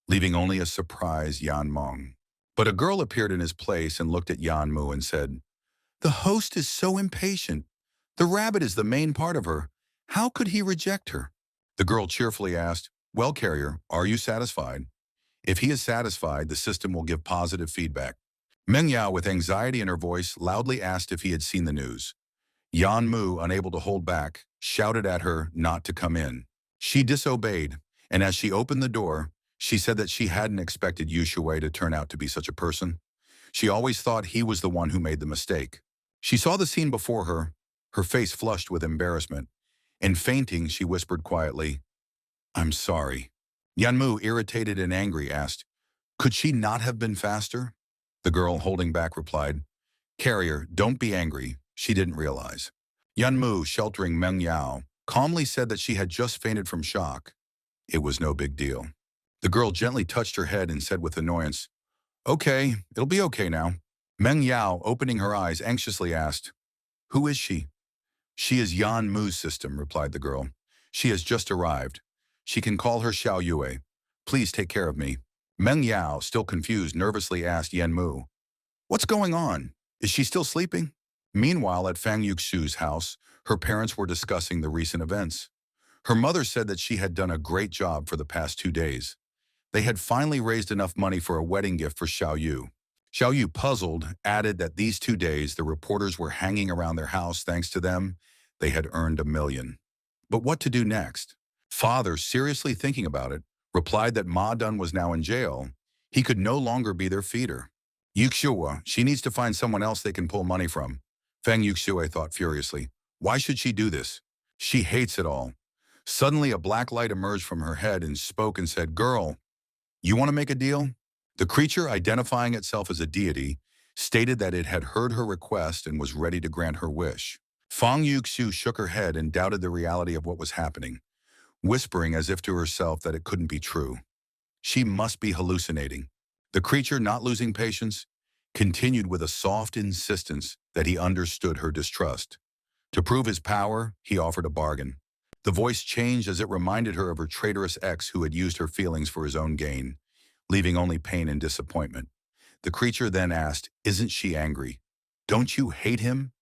leaving only a surprised Yan Mong. But a girl appeared in his place and looked at Yanmu and said, the host is so impatient. The rabbit is the main part of her. How could he reject her? The girl cheerfully asked, well, carrier, are you satisfied? If he is satisfied, the system will give positive feedback. Meng Yao, with anxiety in her voice, loudly asked if he had seen the news. Yanmu, unable to hold back, shouted at her not to come in. She disobeyed, and as she opened the door, she said that she hadn't expected Yuxue to turn out to be such a person. She always thought he was the one who made the mistake. She saw the scene before her, Her face flushed with embarrassment, and fainting, she whispered quietly, "I'm sorry." Yanmu, irritated and angry, asked, "Could she not have been faster?" The girl, holding back, replied, "Carrier, don't be angry. She didn't realize." Yanmu, sheltering Meng Yao, calmly said that she had just fainted from shock. It was no big deal. The girl gently touched her head and said with annoyance, "Okay, it'll be okay now." Meng Yao, opening her eyes, anxiously asked, "Who is she?" "She is Yan Mu's system," replied the girl. "She has just arrived. She can call her Xiao Yue. Please take care of me." Meng Yao, still confused, nervously asked Yan Mu, "What's going on? Is she still sleeping?" Meanwhile, at Fang Yuxiu's house, her parents were discussing the recent events. Her mother said that she had done a great job for the past 2 days. They had finally raised enough money for a wedding gift for Xiao Yu. Xiao Yu, puzzled, added that these 2 days the reporters were hanging around their house. Thanks to them, they had earned 1 million. But what to do next? Father, seriously thinking about it, replied that Ma Dun was now in jail. He could no longer be their feeder. Yuxiua, she needs to find someone else they can pull money from. Fang Yuxiue thought furiously. Why should she do this? She hates it all. Suddenly, a black light emerged from her head and spoke and said, "Girl, you want to make a deal?" The creature, identifying itself as a deity, stated that it had heard her request and was ready to grant her wish. Fang Yuxiu shook her head and doubted the reality of what was happening, whispering as if to herself that it couldn't be true. She must be hallucinating. The creature, not losing patience, continued with a soft insistence that he understood her distrust. To prove his power, he offered a bargain. The voice changed as it reminded her of her traitorous ex who had used her feelings for his own gain, leaving only pain and disappointment. The creature then asked, "Isn't she angry? Don't you hate him?"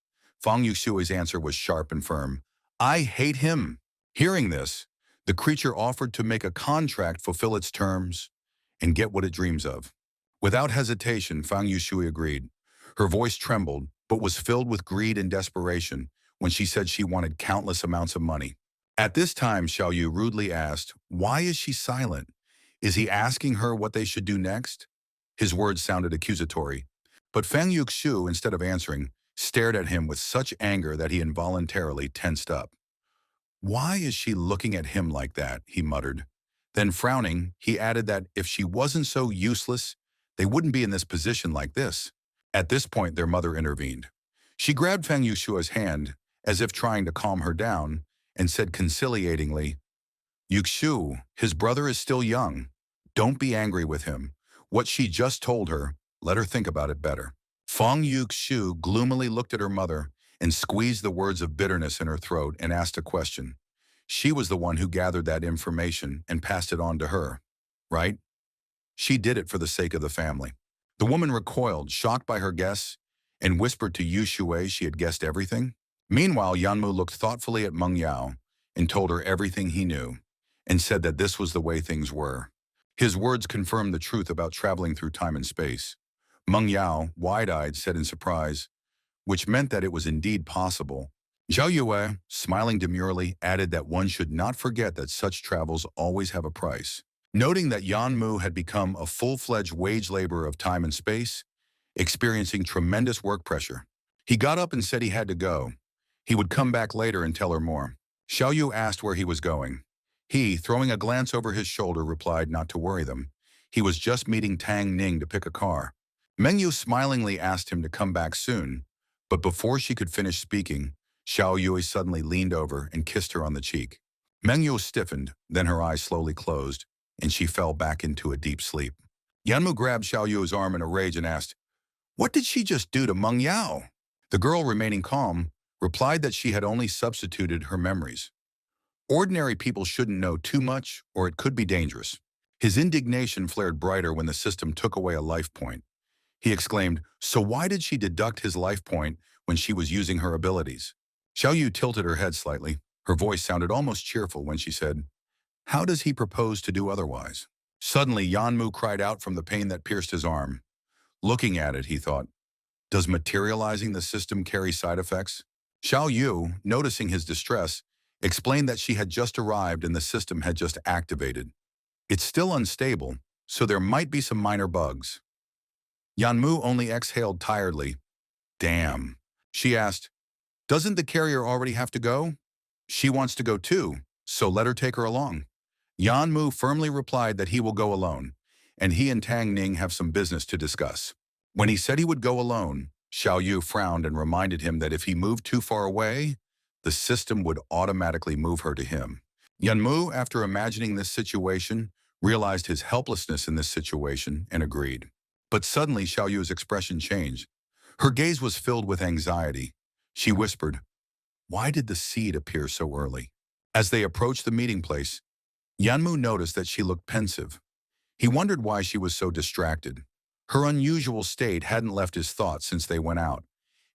Fang Yuxiu's answer was sharp and firm. "I hate him." Hearing this, the creature offered to make a contract, fulfill its terms, and get what it dreams of. Without hesitation, Fang Yuxiu agreed. Her voice trembled, but was filled with greed and desperation when she said she wanted countless amounts of money. At this time, Xiao Yu rudely asked, "Why is she silent? Is he asking her what they should do next?" His words sounded accusatory, but Fang Yuxiu, instead of answering, stared at him with such anger that he involuntarily tensed up. "Why is she looking at him like that?" he muttered. Then frowning, he added that if she wasn't so useless, they wouldn't be in this position like this. At this point, their mother intervened. She grabbed Fang Yuxiu's hand, as if trying to calm her down, and said conciliatingly, "Yuxiu, his brother is still young. Don't be angry with him. What she just told her, let her think about it better." Fang Yuxiu gloomily looked at her mother and squeezed the words of bitterness in her throat and asked a question. She was the one who gathered that information and passed it on to her, right? She did it for the sake of the family. The woman recoiled, shocked by her guess, and whispered to Yu Shui she had guessed everything. Meanwhile, Yanmu looked thoughtfully at Meng Yao and told her everything he knew, and said that this was the way things were. His words confirmed the truth about traveling through time and space. Meng Yao, wide-eyed, said in surprise, which meant that it was indeed possible. Zhao Yue, smiling demurely, added that one should not forget that such travels always have a price. Noting that Yan Mu had become a full-fledged wage laborer of time and space, experiencing tremendous work pressure, he got up and said he had to go. He would come back later and tell her more. Xiao Yu asked where he was going. He, throwing a glance over his shoulder, replied not to worry them. He was just meeting Tang Ning to pick a car. Meng Yu smilingly asked him to come back soon, but before she could finish speaking, Xiao Yui suddenly leaned over and kissed her on the cheek. Meng Yu stiffened, then her eyes slowly closed, and she fell back into a deep sleep. Yanmu grabbed Xiao Yu's arm in a rage and asked, "What did she just do to Meng Yao?" The girl, remaining calm, replied that she had only substituted her memories. Ordinary people shouldn't know too much, or it could be dangerous. His indignation flared brighter when the system took away a life point. He exclaimed, "So why did she deduct his life point when she was using her abilities?" Xiao Yu tilted her head slightly. Her voice sounded almost cheerful when she said, "How does he propose to do otherwise?" Suddenly, Yanmu cried out from the pain that pierced his arm. Looking at it, he thought, does materializing the system carry side effects? Xiao Yu, noticing his distress, explained that she had just arrived and the system had just activated. It's still unstable, so there might be some minor bugs. Yanmu only exhaled tiredly. Damn. She asked, Doesn't the carrier already have to go? She wants to go too, so let her take her along. Yan Mu firmly replied that he will go alone, and he and Tang Ning have some business to discuss. When he said he would go alone, Xiao Yu frowned and reminded him that if he moved too far away, the system would automatically move her to him. Yan Mu, after imagining this situation, realized his helplessness in this situation and agreed. But suddenly Xiao Yu's expression changed. Her gaze was filled with anxiety. She whispered, "Why did the seed appear so early?" As they approached the meeting place, Yanmu noticed that she looked pensive. He wondered why she was so distracted. Her unusual state hadn't left his thoughts since they went out,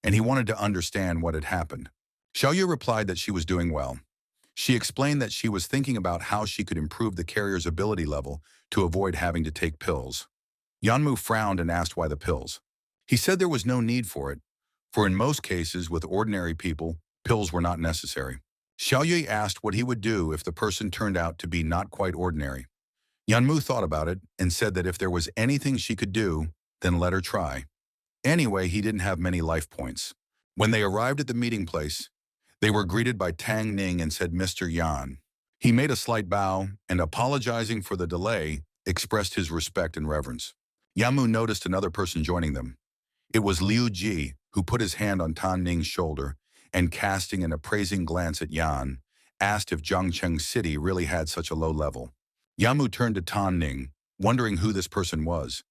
and he wanted to understand what had happened. Xiaoyu replied that she was doing well. She explained that she was thinking about how she could improve the carrier's ability level to avoid having to take pills. Yanmu frowned and asked why the pills. He said there was no need for it, for in most cases with ordinary people, pills were not necessary. Xiaoyu asked what he would do if the person turned out to be not quite ordinary. Yanmu thought about it and said that if there was anything she could do, then let her try. Anyway, he didn't have many life points. When they arrived at the meeting place, they were greeted by Tang Ning and said, "Mr. Yan." He made a slight bow and, apologizing for the delay, expressed his respect and reverence. Yamu noticed another person joining them. It was Liu Ji, who put his hand on Tan Ning's shoulder and, casting an appraising glance at Yan, asked if Zhangcheng City really had such a low level. Yamu turned to Tan Ning, wondering who this person was.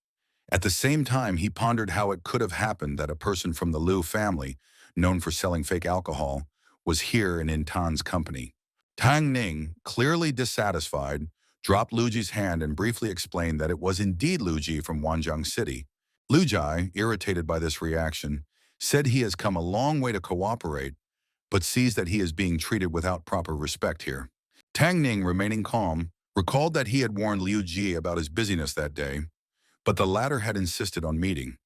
At the same time, he pondered how it could have happened that a person from the Liu family, known for selling fake alcohol, was here and in Tan's company. Tang Ning, clearly dissatisfied, dropped Lu Ji's hand and briefly explained that it was indeed Lu Ji from Wanjiang City. Lu Ji, irritated by this reaction, said he has come a long way to cooperate, but sees that he is being treated without proper respect here. Tang Ning, remaining calm, recalled that he had warned Liu Ji about his busyness that day, but the latter had insisted on meeting.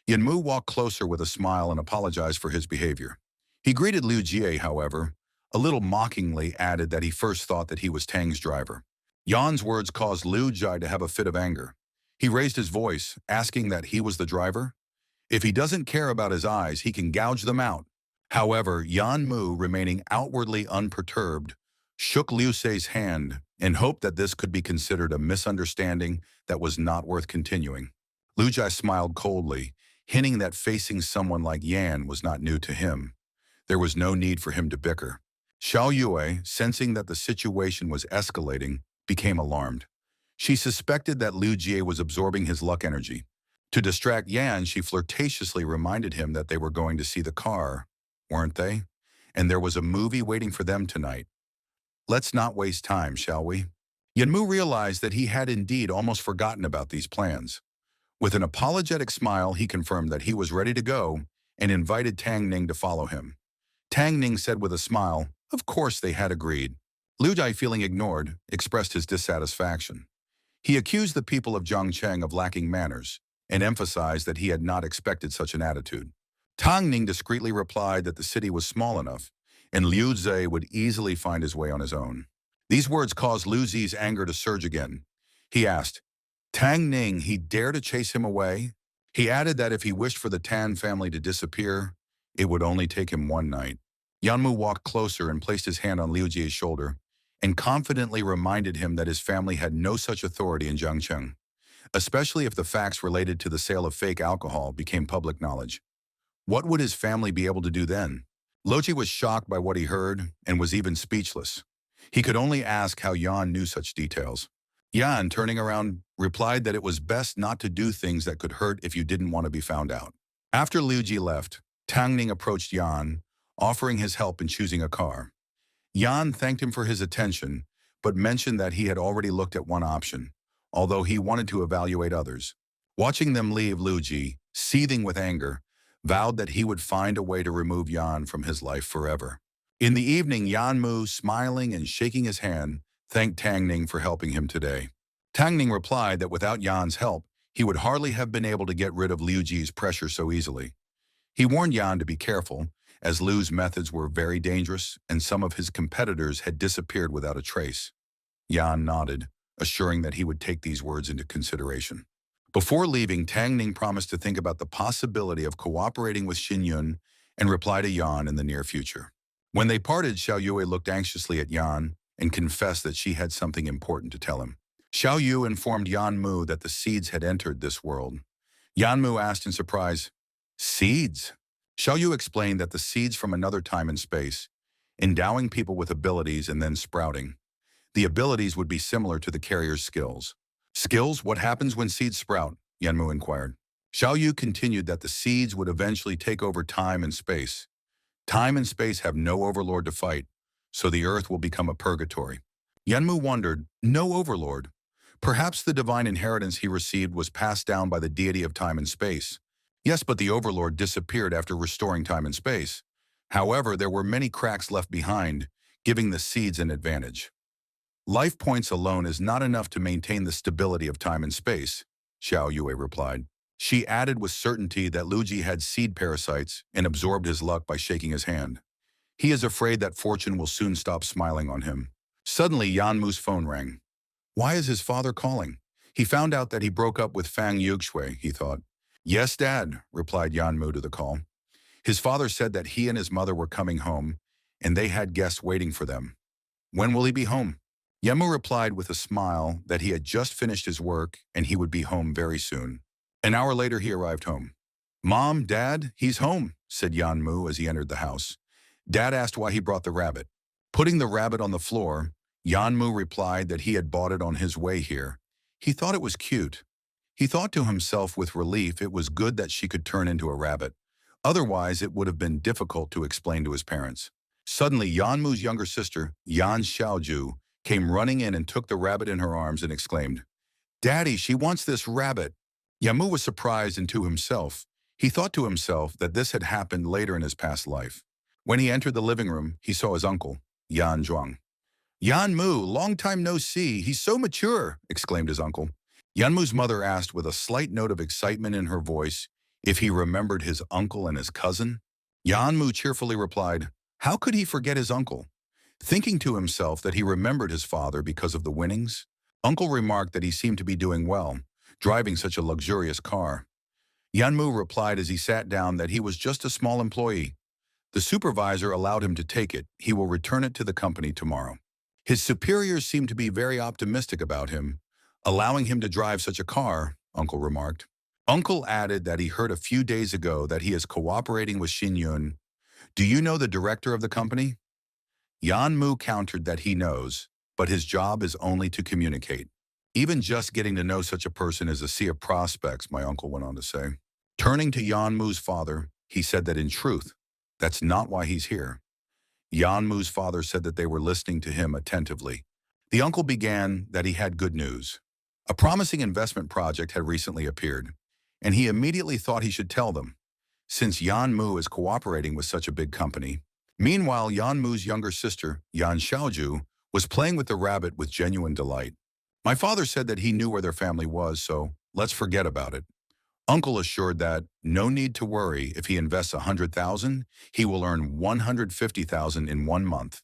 Yanmu walked closer with a smile and apologized for his behavior. He greeted Liu Jie, however, a little mockingly added that he first thought that he was Tang's driver. Yan's words caused Liu Jie to have a fit of anger. He raised his voice, asking that he was the driver. If he doesn't care about his eyes, he can gouge them out. However, Yan Mu, remaining outwardly unperturbed, shook Liu Sei's hand and hoped that this could be considered a misunderstanding that was not worth continuing. Liu Jie smiled coldly, hinting that facing someone like Yan was not new to him. There was no need for him to bicker. Xiao Yue, sensing that the situation was escalating, became alarmed. She suspected that Liu Jie was absorbing his luck energy. To distract Yan, she flirtatiously reminded him that they were going to see the car, weren't they? And there was a movie waiting for them tonight. Let's not waste time, shall we? Yanmu realized that he had indeed almost forgotten about these plans. With an apologetic smile, he confirmed that he was ready to go and invited Tang Ning to follow him. Tang Ning said with a smile, of course they had agreed. Liu Jie, feeling ignored, expressed his dissatisfaction. He accused the people of Zhangcheng of lacking manners and emphasized that he had not expected such an attitude. Tang Ning discreetly replied that the city was small enough and Liu Jie would easily find his way on his own. These words caused Liu Ji's anger to surge again. He asked, Tang Ning, he dare to chase him away? He added that if he wished for the Tan family to disappear, it would only take him one night. Yanmu walked closer and placed his hand on Liu Ji's shoulder and confidently reminded him that his family had no such authority in Zhangcheng, especially if the facts related to the sale of fake alcohol became public knowledge. What would his family be able to do then? Loji was shocked by what he heard and was even speechless. He could only ask how Yan knew such details. Yan, turning around, replied that it was best not to do things that could hurt if you didn't want to be found out. After Liu Ji left, Tang Ning approached Yan, offering his help in choosing a car. Yan thanked him for his attention, but mentioned that he had already looked at one option, although he wanted to evaluate others. Watching them leave, Liu Ji, seething with anger, vowed that he would find a way to remove Yan from his life forever. In the evening, Yan Mu, smiling and shaking his hand, thanked Tang Ning for helping him today. Tang Ning replied that without Yan's help, he would hardly have been able to get rid of Liu Ji's pressure so easily. He warned Yan to be careful, as Liu's methods were very dangerous and some of his competitors had disappeared without a trace. Yan nodded, assuring that he would take these words into consideration. Before leaving, Tang Ning promised to think about the possibility of cooperating with Xin Yun and reply to Yan in the near future. When they parted, Xiao Yue looked anxiously at Yan and confessed that she had something important to tell him. Xiao Yu informed Yan Mu that the seeds had entered this world. Yan Mu asked in surprise, "Seeds?" Xiao Yu explained that the seeds from another time and space, endowing people with abilities and then sprouting. The abilities would be similar to the carrier's skills. Skills? What happens when seeds sprout? Yan Mu inquired. Xiao Yu continued that the seeds would eventually take over time and space. Time and space have no overlord to fight, so the earth will become a purgatory. Yan Mu wondered, no overlord? Perhaps the divine inheritance he received was passed down by the deity of time and space. Yes, but the overlord disappeared after restoring time and space. However, there were many cracks left behind, giving the seeds an advantage. Life points alone is not enough to maintain the stability of time and space, Xiao Yue replied. She added with certainty that Luji had seed parasites and absorbed his luck by shaking his hand. He is afraid that fortune will soon stop smiling on him. Suddenly, Yan Mu's phone rang. Why is his father calling? He found out that he broke up with Fang Yugshui, he thought. Yes, Dad, replied Yan Mu to the call. His father said that he and his mother were coming home, and they had guests waiting for them. When will he be home? Yan Mu replied with a smile that he had just finished his work and he would be home very soon. An hour later, he arrived home. Mom, Dad, he's home, said Yan Mu as he entered the house. Dad asked why he brought the rabbit. Putting the rabbit on the floor, Yan Mu replied that he had bought it on his way here. He thought it was cute. He thought to himself with relief it was good that she could turn into a rabbit. Otherwise, it would have been difficult to explain to his parents. Suddenly, Yan Mu's younger sister, Yan Xiaoju, came running in and took the rabbit in her arms and exclaimed, Daddy, she wants this rabbit. Yan Mu was surprised and to himself. He thought to himself that this had happened later in his past life. When he entered the living room, he saw his uncle, Yan Zhuang. Yan Mu, long time no see. He's so mature, exclaimed his uncle. Yan Mu's mother asked with a slight note of excitement in her voice if he remembered his uncle and his cousin. Yan Mu cheerfully replied, how could he forget his uncle? Thinking to himself that he remembered his father because of the winnings, Uncle remarked that he seemed to be doing well, driving such a luxurious car. Yan Mu replied as he sat down that he was just a small employee. The supervisor allowed him to take it. He will return it to the company tomorrow. His superiors seemed to be very optimistic about him, allowing him to drive such a car, Uncle remarked. Uncle added that he heard a few days ago that he is cooperating with Xin Yun. Do you know the director of the company? Yan Mu countered that he knows, but his job is only to communicate. Even just getting to know such a person is a sea of prospects, my uncle went on to say. Turning to Yan Mu's father, he said that in truth, that's not why he's here. Yan Mu's father said that they were listening to him attentively. The uncle began that he had good news. A promising investment project had recently appeared, and he immediately thought he should tell them, since Yan Mu is cooperating with such a big company. Meanwhile, Yan Mu's younger sister, Yan Xiaoju, was playing with the rabbit with genuine delight. My father said that he knew where their family was, so let's forget about it. Uncle assured that no need to worry. If he invests 100,000, he will earn 150,000 in 1 month.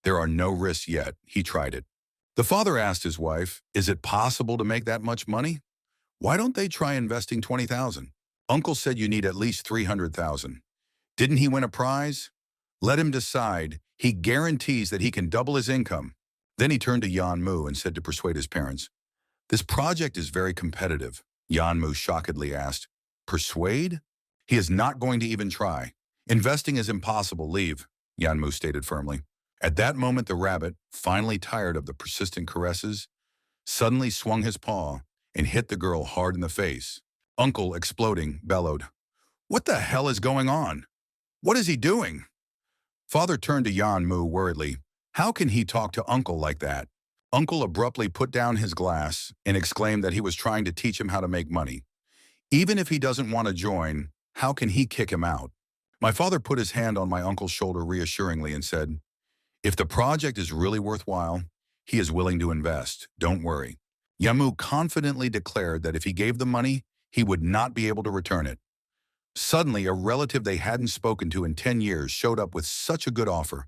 There are no risks yet. He tried it. The father asked his wife, is it possible to make that much money? Why don't they try investing 20,000? Uncle said you need at least 300,000. Didn't he win a prize? Let him decide. He guarantees that he can double his income. Then he turned to Yan Mu and said to persuade his parents, this project is very competitive. Yan Mu shockedly asked, persuade? He is not going to even try. Investing is impossible. Leave, Yan Mu stated firmly. At that moment, the rabbit, finally tired of the persistent caresses, suddenly swung his paw and hit the girl hard in the face. Uncle, exploding, bellowed, what the hell is going on? What is he doing? Father turned to Yan Mu worriedly. How can he talk to Uncle like that? Uncle abruptly put down his glass and exclaimed that he was trying to teach him how to make money. Even if he doesn't want to join, how can he kick him out? My father put his hand on my uncle's shoulder reassuringly and said, if the project is really worthwhile, he is willing to invest. Don't worry. Yan Mu confidently declared that if he gave the money, he would not be able to return it. Suddenly, a relative they hadn't spoken to in 10 years showed up with such a good offer.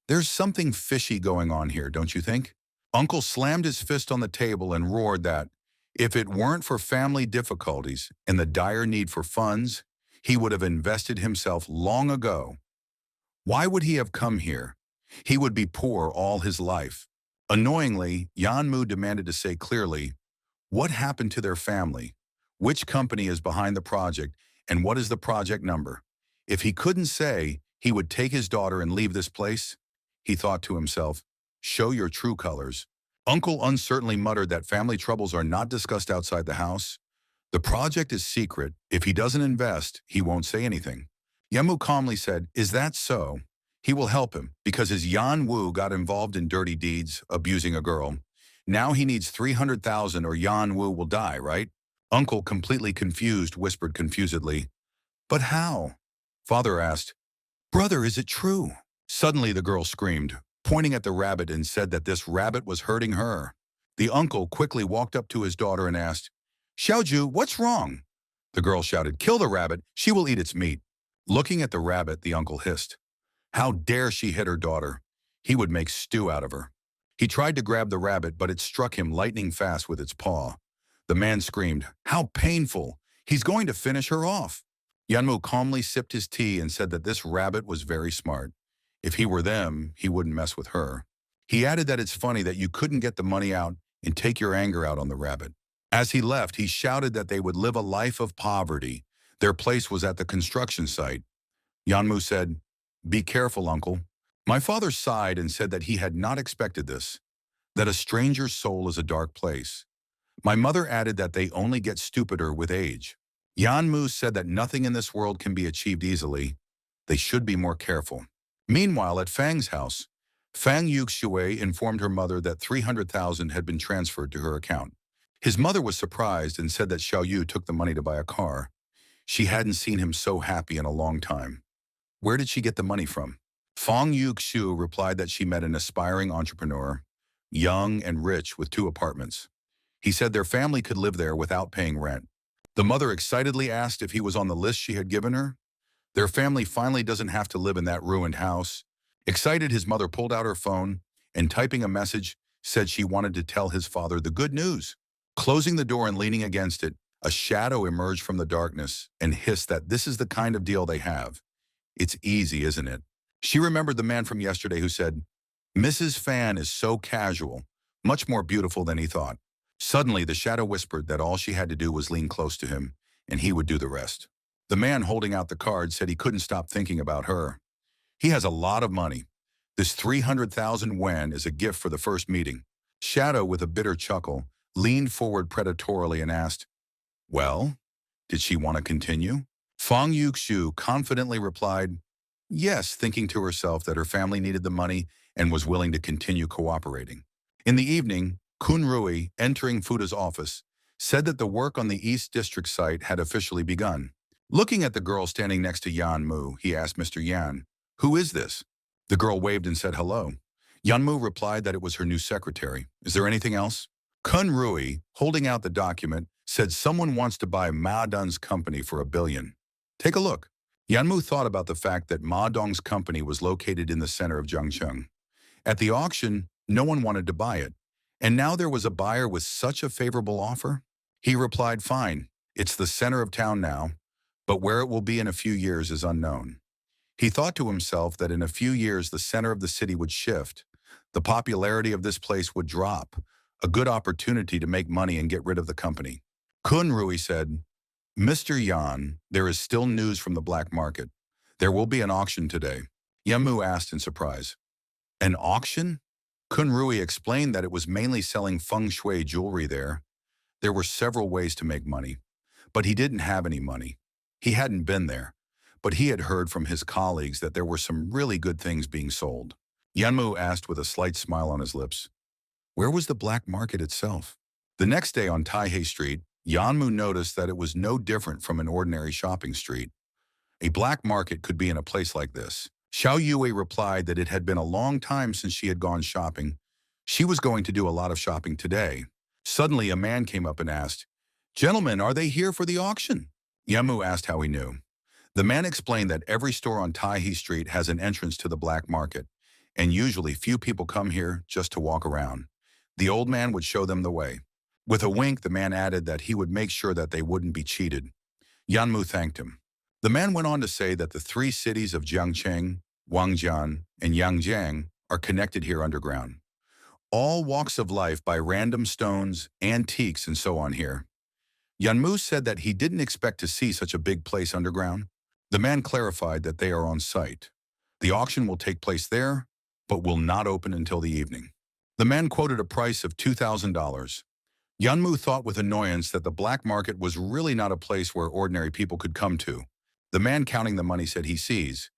There's something fishy going on here, don't you think? Uncle slammed his fist on the table and roared that, if it weren't for family difficulties and the dire need for funds, He would have invested himself long ago. Why would he have come here? He would be poor all his life. Annoyingly, Yanmu demanded to say clearly, what happened to their family? Which company is behind the project, and what is the project number? If he couldn't say, he would take his daughter and leave this place. He thought to himself, show your true colors. Uncle uncertainly muttered that family troubles are not discussed outside the house. The project is secret. If he doesn't invest, he won't say anything. Yamu calmly said, is that so? He will help him, because his Yan Wu got involved in dirty deeds, abusing a girl. Now he needs 300,000 or Yan Wu will die, right? Uncle, completely confused, whispered confusedly, but how? Father asked, brother, is it true? Suddenly the girl screamed, pointing at the rabbit, and said that this rabbit was hurting her. The uncle quickly walked up to his daughter and asked, Xiaoju, what's wrong? The girl shouted, kill the rabbit, she will eat its meat. Looking at the rabbit, the uncle hissed, how dare she hit her daughter? He would make stew out of her. He tried to grab the rabbit, but it struck him lightning fast with its paw. The man screamed, how painful! He's going to finish her off. Yanmu calmly sipped his tea and said that this rabbit was very smart. If he were them, he wouldn't mess with her. He added that it's funny that you couldn't get the money out and take your anger out on the rabbit. As he left, he shouted that they would live a life of poverty. Their place was at the construction site. Yanmu said, be careful, uncle. My father sighed and said that he had not expected this, that a stranger's soul is a dark place. My mother added that they only get stupider with age. Yanmu said that nothing in this world can be achieved easily. They should be more careful. Meanwhile, at Fang's house, Fang Yuxue informed her mother that 300,000 had been transferred to her account. His mother was surprised and said that Xiao Yu took the money to buy a car. She hadn't seen him so happy in a long time. Where did she get the money from? Fang Yuxue replied that she met an aspiring entrepreneur, young and rich with 2 apartments. He said their family could live there without paying rent. The mother excitedly asked if he was on the list she had given her. Their family finally doesn't have to live in that ruined house. Excited, his mother pulled out her phone and, typing a message, said she wanted to tell his father the good news. Closing the door and leaning against it, a shadow emerged from the darkness and hissed that this is the kind of deal they have. It's easy, isn't it? She remembered the man from yesterday who said, Mrs. Fan is so casual, much more beautiful than he thought. Suddenly, the shadow whispered that all she had to do was lean close to him, and he would do the rest. The man holding out the card said he couldn't stop thinking about her. He has a lot of money. This 300,000 yuan is a gift for the first meeting. Shadow, with a bitter chuckle, leaned forward predatorily and asked, well, did she want to continue? Fang Yuxu confidently replied, yes, thinking to herself that her family needed the money and was willing to continue cooperating. In the evening, Kun Rui, entering Fuda's office, said that the work on the East District site had officially begun. Looking at the girl standing next to Yan Mu, he asked Mr. Yan, who is this? The girl waved and said hello. Yan Mu replied that it was her new secretary. Is there anything else? Kun Rui, holding out the document, said someone wants to buy Ma Dong's company for $1 billion. Take a look. Yanmu thought about the fact that Ma Dong's company was located in the center of Zhangcheng. At the auction, no one wanted to buy it. And now there was a buyer with such a favorable offer? He replied, fine, it's the center of town now, but where it will be in a few years is unknown. He thought to himself that in a few years the center of the city would shift. The popularity of this place would drop, a good opportunity to make money and get rid of the company. Kun Rui said, Mr. Yan, there is still news from the black market. There will be an auction today. Yamu asked in surprise. An auction? Kun Rui explained that it was mainly selling feng shui jewelry there. There were several ways to make money, but he didn't have any money. He hadn't been there, but he had heard from his colleagues that there were some really good things being sold. Yanmu asked with a slight smile on his lips, where was the black market itself? The next day on Taihei Street, Yanmu noticed that it was no different from an ordinary shopping street. A black market could be in a place like this. Xiao Yue replied that it had been a long time since she had gone shopping. She was going to do a lot of shopping today. Suddenly, a man came up and asked, gentlemen, are they here for the auction? Yamu asked how he knew. The man explained that every store on Taihei Street has an entrance to the black market, and usually few people come here just to walk around. The old man would show them the way. With a wink, the man added that he would make sure that they wouldn't be cheated. Yanmu thanked him. The man went on to say that the three cities of Jiangcheng, Wangjian, and Yangjiang are connected here underground. All walks of life buy random stones, antiques, and so on here. Yanmu said that he didn't expect to see such a big place underground. The man clarified that they are on site. The auction will take place there, but will not open until the evening. The man quoted a price of $2,000. Yanmu thought with annoyance that the black market was really not a place where ordinary people could come to. The man counting the money said he sees.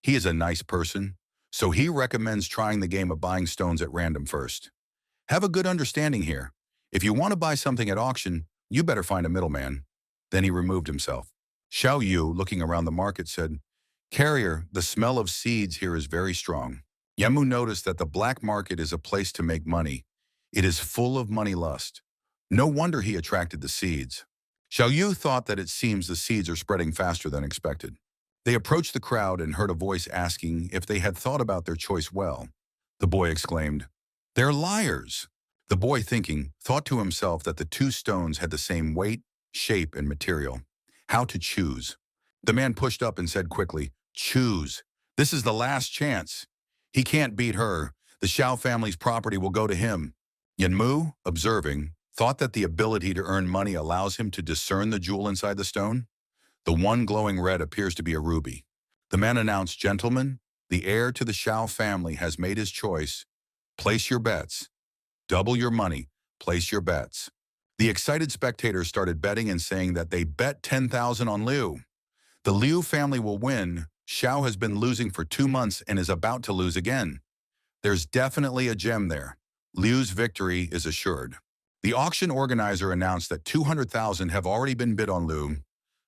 He is a nice person, so he recommends trying the game of buying stones at random first. Have a good understanding here. If you want to buy something at auction, you better find a middleman. Then he removed himself. Xiao Yu, looking around the market, said, Carrier, the smell of seeds here is very strong. Yamu noticed that the black market is a place to make money. It is full of money lust. No wonder he attracted the seeds. Xiao Yu thought that it seems the seeds are spreading faster than expected. They approached the crowd and heard a voice asking if they had thought about their choice well. The boy exclaimed, They're liars. The boy, thinking, thought to himself that the two stones had the same weight, shape, and material. How to choose? The man pushed up and said quickly, Choose. This is the last chance. He can't beat her. The Xiao family's property will go to him. Yanmu, observing, thought that the ability to earn money allows him to discern the jewel inside the stone. The one glowing red appears to be a ruby. The man announced, Gentlemen, the heir to the Xiao family has made his choice. Place your bets. Double your money. Place your bets. The excited spectators started betting and saying that they bet 10,000 on Liu. The Liu family will win. Xiao has been losing for 2 months and is about to lose again. There's definitely a gem there. Liu's victory is assured. The auction organizer announced that 200,000 have already been bid on Liu.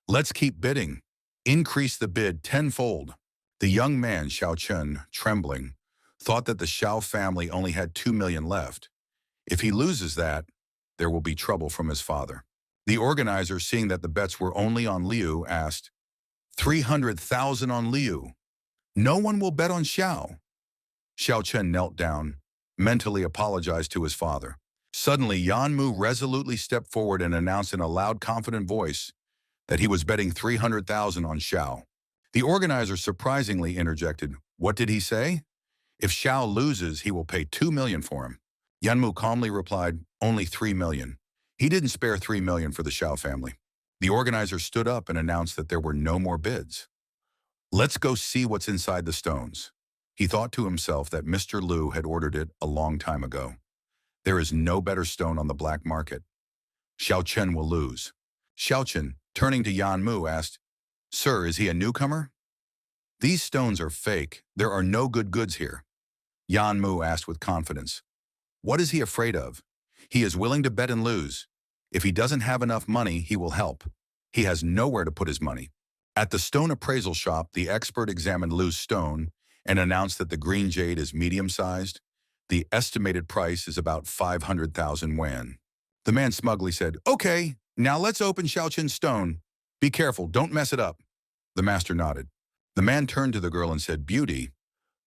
Let's keep bidding. Increase the bid tenfold. The young man, Xiao Chen, trembling, thought that the Xiao family only had 2 million left. If he loses that, there will be trouble from his father. The organizer, seeing that the bets were only on Liu, asked, 300,000 on Liu. No one will bet on Xiao. Xiao Chen knelt down, mentally apologized to his father. Suddenly, Yanmu resolutely stepped forward and announced in a loud, confident voice that he was betting 300,000 on Xiao. The organizer surprisingly interjected, What did he say? If Xiao loses, he will pay 2 million for him. Yanmu calmly replied, Only 3 million. He didn't spare 3 million for the Xiao family. The organizer stood up and announced that there were no more bids. Let's go see what's inside the stones. He thought to himself that Mr. Liu had ordered it a long time ago. There is no better stone on the black market. Xiao Chen will lose. Xiao Chen, turning to Yanmu, asked, Sir, is he a newcomer? These stones are fake. There are no good goods here. Yanmu asked with confidence. What is he afraid of? He is willing to bet and lose. If he doesn't have enough money, he will help. He has nowhere to put his money. At the stone appraisal shop, the expert examined Liu's stone and announced that the green jade is medium-sized. The estimated price is about 500,000 yuan. The man smugly said, Okay, now let's open Xiao Chen's stone. Be careful, don't mess it up. The master nodded. The man turned to the girl and said, Beauty,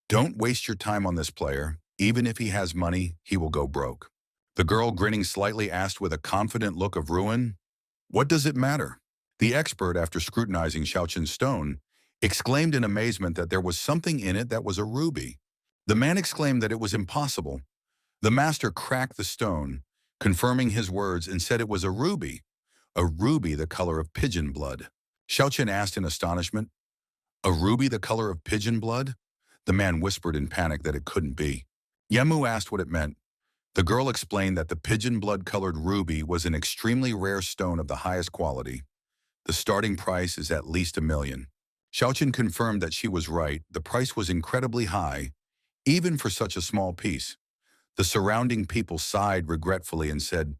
don't waste your time on this player. Even if he has money, he will go broke. The girl, grinning slightly, asked with a confident look of ruin, What does it matter? The expert, after scrutinizing Xiao Chen's stone, exclaimed in amazement that there was something in it that was a ruby. The man exclaimed that it was impossible. The master cracked the stone, confirming his words, and said it was a ruby the color of pigeon blood. Xiao Chen asked in astonishment, A ruby the color of pigeon blood? The man whispered in panic that it couldn't be. Yemu asked what it meant. The girl explained that the pigeon blood-colored ruby was an extremely rare stone of the highest quality. The starting price is at least 1 million. Xiao Chen confirmed that she was right. The price was incredibly high, even for such a small piece. The surrounding people sighed regretfully and said,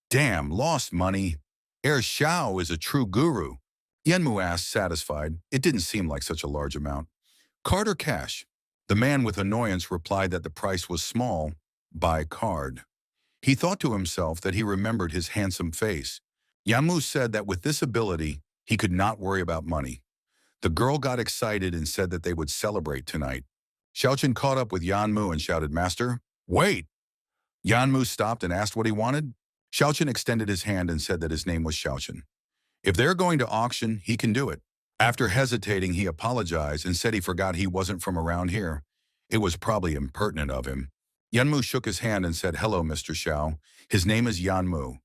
Damn, lost money. Heir Xiao is a true guru. Yanmu asked, satisfied. It didn't seem like such a large amount. Card or cash? The man with annoyance replied that the price was small, by card. He thought to himself that he remembered his handsome face. Yamu said that with this ability, he could not worry about money. The girl got excited and said that they would celebrate tonight. Xiao Chen caught up with Yanmu and shouted, Master, wait! Yanmu stopped and asked what he wanted. Xiao Chen extended his hand and said that his name was Xiao Chen. If they're going to auction, he can do it. After hesitating, he apologized and said he forgot he wasn't from around here. It was probably impertinent of him. Yanmu shook his hand and said, "Hello, Mr. Xiao. His name is Yanmu.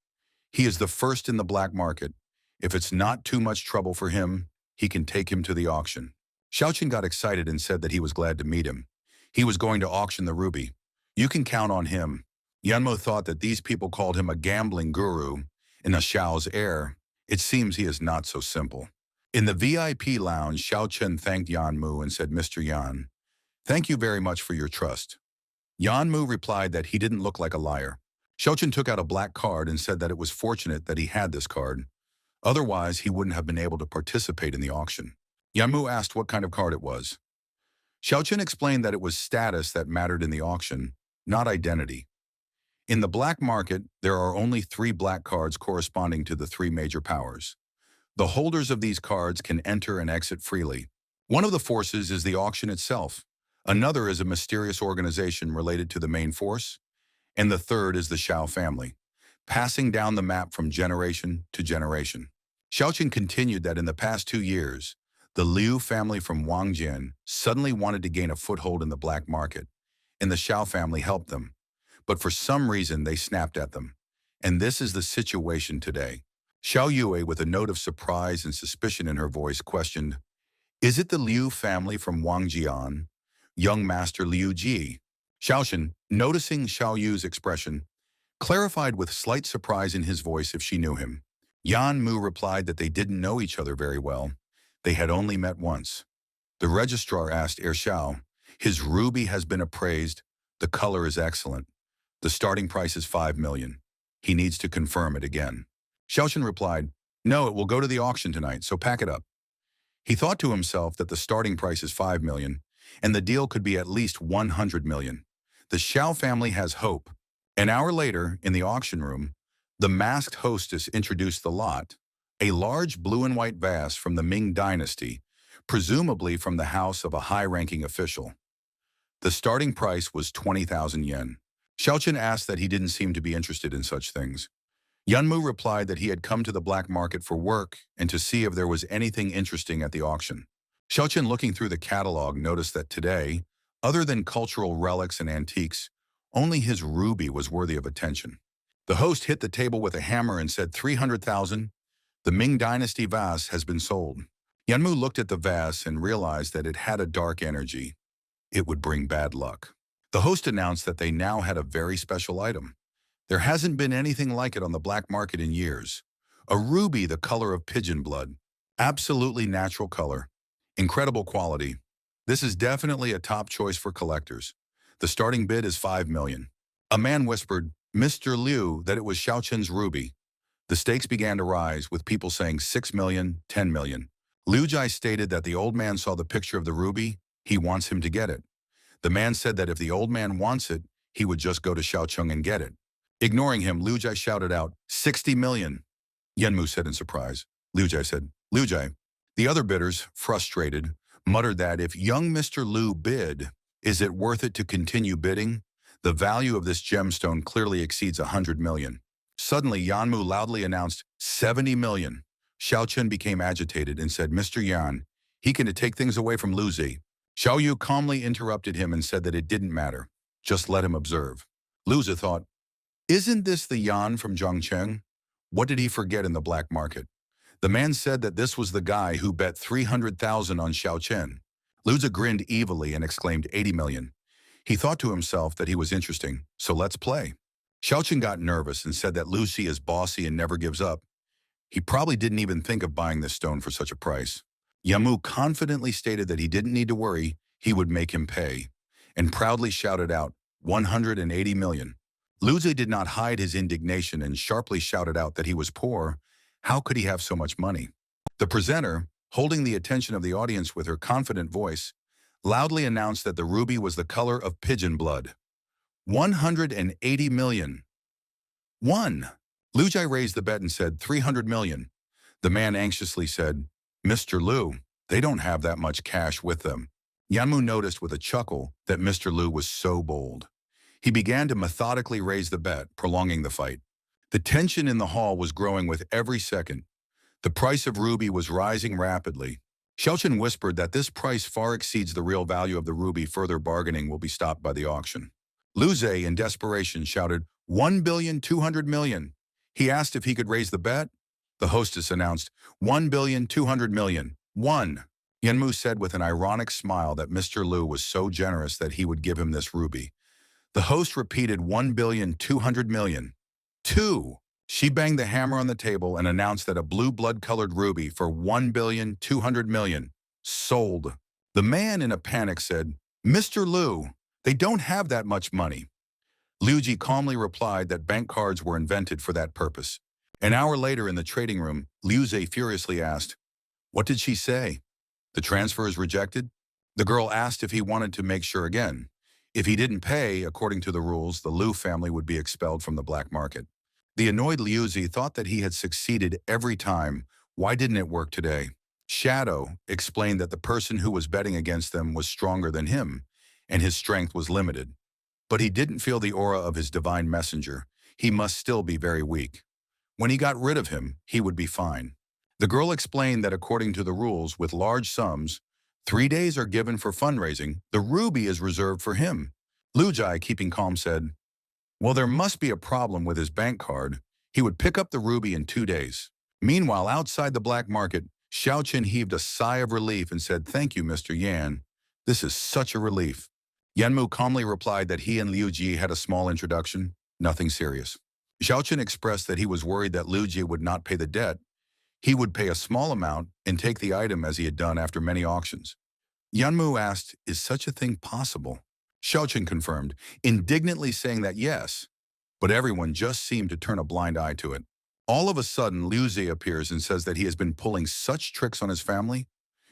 He is the first in the black market. If it's not too much trouble for him, he can take him to the auction." Xiaoqin got excited and said that he was glad to meet him. He was going to auction the ruby. You can count on him. Yanmo thought that these people called him a gambling guru in a Xiao's heir. It seems he is not so simple. In the VIP lounge, Xiaoqin thanked Yanmu and said, "Mr. Yan, thank you very much for your trust." Yanmu replied that he didn't look like a liar. Xiaoqin took out a black card and said that it was fortunate that he had this card. Otherwise, he wouldn't have been able to participate in the auction. Yanmu asked what kind of card it was. Xiaoqin explained that it was status that mattered in the auction, not identity. In the black market, there are only 3 black cards corresponding to the 3 major powers. The holders of these cards can enter and exit freely. One of the forces is the auction itself. Another is a mysterious organization related to the main force. And the third is the Xiao family, passing down the map from generation to generation. Xiaoqin continued that in the past 2 years, the Liu family from Wangjian suddenly wanted to gain a foothold in the black market, and the Xiao family helped them. But for some reason, they snapped at them. And this is the situation today. Xiao Yue, with a note of surprise and suspicion in her voice, questioned, "Is it the Liu family from Wangjian? Young Master Liu Ji?" Xiaoqin, noticing Xiao Yu's expression, clarified with slight surprise in his voice if she knew him. Yan Mu replied that they didn't know each other very well. They had only met once. The registrar asked Xiao, "His ruby has been appraised. The color is excellent. The starting price is 5 million. He needs to confirm it again." Xiaoqin replied, "No, it will go to the auction tonight, so pack it up." He thought to himself that the starting price is 5 million, and the deal could be at least 100 million. The Xiao family has hope. An hour later, in the auction room, the masked hostess introduced the lot, a large blue and white vase from the Ming dynasty, presumably from the house of a high-ranking official. The starting price was 20,000 yen. Xiaoqin asked that he didn't seem to be interested in such things. Yanmu replied that he had come to the black market for work and to see if there was anything interesting at the auction. Xiaoqin, looking through the catalog, noticed that today, other than cultural relics and antiques, only his ruby was worthy of attention. The host hit the table with a hammer and said, 300,000. The Ming dynasty vase has been sold. Yanmu looked at the vase and realized that it had a dark energy. It would bring bad luck. The host announced that they now had a very special item. There hasn't been anything like it on the black market in years. A ruby the color of pigeon blood. Absolutely natural color. Incredible quality. This is definitely a top choice for collectors. The starting bid is 5 million. A man whispered, "Mr. Liu," that it was Xiaoqin's ruby. The stakes began to rise, with people saying 6 million, 10 million. Liu Jai stated that the old man saw the picture of the ruby. He wants him to get it. The man said that if the old man wants it, he would just go to Xiaocheng and get it. Ignoring him, Liu Jai shouted out, 60 million. Yanmu said in surprise. Liu Jai said, "Liu Jai." The other bidders, frustrated, muttered that if young Mr. Liu bid, is it worth it to continue bidding? The value of this gemstone clearly exceeds 100 million. Suddenly, Yanmu loudly announced 70 million. Xiaoqin became agitated and said, "Mr. Yan, he can take things away from Liu Zi." Xiao Yu calmly interrupted him and said that it didn't matter. Just let him observe. Liu Zi thought, "Isn't this the Yan from Zhongcheng? What did he forget in the black market?" The man said that this was the guy who bet 300,000 on Xiaoqian. Liu Zi grinned evilly and exclaimed 80 million. He thought to himself that he was interesting, so let's play. Xiaoqin got nervous and said that Liu Zi is bossy and never gives up. He probably didn't even think of buying this stone for such a price. Yamu confidently stated that he didn't need to worry, he would make him pay, and proudly shouted out, 180 million. Liu Zi did not hide his indignation and sharply shouted out that he was poor. How could he have so much money? The presenter, holding the attention of the audience with her confident voice, loudly announced that the ruby was the color of pigeon blood. 180 million. One. Liu Jai raised the bet and said 300 million. The man anxiously said, "Mr. Liu, they don't have that much cash with them." Yanmu noticed with a chuckle that Mr. Liu was so bold. He began to methodically raise the bet, prolonging the fight. The tension in the hall was growing with every second. The price of ruby was rising rapidly. Xiaochen whispered that this price far exceeds the real value of the ruby. Further bargaining will be stopped by the auction. Lu Zhe, in desperation, shouted, 1,200,000,000. He asked if he could raise the bet. The hostess announced, 1,200,000,000. One. Yanmu said with an ironic smile that Mr. Lu was so generous that he would give him this ruby. The host repeated 1,200,000,000. Two. She banged the hammer on the table and announced that a blue blood-colored ruby for 1,200,000,000. Sold. The man in a panic said, Mr. Lu, they don't have that much money. Liu Ji calmly replied that bank cards were invented for that purpose. An hour later in the trading room, Liu Zhe furiously asked, what did she say? The transfer is rejected? The girl asked if he wanted to make sure again. If he didn't pay, according to the rules, the Liu family would be expelled from the black market. The annoyed Liu Zi thought that he had succeeded every time. Why didn't it work today? Shadow explained that the person who was betting against them was stronger than him, and his strength was limited. But he didn't feel the aura of his divine messenger. He must still be very weak. When he got rid of him, he would be fine. The girl explained that according to the rules, with large sums, 3 days are given for fundraising. The ruby is reserved for him. Lu Jai, keeping calm, said, well, there must be a problem with his bank card. He would pick up the ruby in 2 days. Meanwhile, outside the black market, Xiaochen heaved a sigh of relief and said, thank you, Mr. Yan. This is such a relief. Yanmu calmly replied that he and Liu Ji had a small introduction, nothing serious. Xiaochen expressed that he was worried that Liu Ji would not pay the debt. He would pay a small amount and take the item as he had done after many auctions. Yanmu asked, is such a thing possible? Xiaochen confirmed, indignantly saying that yes, but everyone just seemed to turn a blind eye to it. All of a sudden, Liu Zi appears and says that he has been pulling such tricks on his family.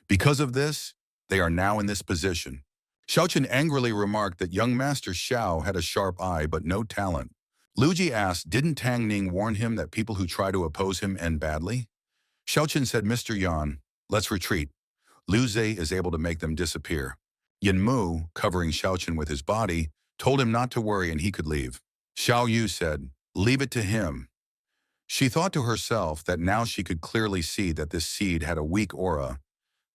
Because of this, they are now in this position. Xiaochen angrily remarked that young Master Xiao had a sharp eye but no talent. Liu Ji asked, didn't Tang Ning warn him that people who try to oppose him end badly? Xiaochen said, Mr. Yan, let's retreat. Liu Zi is able to make them disappear. Yin Mu, covering Xiaochen with his body, told him not to worry and he could leave. Xiao Yu said, leave it to him. She thought to herself that now she could clearly see that this seed had a weak aura.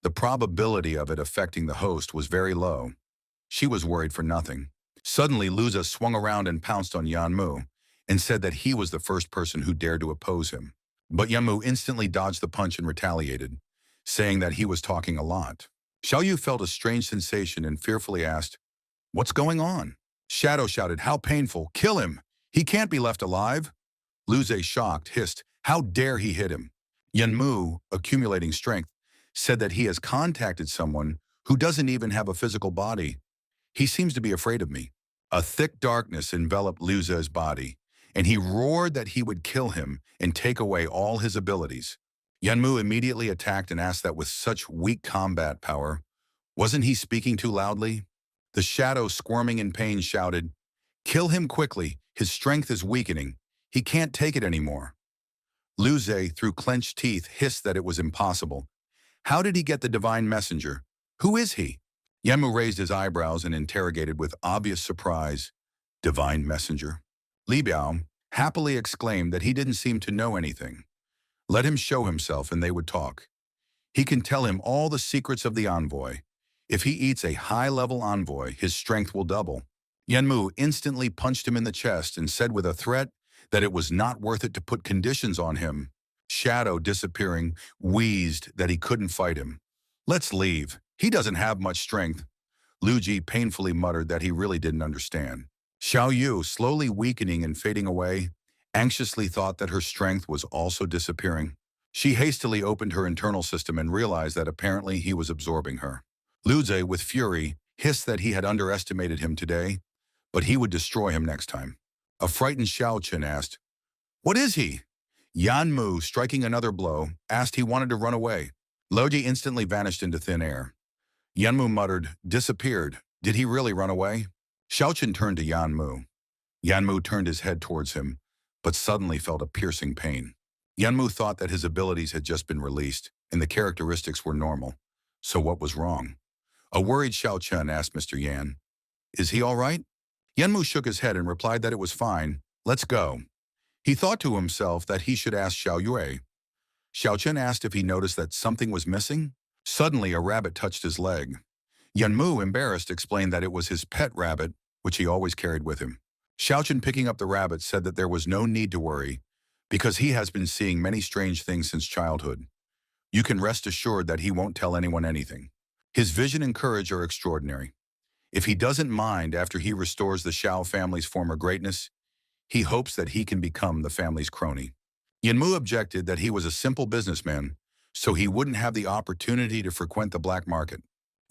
The probability of it affecting the host was very low. She was worried for nothing. Suddenly, Luza swung around and pounced on Yanmu and said that he was the first person who dared to oppose him. But Yanmu instantly dodged the punch and retaliated, saying that he was talking a lot. Xiao Yu felt a strange sensation and fearfully asked, what's going on? Shadow shouted, how painful, kill him, he can't be left alive. Lu Zhe, shocked, hissed, how dare he hit him? Yanmu, accumulating strength, said that he has contacted someone who doesn't even have a physical body. He seems to be afraid of me. A thick darkness enveloped Liu Ze's body, and he roared that he would kill him and take away all his abilities. Yanmu immediately attacked and asked that with such weak combat power, wasn't he speaking too loudly? The shadow, squirming in pain, shouted, kill him quickly, his strength is weakening, he can't take it anymore. Liu Ze, through clenched teeth, hissed that it was impossible. How did he get the divine messenger? Who is he? Yanmu raised his eyebrows and interrogated with obvious surprise, divine messenger? Li Biao happily exclaimed that he didn't seem to know anything. Let him show himself and they would talk. He can tell him all the secrets of the envoy. If he eats a high-level envoy, his strength will double. Yanmu instantly punched him in the chest and said with a threat that it was not worth it to put conditions on him. Shadow, disappearing, wheezed that he couldn't fight him. Let's leave. He doesn't have much strength. Lu Ji painfully muttered that he really didn't understand. Xiao Yu, slowly weakening and fading away, anxiously thought that her strength was also disappearing. She hastily opened her internal system and realized that apparently he was absorbing her. Lu Zhe, with fury, hissed that he had underestimated him today, but he would destroy him next time. A frightened Xiaochen asked, what is he? Yanmu, striking another blow, asked he wanted to run away. Loji instantly vanished into thin air. Yanmu muttered, disappeared. Did he really run away? Xiaochen turned to Yanmu. Yanmu turned his head towards him, but suddenly felt a piercing pain. Yanmu thought that his abilities had just been released, and the characteristics were normal. So what was wrong? A worried Xiaochen asked Mr. Yan, is he all right? Yanmu shook his head and replied that it was fine. Let's go. He thought to himself that he should ask Xiao Yue. Xiaochen asked if he noticed that something was missing. Suddenly, a rabbit touched his leg. Yanmu, embarrassed, explained that it was his pet rabbit, which he always carried with him. Xiaochen, picking up the rabbit, said that there was no need to worry because he has been seeing many strange things since childhood. You can rest assured that he won't tell anyone anything. His vision and courage are extraordinary. If he doesn't mind after he restores the Xiao family's former greatness, he hopes that he can become the family's crony. Yanmu objected that he was a simple businessman, so he wouldn't have the opportunity to frequent the black market.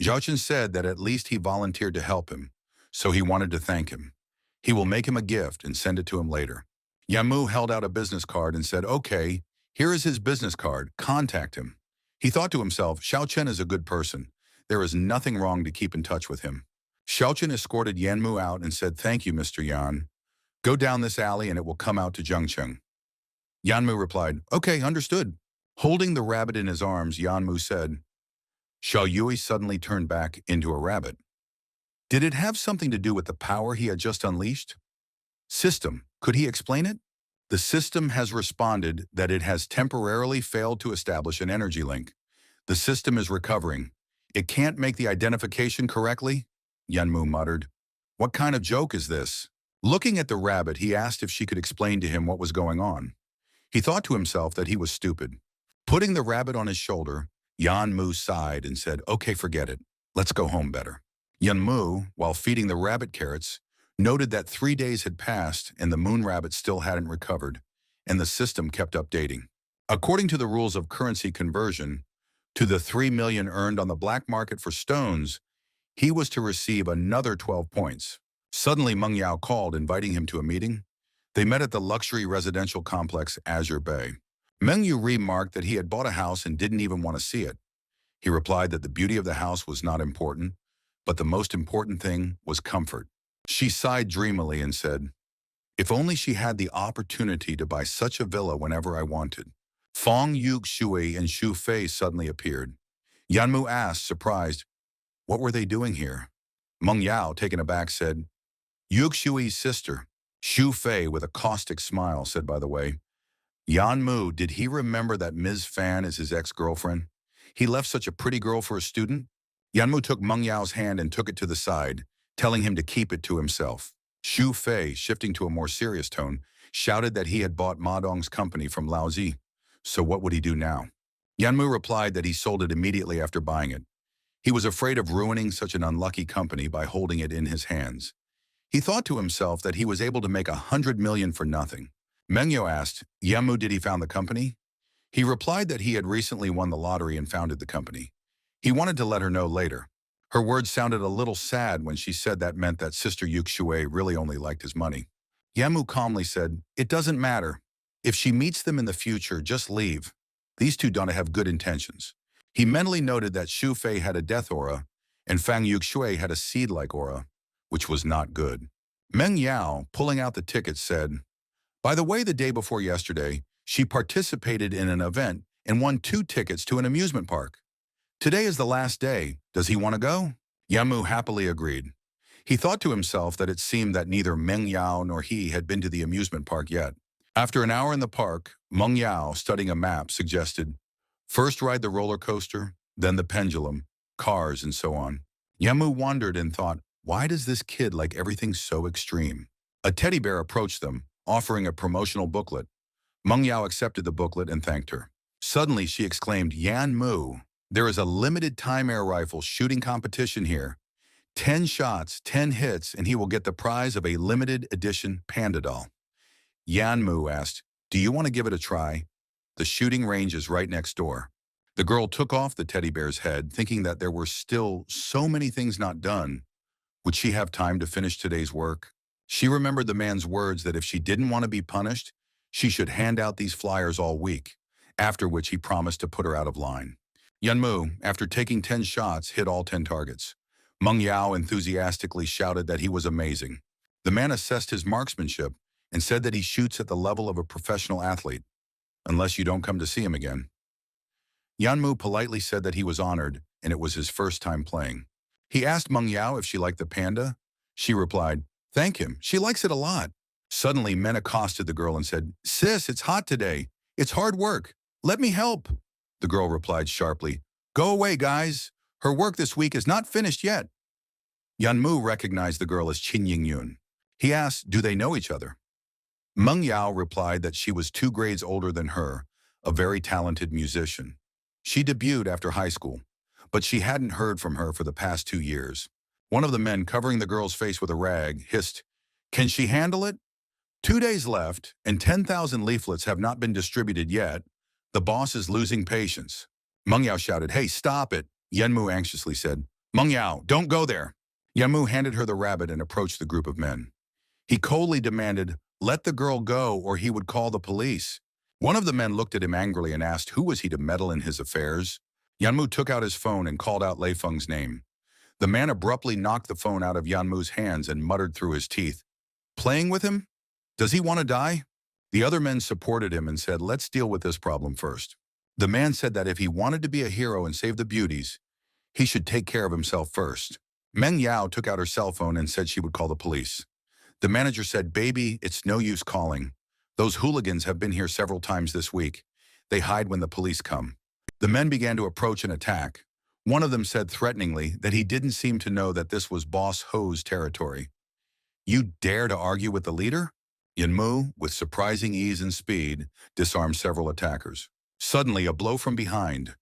Xiaochen said that at least he volunteered to help him, so he wanted to thank him. He will make him a gift and send it to him later. Yanmu held out a business card and said, "Okay, here is his business card. Contact him." He thought to himself, Xiaochen is a good person. There is nothing wrong to keep in touch with him. Xiaochen escorted Yanmu out and said, "Thank you, Mr. Yan. Go down this alley and it will come out to Zhengcheng." Yanmu replied, "Okay, understood." Holding the rabbit in his arms, Yanmu said, Xiao Yui suddenly turned back into a rabbit. Did it have something to do with the power he had just unleashed? System, could he explain it? The system has responded that it has temporarily failed to establish an energy link. The system is recovering. It can't make the identification correctly? Yanmu muttered. What kind of joke is this? Looking at the rabbit, he asked if she could explain to him what was going on. He thought to himself that he was stupid. Putting the rabbit on his shoulder, Yanmu sighed and said, "Okay, forget it. Let's go home better." Yanmu, while feeding the rabbit carrots, noted that 3 days had passed and the moon rabbit still hadn't recovered, and the system kept updating. According to the rules of currency conversion, to the 3 million earned on the black market for stones, he was to receive another 12 points. Suddenly, Meng Yao called, inviting him to a meeting. They met at the luxury residential complex Azure Bay. Meng Yu remarked that he had bought a house and didn't even want to see it. He replied that the beauty of the house was not important, but the most important thing was comfort. She sighed dreamily and said, "If only she had the opportunity to buy such a villa whenever I wanted." Fong Yuk Shui and Xu Fei suddenly appeared. Yanmu asked, surprised, what were they doing here? Meng Yao, taken aback, said, "Yuk Shui's sister." Xu Fei, with a caustic smile, said, "By the way, Yanmu, did he remember that Ms. Fan is his ex-girlfriend? He left such a pretty girl for a student?" Yanmu took Meng Yao's hand and took it to the side, telling him to keep it to himself. Xu Fei, shifting to a more serious tone, shouted that he had bought Ma Dong's company from Lao Zi. So what would he do now? Yanmu replied that he sold it immediately after buying it. He was afraid of ruining such an unlucky company by holding it in his hands. He thought to himself that he was able to make 100 million for nothing. Mengyo asked, Yanmu, did he found the company? He replied that he had recently won the lottery and founded the company. He wanted to let her know later. Her words sounded a little sad when she said that meant that Sister Yuk Shui really only liked his money. Yanmu calmly said, "It doesn't matter. If she meets them in the future, just leave. These two don't have good intentions." He mentally noted that Xu Fei had a death aura, and Fang Yuk Shui had a seed-like aura, which was not good. Meng Yao, pulling out the tickets, said, "By the way, the day before yesterday, she participated in an event and won 2 tickets to an amusement park. Today is the last day. Does he want to go?" Yamu happily agreed. He thought to himself that it seemed that neither Meng Yao nor he had been to the amusement park yet. After an hour in the park, Meng Yao, studying a map, suggested, "First ride the roller coaster, then the pendulum, cars, and so on." Yamu wondered and thought, why does this kid like everything so extreme? A teddy bear approached them, offering a promotional booklet. Meng Yao accepted the booklet and thanked her. Suddenly, she exclaimed, "Yan Mu, there is a limited time air rifle shooting competition here. 10 shots, 10 hits, and he will get the prize of a limited edition panda doll." Yan Mu asked, "Do you want to give it a try? The shooting range is right next door." The girl took off the teddy bear's head, thinking that there were still so many things not done. Would she have time to finish today's work? She remembered the man's words that if she didn't want to be punished, she should hand out these flyers all week, after which he promised to put her out of line. Yanmu, after taking 10 shots, hit all 10 targets. Meng Yao enthusiastically shouted that he was amazing. The man assessed his marksmanship and said that he shoots at the level of a professional athlete, unless you don't come to see him again. Yanmu politely said that he was honored and it was his first time playing. He asked Meng Yao if she liked the panda. She replied, "Thank him, she likes it a lot." Suddenly, men accosted the girl and said, "Sis, it's hot today. It's hard work. Let me help." The girl replied sharply, Go away, guys. Her work this week is not finished yet. Yanmu recognized the girl as Qin Yingyun. He asked, do they know each other? Meng Yao replied that she was 2 grades older than her, a very talented musician. She debuted after high school, but she hadn't heard from her for the past 2 years. One of the men covering the girl's face with a rag hissed, "Can she handle it?" 2 days left, and 10,000 leaflets have not been distributed yet. The boss is losing patience. Meng Yao shouted, "Hey, stop it!" Yanmu anxiously said, "Meng Yao, don't go there." Yanmu handed her the rabbit and approached the group of men. He coldly demanded, "Let the girl go or he would call the police." One of the men looked at him angrily and asked who was he to meddle in his affairs. Yanmu took out his phone and called out Lei Feng's name. The man abruptly knocked the phone out of Yanmu's hands and muttered through his teeth, "Playing with him? Does he want to die?" The other men supported him and said, "Let's deal with this problem first." The man said that if he wanted to be a hero and save the beauties, he should take care of himself first. Meng Yao took out her cell phone and said she would call the police. The manager said, "Baby, it's no use calling. Those hooligans have been here several times this week. They hide when the police come." The men began to approach and attack. One of them said threateningly that he didn't seem to know that this was Boss Ho's territory. "You dare to argue with the leader?" Yanmu, with surprising ease and speed, disarmed several attackers. Suddenly, a blow from behind.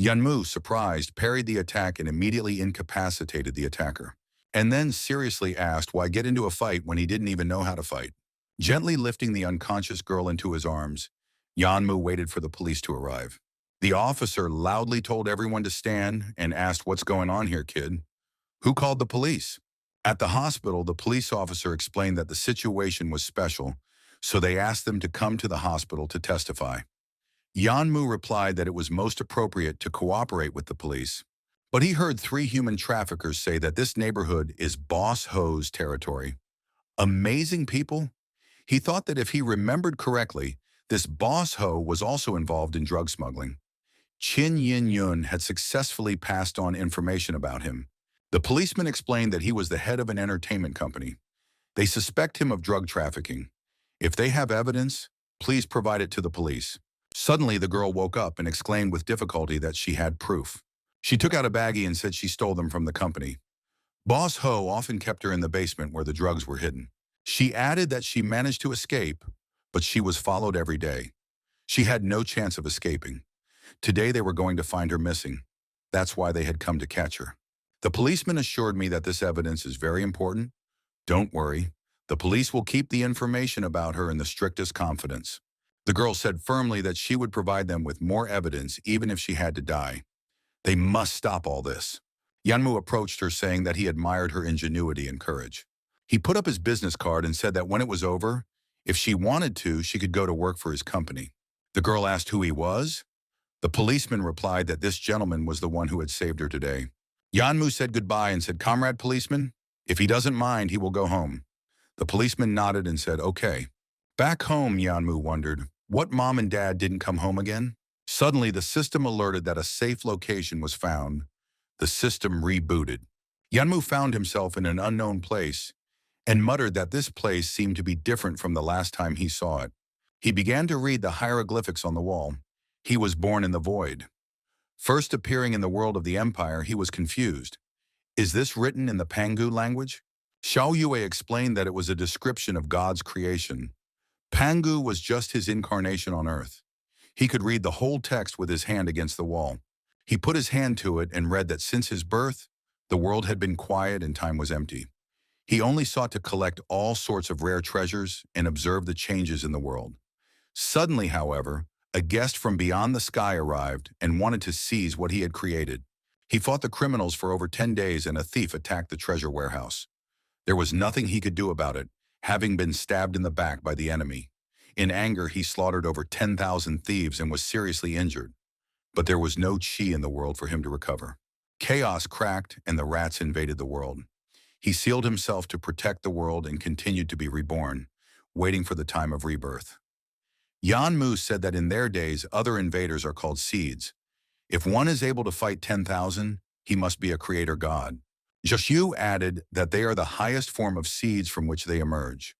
Yanmu, surprised, parried the attack and immediately incapacitated the attacker, and then seriously asked why get into a fight when he didn't even know how to fight. Gently lifting the unconscious girl into his arms, Yanmu waited for the police to arrive. The officer loudly told everyone to stand and asked, "What's going on here, kid?" "Who called the police?" At the hospital, the police officer explained that the situation was special, so they asked them to come to the hospital to testify. Yanmu replied that it was most appropriate to cooperate with the police, but he heard 3 human traffickers say that this neighborhood is Boss Ho's territory. Amazing people? He thought that if he remembered correctly, this Boss Ho was also involved in drug smuggling. Qin Yin Yun had successfully passed on information about him. The policeman explained that he was the head of an entertainment company. They suspect him of drug trafficking. If they have evidence, please provide it to the police. Suddenly, the girl woke up and exclaimed with difficulty that she had proof. She took out a baggie and said she stole them from the company. Boss Ho often kept her in the basement where the drugs were hidden. She added that she managed to escape, but she was followed every day. She had no chance of escaping. Today they were going to find her missing. That's why they had come to catch her. The policeman assured me that this evidence is very important. Don't worry. The police will keep the information about her in the strictest confidence. The girl said firmly that she would provide them with more evidence even if she had to die. They must stop all this. Yanmu approached her saying that he admired her ingenuity and courage. He put up his business card and said that when it was over, if she wanted to, she could go to work for his company. The girl asked who he was. The policeman replied that this gentleman was the one who had saved her today. Yanmu said goodbye and said, "Comrade policeman, if he doesn't mind, he will go home." The policeman nodded and said, "Okay." Back home, Yanmu wondered, what mom and dad didn't come home again? Suddenly, the system alerted that a safe location was found. The system rebooted. Yanmu found himself in an unknown place and muttered that this place seemed to be different from the last time he saw it. He began to read the hieroglyphics on the wall. He was born in the void. First appearing in the world of the Empire, he was confused. Is this written in the Pangu language? Xiao Yue explained that it was a description of God's creation. Pangu was just his incarnation on Earth. He could read the whole text with his hand against the wall. He put his hand to it and read that since his birth, the world had been quiet and time was empty. He only sought to collect all sorts of rare treasures and observe the changes in the world. Suddenly, however, a guest from beyond the sky arrived and wanted to seize what he had created. He fought the criminals for over 10 days and a thief attacked the treasure warehouse. There was nothing he could do about it, having been stabbed in the back by the enemy. In anger, he slaughtered over 10,000 thieves and was seriously injured. But there was no chi in the world for him to recover. Chaos cracked and the rats invaded the world. He sealed himself to protect the world and continued to be reborn, waiting for the time of rebirth. Yanmu said that in their days, other invaders are called seeds. If one is able to fight 10,000, he must be a creator god. Zhou added that they are the highest form of seeds from which they emerge.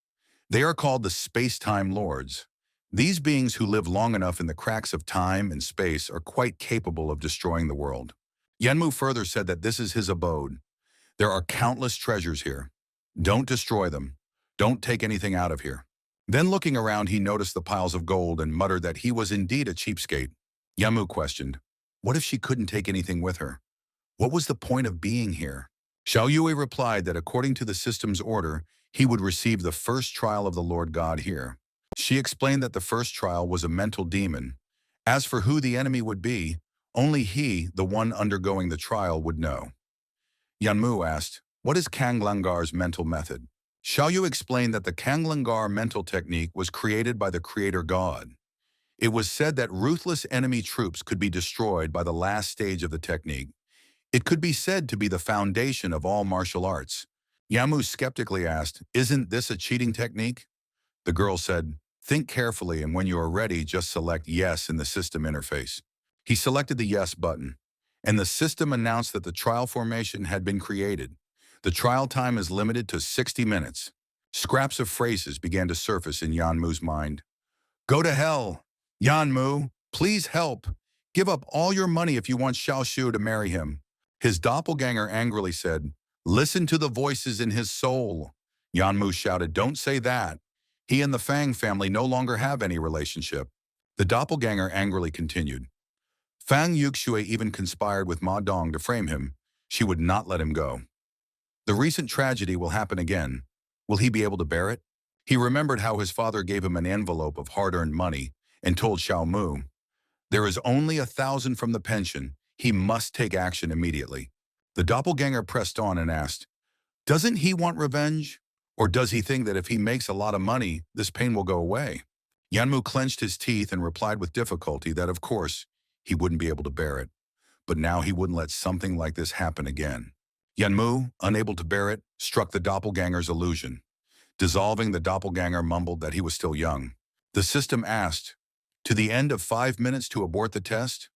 They are called the space-time lords. These beings who live long enough in the cracks of time and space are quite capable of destroying the world. Yenmu further said that this is his abode. There are countless treasures here. Don't destroy them. Don't take anything out of here. Then looking around, he noticed the piles of gold and muttered that he was indeed a cheapskate. Yamu questioned, what if she couldn't take anything with her? What was the point of being here? Xiao Yue replied that according to the system's order, he would receive the first trial of the Lord God here. She explained that the first trial was a mental demon. As for who the enemy would be, only he, the one undergoing the trial, would know. Yanmu asked, what is Kanglangar's mental method? Xiaoyu explained that the Kanglangar mental technique was created by the creator god. It was said that ruthless enemy troops could be destroyed by the last stage of the technique. It could be said to be the foundation of all martial arts. Yamu skeptically asked, isn't this a cheating technique? The girl said, think carefully, and when you are ready, just select yes in the system interface. He selected the yes button, and the system announced that the trial formation had been created. The trial time is limited to 60 minutes. Scraps of phrases began to surface in Yanmu's mind. Go to hell! Yanmu, please help! Give up all your money if you want Xiaoshu to marry him. His doppelganger angrily said, listen to the voices in his soul. Yanmu shouted, don't say that. He and the Fang family no longer have any relationship. The doppelganger angrily continued. Fang Yuxue even conspired with Ma Dong to frame him. She would not let him go. The recent tragedy will happen again. Will he be able to bear it? He remembered how his father gave him an envelope of hard-earned money and told Xiao Mu, there is only 1,000 from the pension. He must take action immediately. The doppelganger pressed on and asked, doesn't he want revenge? Or does he think that if he makes a lot of money, this pain will go away? Yanmu clenched his teeth and replied with difficulty that, of course, he wouldn't be able to bear it. But now he wouldn't let something like this happen again. Yanmu, unable to bear it, struck the doppelganger's illusion. Dissolving, the doppelganger mumbled that he was still young. The system asked, to the end of 5 minutes to abort the test?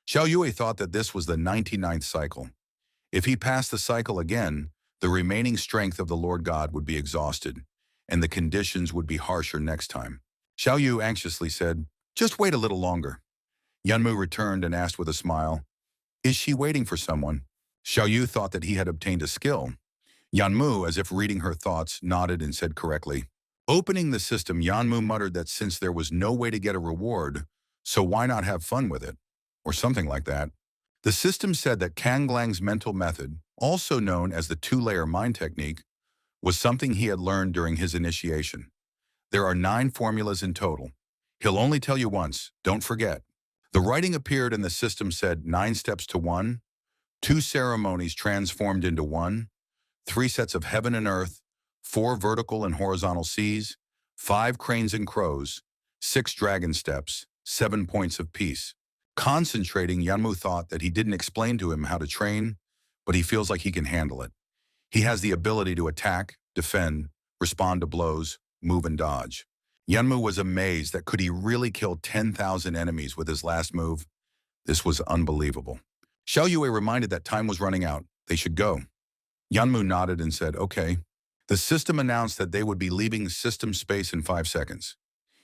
Xiao Yue thought that this was the 99th cycle. If he passed the cycle again, the remaining strength of the Lord God would be exhausted, and the conditions would be harsher next time. Xiao Yu anxiously said, just wait a little longer. Yanmu returned and asked with a smile, is she waiting for someone? Xiao Yu thought that he had obtained a skill. Yanmu, as if reading her thoughts, nodded and said correctly. Opening the system, Yanmu muttered that since there was no way to get a reward, so why not have fun with it? Or something like that. The system said that Kanglang's mental method, also known as the two-layer mind technique, was something he had learned during his initiation. There are 9 formulas in total. He'll only tell you once, don't forget. The writing appeared and the system said 9 steps to 1, 2 ceremonies transformed into 1, 3 sets of heaven and earth, 4 vertical and horizontal seas, 5 cranes and crows, 6 dragon steps, 7 points of peace. Concentrating, Yanmu thought that he didn't explain to him how to train, but he feels like he can handle it. He has the ability to attack, defend, respond to blows, move and dodge. Yanmu was amazed that could he really kill 10,000 enemies with his last move? This was unbelievable. Xiao Yue reminded that time was running out. They should go. Yanmu nodded and said, okay. The system announced that they would be leaving system space in 5 seconds.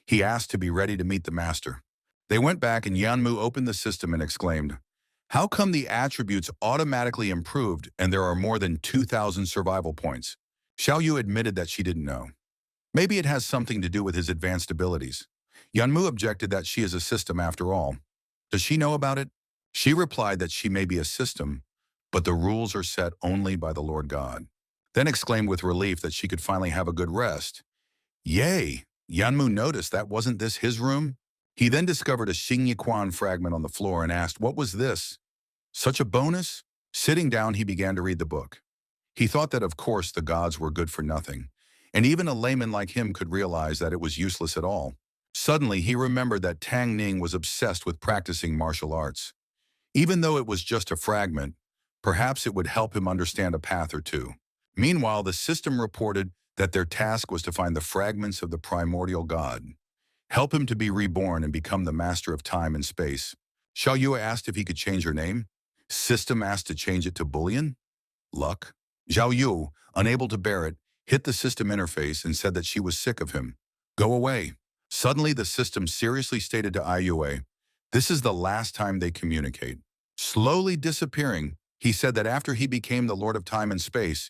He asked to be ready to meet the master. They went back and Yanmu opened the system and exclaimed, how come the attributes automatically improved and there are more than 2,000 survival points? Xiao Yu admitted that she didn't know. Maybe it has something to do with his advanced abilities. Yanmu objected that she is a system after all. Does she know about it? She replied that she may be a system, but the rules are set only by the Lord God. Then exclaimed with relief that she could finally have a good rest. Yay! Yanmu noticed that wasn't this his room? He then discovered a Xingyiquan fragment on the floor and asked, what was this? Such a bonus? Sitting down, he began to read the book. He thought that of course the gods were good for nothing, and even a layman like him could realize that it was useless at all. Suddenly, he remembered that Tang Ning was obsessed with practicing martial arts. Even though it was just a fragment, perhaps it would help him understand a path or two. Meanwhile, the system reported that their task was to find the fragments of the primordial god, help him to be reborn and become the master of time and space. Xiao Yue asked if he could change her name. System asked to change it to Bullion? Luck? Zhao Yu, unable to bear it, hit the system interface and said that she was sick of him. Go away. Suddenly, the system seriously stated to IUA, this is the last time they communicate. Slowly disappearing, he said that after he became the Lord of Time and Space,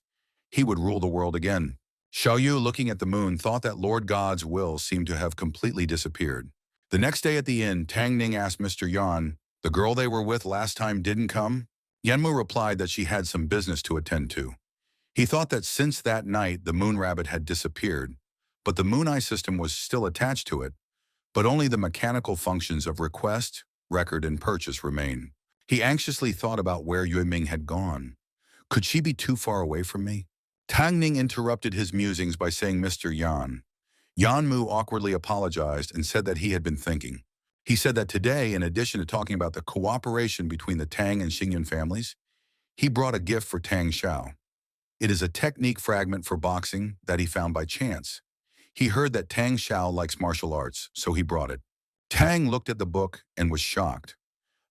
he would rule the world again. Xiaoyu, looking at the moon, thought that Lord God's will seemed to have completely disappeared. The next day at the inn, Tang Ning asked Mr. Yan, the girl they were with last time didn't come? Yanmu replied that she had some business to attend to. He thought that since that night, the moon rabbit had disappeared, but the moon eye system was still attached to it, but only the mechanical functions of request, record, and purchase remain. He anxiously thought about where Yue Ming had gone. Could she be too far away from me? Tang Ning interrupted his musings by saying, Mr. Yan. Yan Mu awkwardly apologized and said that he had been thinking. He said that today, in addition to talking about the cooperation between the Tang and Xingyun families, he brought a gift for Tang Xiao. It is a technique fragment for boxing that he found by chance. He heard that Tang Xiao likes martial arts, so he brought it. Tang looked at the book and was shocked.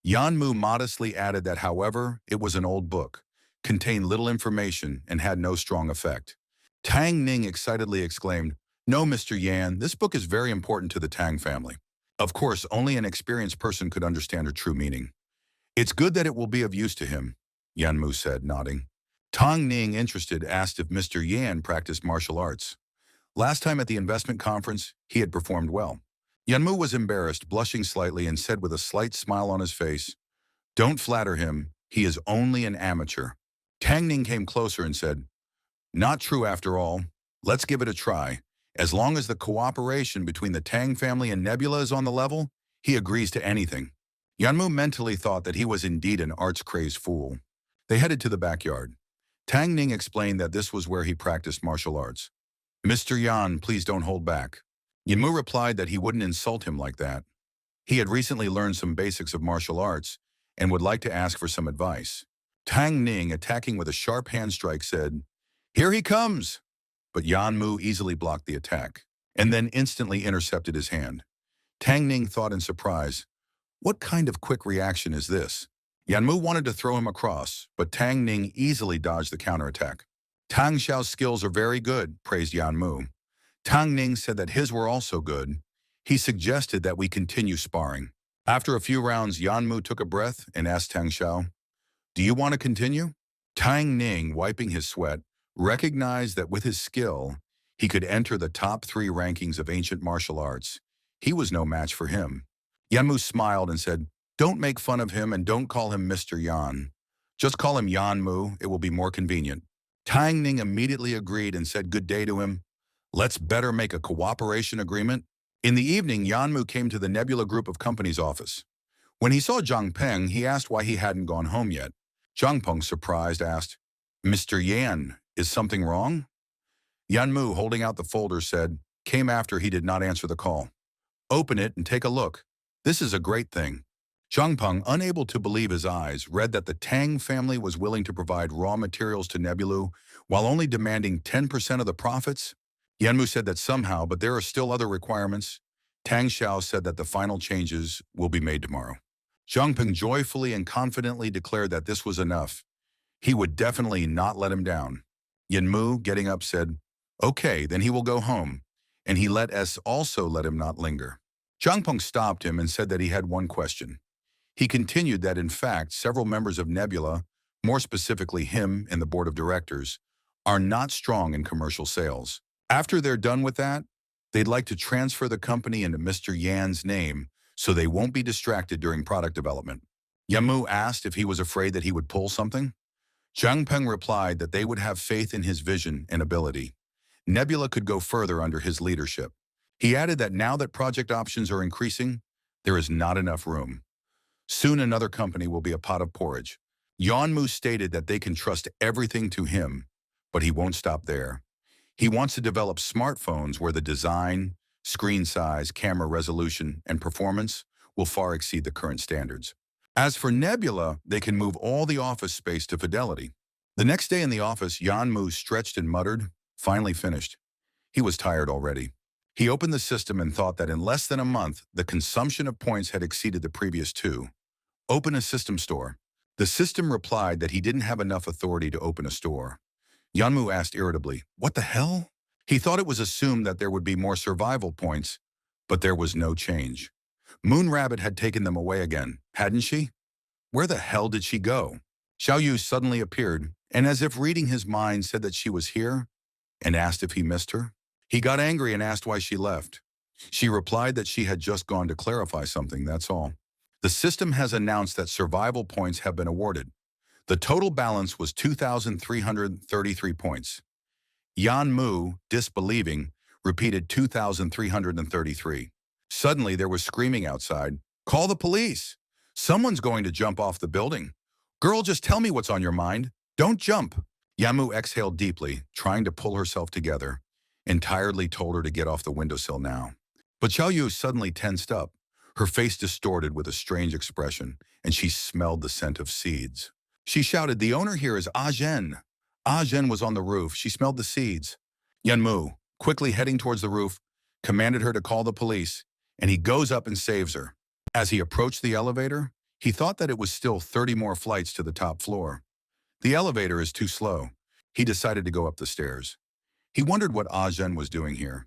Yan Mu modestly added that, however, it was an old book, contained little information, and had no strong effect. Tang Ning excitedly exclaimed, no, Mr. Yan, this book is very important to the Tang family. Of course, only an experienced person could understand her true meaning. It's good that it will be of use to him, Yan Mu said, nodding. Tang Ning, interested, asked if Mr. Yan practiced martial arts. Last time at the investment conference, he had performed well. Yanmu was embarrassed, blushing slightly, and said with a slight smile on his face, don't flatter him, he is only an amateur. Tang Ning came closer and said, not true after all, let's give it a try. As long as the cooperation between the Tang family and Nebula is on the level, he agrees to anything. Yanmu mentally thought that he was indeed an arts-crazed fool. They headed to the backyard. Tang Ning explained that this was where he practiced martial arts. Mr. Yan, please don't hold back. Yanmu replied that he wouldn't insult him like that. He had recently learned some basics of martial arts and would like to ask for some advice. Tang Ning, attacking with a sharp hand strike, said, here he comes! But Yanmu easily blocked the attack, and then instantly intercepted his hand. Tang Ning thought in surprise, what kind of quick reaction is this? Yanmu wanted to throw him across, but Tang Ning easily dodged the counterattack. Tang Xiao's skills are very good, praised Yanmu. Tang Ning said that his were also good. He suggested that we continue sparring. After a few rounds, Yanmu took a breath and asked Tang Xiao, do you want to continue? Tang Ning, wiping his sweat, recognized that with his skill, he could enter the top 3 rankings of ancient martial arts. He was no match for him. Yanmu smiled and said, don't make fun of him and don't call him Mr. Yan. Just call him Yanmu, it will be more convenient. Tang Ning immediately agreed and said good day to him. Let's better make a cooperation agreement. In the evening, Yanmu came to the Nebula Group of Companies office. When he saw Zhang Peng, he asked why he hadn't gone home yet. Zhang Peng, surprised, asked, Mr. Yan, is something wrong? Yanmu, holding out the folder, said, came after he did not answer the call. Open it and take a look. This is a great thing. Zhang Peng, unable to believe his eyes, read that the Tang family was willing to provide raw materials to Nebula while only demanding 10% of the profits. Yanmu said that somehow, but there are still other requirements. Tang Xiao said that the final changes will be made tomorrow. Zhang Peng joyfully and confidently declared that this was enough. He would definitely not let him down. Yanmu, getting up, said, okay, then he will go home, and he let us also let him not linger. Zhang Peng stopped him and said that he had one question. He continued that, in fact, several members of Nebula, more specifically him and the board of directors, are not strong in commercial sales. After they're done with that, they'd like to transfer the company into Mr. Yan's name so they won't be distracted during product development. Yanmu asked if he was afraid that he would pull something. Zhang Peng replied that they would have faith in his vision and ability. Nebula could go further under his leadership. He added that now that project options are increasing, there is not enough room. Soon another company will be a pot of porridge. Yanmu stated that they can trust everything to him, but he won't stop there. He wants to develop smartphones where the design, screen size, camera resolution, and performance will far exceed the current standards. As for Nebula, they can move all the office space to Fidelity. The next day in the office, Yanmu stretched and muttered, finally finished. He was tired already. He opened the system and thought that in less than a month, the consumption of points had exceeded the previous 2. Open a system store. The system replied that he didn't have enough authority to open a store. Yanmu asked irritably, what the hell? He thought it was assumed that there would be more survival points, But there was no change. Moon Rabbit had taken them away again, hadn't she? Where the hell did she go? Xiao Yu suddenly appeared, and as if reading his mind said that she was here, and asked if he missed her. He got angry and asked why she left. She replied that she had just gone to clarify something, that's all. The system has announced that survival points have been awarded. The total balance was 2,333 points. Yan Mu, disbelieving, repeated 2,333. Suddenly there was screaming outside. Call the police! Someone's going to jump off the building. Girl, just tell me what's on your mind. Don't jump. Yamu exhaled deeply, trying to pull herself together, and tiredly told her to get off the windowsill now. But Xiao Yu suddenly tensed up, her face distorted with a strange expression, and she smelled the scent of seeds. She shouted, "The owner here is Ah Zhen." Ah Zhen was on the roof. She smelled the seeds. Yanmu, quickly heading towards the roof, commanded her to call the police, and he goes up and saves her. As he approached the elevator, he thought that it was still 30 more flights to the top floor. The elevator is too slow. He decided to go up the stairs. He wondered what Ah Zhen was doing here.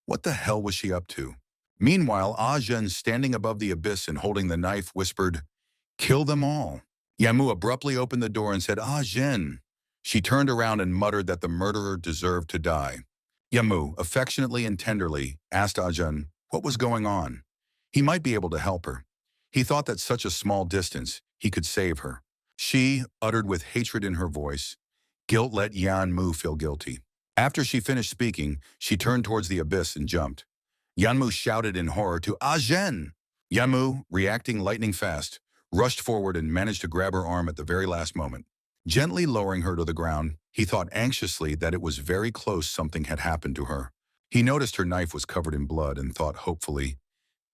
What the hell was she up to? Meanwhile, Ah Zhen, standing above the abyss and holding the knife, whispered, "Kill them all." Yamu abruptly opened the door and said, "Ah Zhen." She turned around and muttered that the murderer deserved to die. Yamu, affectionately and tenderly, asked Ah Zhen what was going on. He might be able to help her. He thought that such a small distance, he could save her. She uttered with hatred in her voice, "Guilt let Yan Mu feel guilty." After she finished speaking, she turned towards the abyss and jumped. Yanmu shouted in horror to Ah Zhen. Yanmu, reacting lightning fast, rushed forward and managed to grab her arm at the very last moment. Gently lowering her to the ground, he thought anxiously that it was very close something had happened to her. He noticed her knife was covered in blood and thought hopefully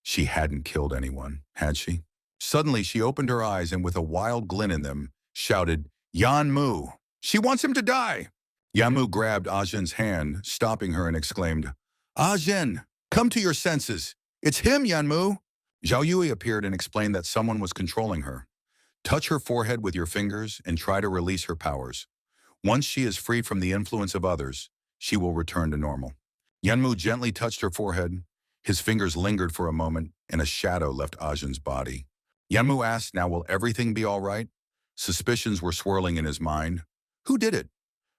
she hadn't killed anyone, had she? Suddenly she opened her eyes and with a wild glint in them, shouted, "Yanmu! She wants him to die!" Yamu grabbed Ah Zhen's hand, stopping her and exclaimed, "Ah Zhen, come to your senses. It's him, Yanmu." Zhao Yui appeared and explained that someone was controlling her. Touch her forehead with your fingers and try to release her powers. Once she is free from the influence of others, she will return to normal. Yanmu gently touched her forehead. His fingers lingered for a moment, and a shadow left Ah Zhen's body. Yanmu asked, "Now will everything be all right?" Suspicions were swirling in his mind. Who did it?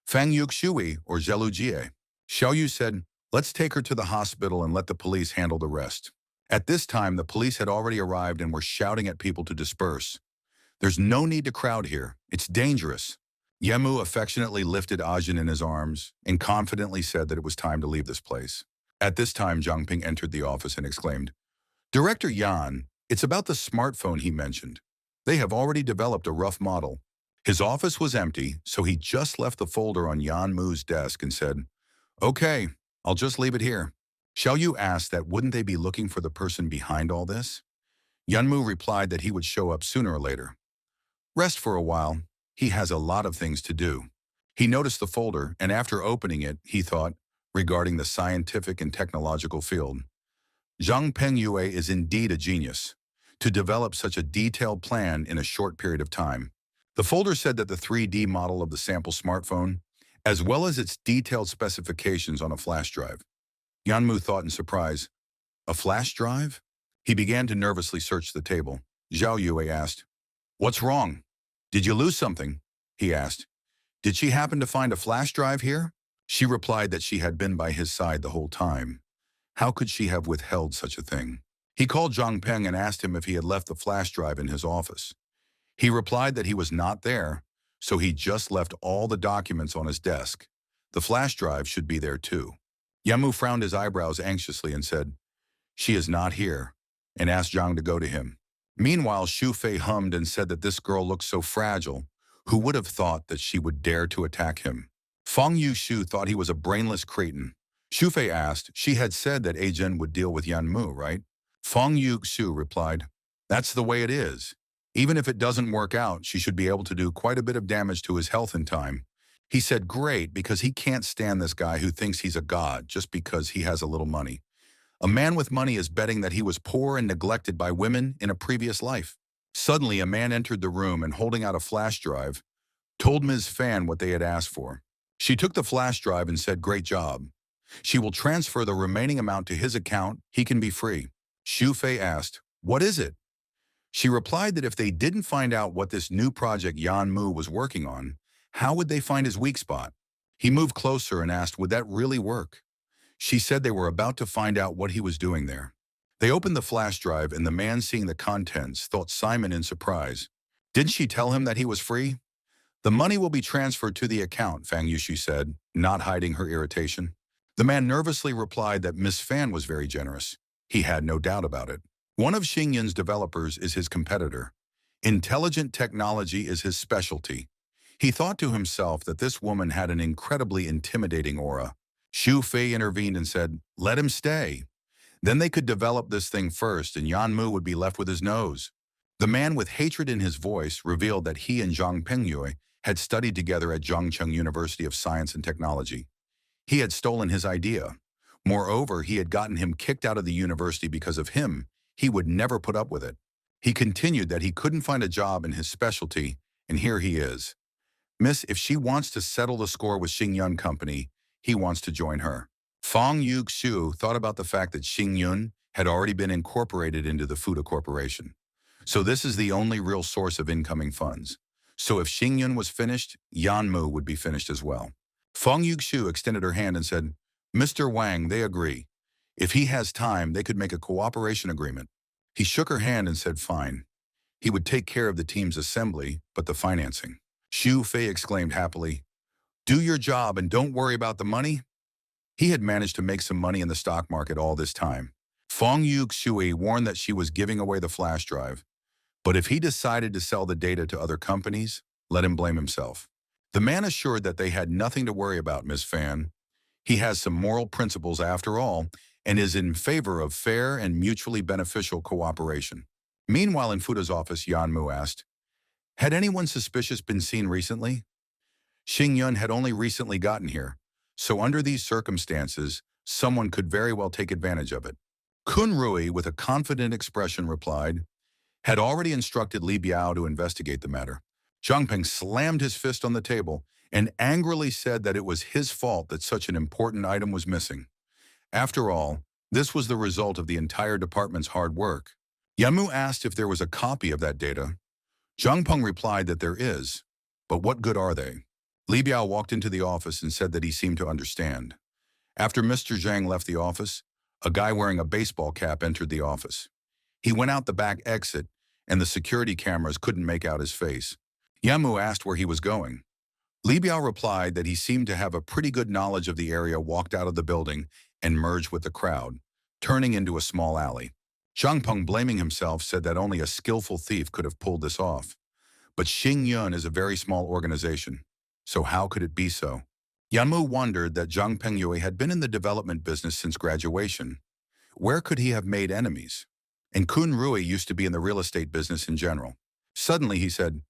Fang Yuxui or Zhelu Jie? Xiao Yu said, "Let's take her to the hospital and let the police handle the rest." At this time, the police had already arrived and were shouting at people to disperse. "There's no need to crowd here. It's dangerous." Yemu affectionately lifted Ajin in his arms and confidently said that it was time to leave this place. At this time, Zhang Ping entered the office and exclaimed, "Director Yan, it's about the smartphone he mentioned. They have already developed a rough model." His office was empty, so he just left the folder on Yan Mu's desk and said, "Okay, I'll just leave it here." Xiao Yu asked that wouldn't they be looking for the person behind all this? Yan Mu replied that he would show up sooner or later. Rest for a while. He has a lot of things to do. He noticed the folder, and after opening it, he thought, regarding the scientific and technological field, Zhang Pengyue is indeed a genius to develop such a detailed plan in a short period of time. The folder said that the 3D model of the sample smartphone, as well as its detailed specifications on a flash drive. Yanmu thought in surprise, "A flash drive?" He began to nervously search the table. Zhao Yue asked, "What's wrong? Did you lose something?" He asked, "Did she happen to find a flash drive here?" She replied that she had been by his side the whole time. How could she have withheld such a thing? He called Zhang Peng and asked him if he had left the flash drive in his office. He replied that he was not there, so he just left all the documents on his desk. The flash drive should be there too. Yamu frowned his eyebrows anxiously and said, "She is not here," and asked Zhang to go to him. Meanwhile, Xu Fei hummed and said that this girl looked so fragile. Who would have thought that she would dare to attack him? Feng Yushu thought he was a brainless cretin. Xu Fei asked, she had said that Ajin would deal with Yan Mu, right? Feng Yushu replied, "That's the way it is. Even if it doesn't work out, she should be able to do quite a bit of damage to his health in time." He said, "Great, because he can't stand this guy who thinks he's a god just because he has a little money. A man with money is betting that he was poor and neglected by women in a previous life." Suddenly, a man entered the room and holding out a flash drive, told Ms. Fan what they had asked for. She took the flash drive and said, "Great job." She will transfer the remaining amount to his account. He can be free. Xu Fei asked, "What is it?" She replied that if they didn't find out what this new project Yan Mu was working on, how would they find his weak spot? He moved closer and asked, would that really work? She said they were about to find out what he was doing there. They opened the flash drive and the man seeing the contents thought Simon in surprise. Didn't she tell him that he was free? The money will be transferred to the account, Fang Yushi said, not hiding her irritation. The man nervously replied that Miss Fan was very generous. He had no doubt about it. One of Xingyun's developers is his competitor. Intelligent technology is his specialty. He thought to himself that this woman had an incredibly intimidating aura. Xu Fei intervened and said, let him stay. Then they could develop this thing first and Yan Mu would be left with his nose. The man with hatred in his voice revealed that he and Zhang Pengyue had studied together at Zhongcheng University of Science and Technology. He had stolen his idea. Moreover, he had gotten him kicked out of the university because of him. He would never put up with it. He continued that he couldn't find a job in his specialty, and here he is. Miss, if she wants to settle the score with Xingyun Company, he wants to join her. Fang Yuxiu thought about the fact that Xingyun had already been incorporated into the Fuda Corporation. So this is the only real source of incoming funds. So if Xingyun was finished, Yan Mu would be finished as well. Fang Yuxiu extended her hand and said, Mr. Wang, they agree. If he has time, they could make a cooperation agreement. He shook her hand and said, fine. He would take care of the team's assembly, but the financing. Xu Fei exclaimed happily, do your job and don't worry about the money. He had managed to make some money in the stock market all this time. Fang Yuxiu warned that she was giving away the flash drive. But if he decided to sell the data to other companies, let him blame himself. The man assured that they had nothing to worry about, Miss Fan. He has some moral principles after all, and is in favor of fair and mutually beneficial cooperation. Meanwhile, in Fuda's office, Yan Mu asked, had anyone suspicious been seen recently? Xingyun had only recently gotten here, so under these circumstances, someone could very well take advantage of it. Kun Rui, with a confident expression, replied, had already instructed Li Biao to investigate the matter. Zhang Peng slammed his fist on the table and angrily said that it was his fault that such an important item was missing. After all, this was the result of the entire department's hard work. Yanmu asked if there was a copy of that data. Zhang Peng replied that there is, but what good are they? Li Biao walked into the office and said that he seemed to understand. After Mr. Zhang left the office, a guy wearing a baseball cap entered the office. He went out the back exit, and the security cameras couldn't make out his face. Yamu asked where he was going. Li Biao replied that he seemed to have a pretty good knowledge of the area, walked out of the building and merged with the crowd, turning into a small alley. Zhang Peng, blaming himself, said that only a skillful thief could have pulled this off. But Xingyun is a very small organization, so how could it be so? Yanmu wondered that Zhang Pengyue had been in the development business since graduation. Where could he have made enemies? And Kun Rui used to be in the real estate business in general. Suddenly he said,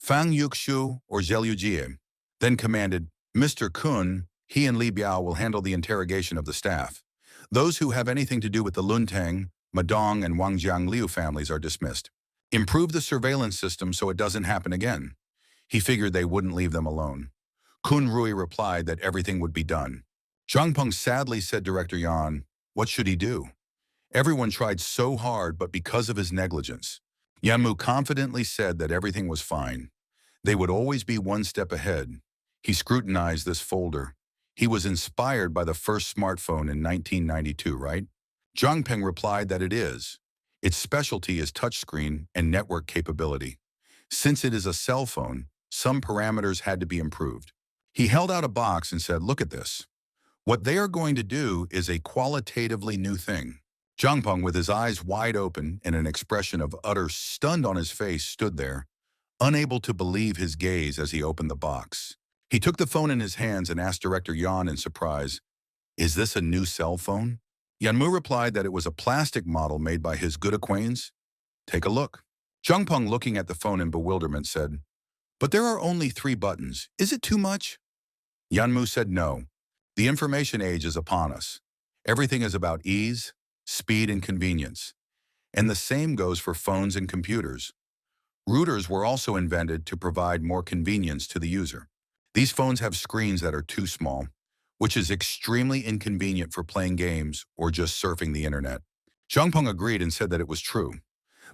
Fang Yuxiu or Zheliu Jie, then commanded, Mr. Kun, he and Li Biao will handle the interrogation of the staff. Those who have anything to do with the Luntang, Madong, and Wangjiang Liu families are dismissed. Improve the surveillance system so it doesn't happen again. He figured they wouldn't leave them alone. Kun Rui replied that everything would be done. Zhang Peng sadly said, Director Yan, what should he do? Everyone tried so hard, but because of his negligence. Yanmu confidently said that everything was fine. They would always be one step ahead. He scrutinized this folder. He was inspired by the first smartphone in 1992, right? Zhang Peng replied that it is. Its specialty is touchscreen and network capability. Since it is a cell phone, some parameters had to be improved. He held out a box and said, look at this. What they are going to do is a qualitatively new thing. Zhang Peng, with his eyes wide open and an expression of utter stunned on his face, stood there, unable to believe his gaze as he opened the box. He took the phone in his hands and asked Director Yan in surprise, is this a new cell phone? Yanmu replied that it was a plastic model made by his good acquaintance. Take a look. Zhang Peng, looking at the phone in bewilderment, said, but there are only 3 buttons. Is it too much? Yanmu said no. The information age is upon us. Everything is about ease, speed, and convenience. And the same goes for phones and computers. Routers were also invented to provide more convenience to the user. These phones have screens that are too small. which is extremely inconvenient for playing games or just surfing the internet. Zhang Peng agreed and said that it was true,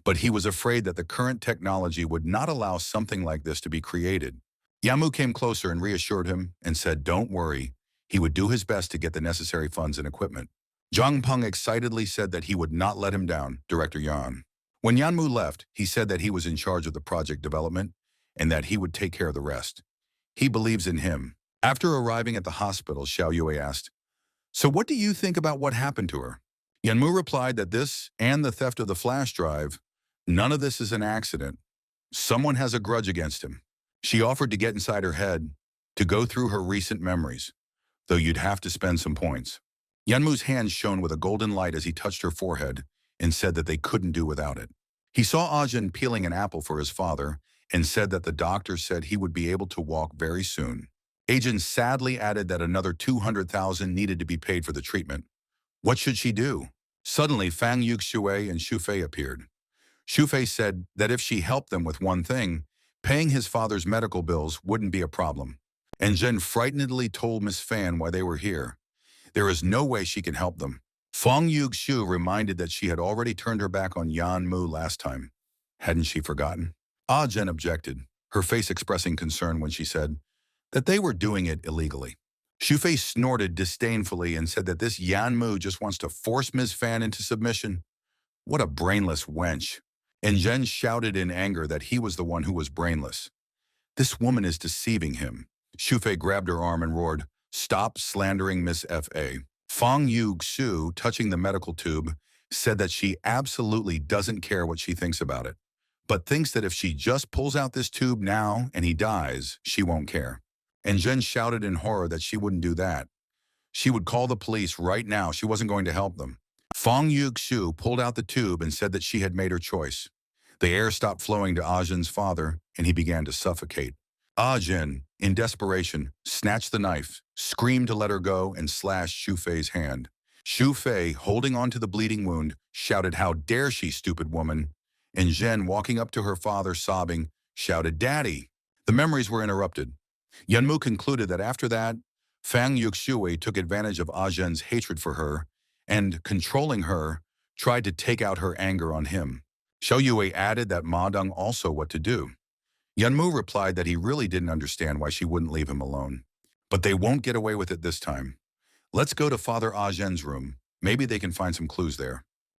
but he was afraid that the current technology would not allow something like this to be created. Yamu came closer and reassured him and said, "Don't worry, he would do his best to get the necessary funds and equipment." Zhang Peng excitedly said that he would not let him down, Director Yan. When Yanmu left, he said that he was in charge of the project development and that he would take care of the rest. He believes in him. After arriving at the hospital, Xiao Yue asked, "So what do you think about what happened to her?" Yanmu replied that this and the theft of the flash drive, none of this is an accident. Someone has a grudge against him. She offered to get inside her head, to go through her recent memories, though you'd have to spend some points. Yanmu's hands shone with a golden light as he touched her forehead and said that they couldn't do without it. He saw Ajin peeling an apple for his father and said that the doctor said he would be able to walk very soon. Ajin sadly added that another 200,000 needed to be paid for the treatment. What should she do? Suddenly, Fang Yuxue and Shufei appeared. Shufei said that if she helped them with one thing, paying his father's medical bills wouldn't be a problem. And Zhen frightenedly told Miss Fan why they were here. There is no way she can help them. Fang Yuxu reminded that she had already turned her back on Yan Mu last time. Hadn't she forgotten? Ah Zhen objected, her face expressing concern when she said that they were doing it illegally. Shufei snorted disdainfully and said that this Yan Mu just wants to force Ms. Fan into submission. What a brainless wench. And Zhen shouted in anger that he was the one who was brainless. This woman is deceiving him. Shufei grabbed her arm and roared, "Stop slandering Miss F.A." Fang Yuxu, touching the medical tube, said that she absolutely doesn't care what she thinks about it, but thinks that if she just pulls out this tube now and he dies, she won't care. And Zhen shouted in horror that she wouldn't do that. She would call the police right now. She wasn't going to help them. Fang Yuxu pulled out the tube and said that she had made her choice. The air stopped flowing to Ajin's father, and he began to suffocate. Ajin, in desperation, snatched the knife, screamed to let her go, and slashed Shufei's hand. Shufei, holding on to the bleeding wound, shouted, "How dare she, stupid woman!" And Zhen, walking up to her father, sobbing, shouted, "Daddy!" The memories were interrupted. Yanmu concluded that after that, Fang Yuxue took advantage of Ajin's hatred for her and, controlling her, tried to take out her anger on him. Xiao Yue added that Ma Deng also what to do. Yanmu replied that he really didn't understand why she wouldn't leave him alone. But they won't get away with it this time. Let's go to Father Ajin's room. Maybe they can find some clues there.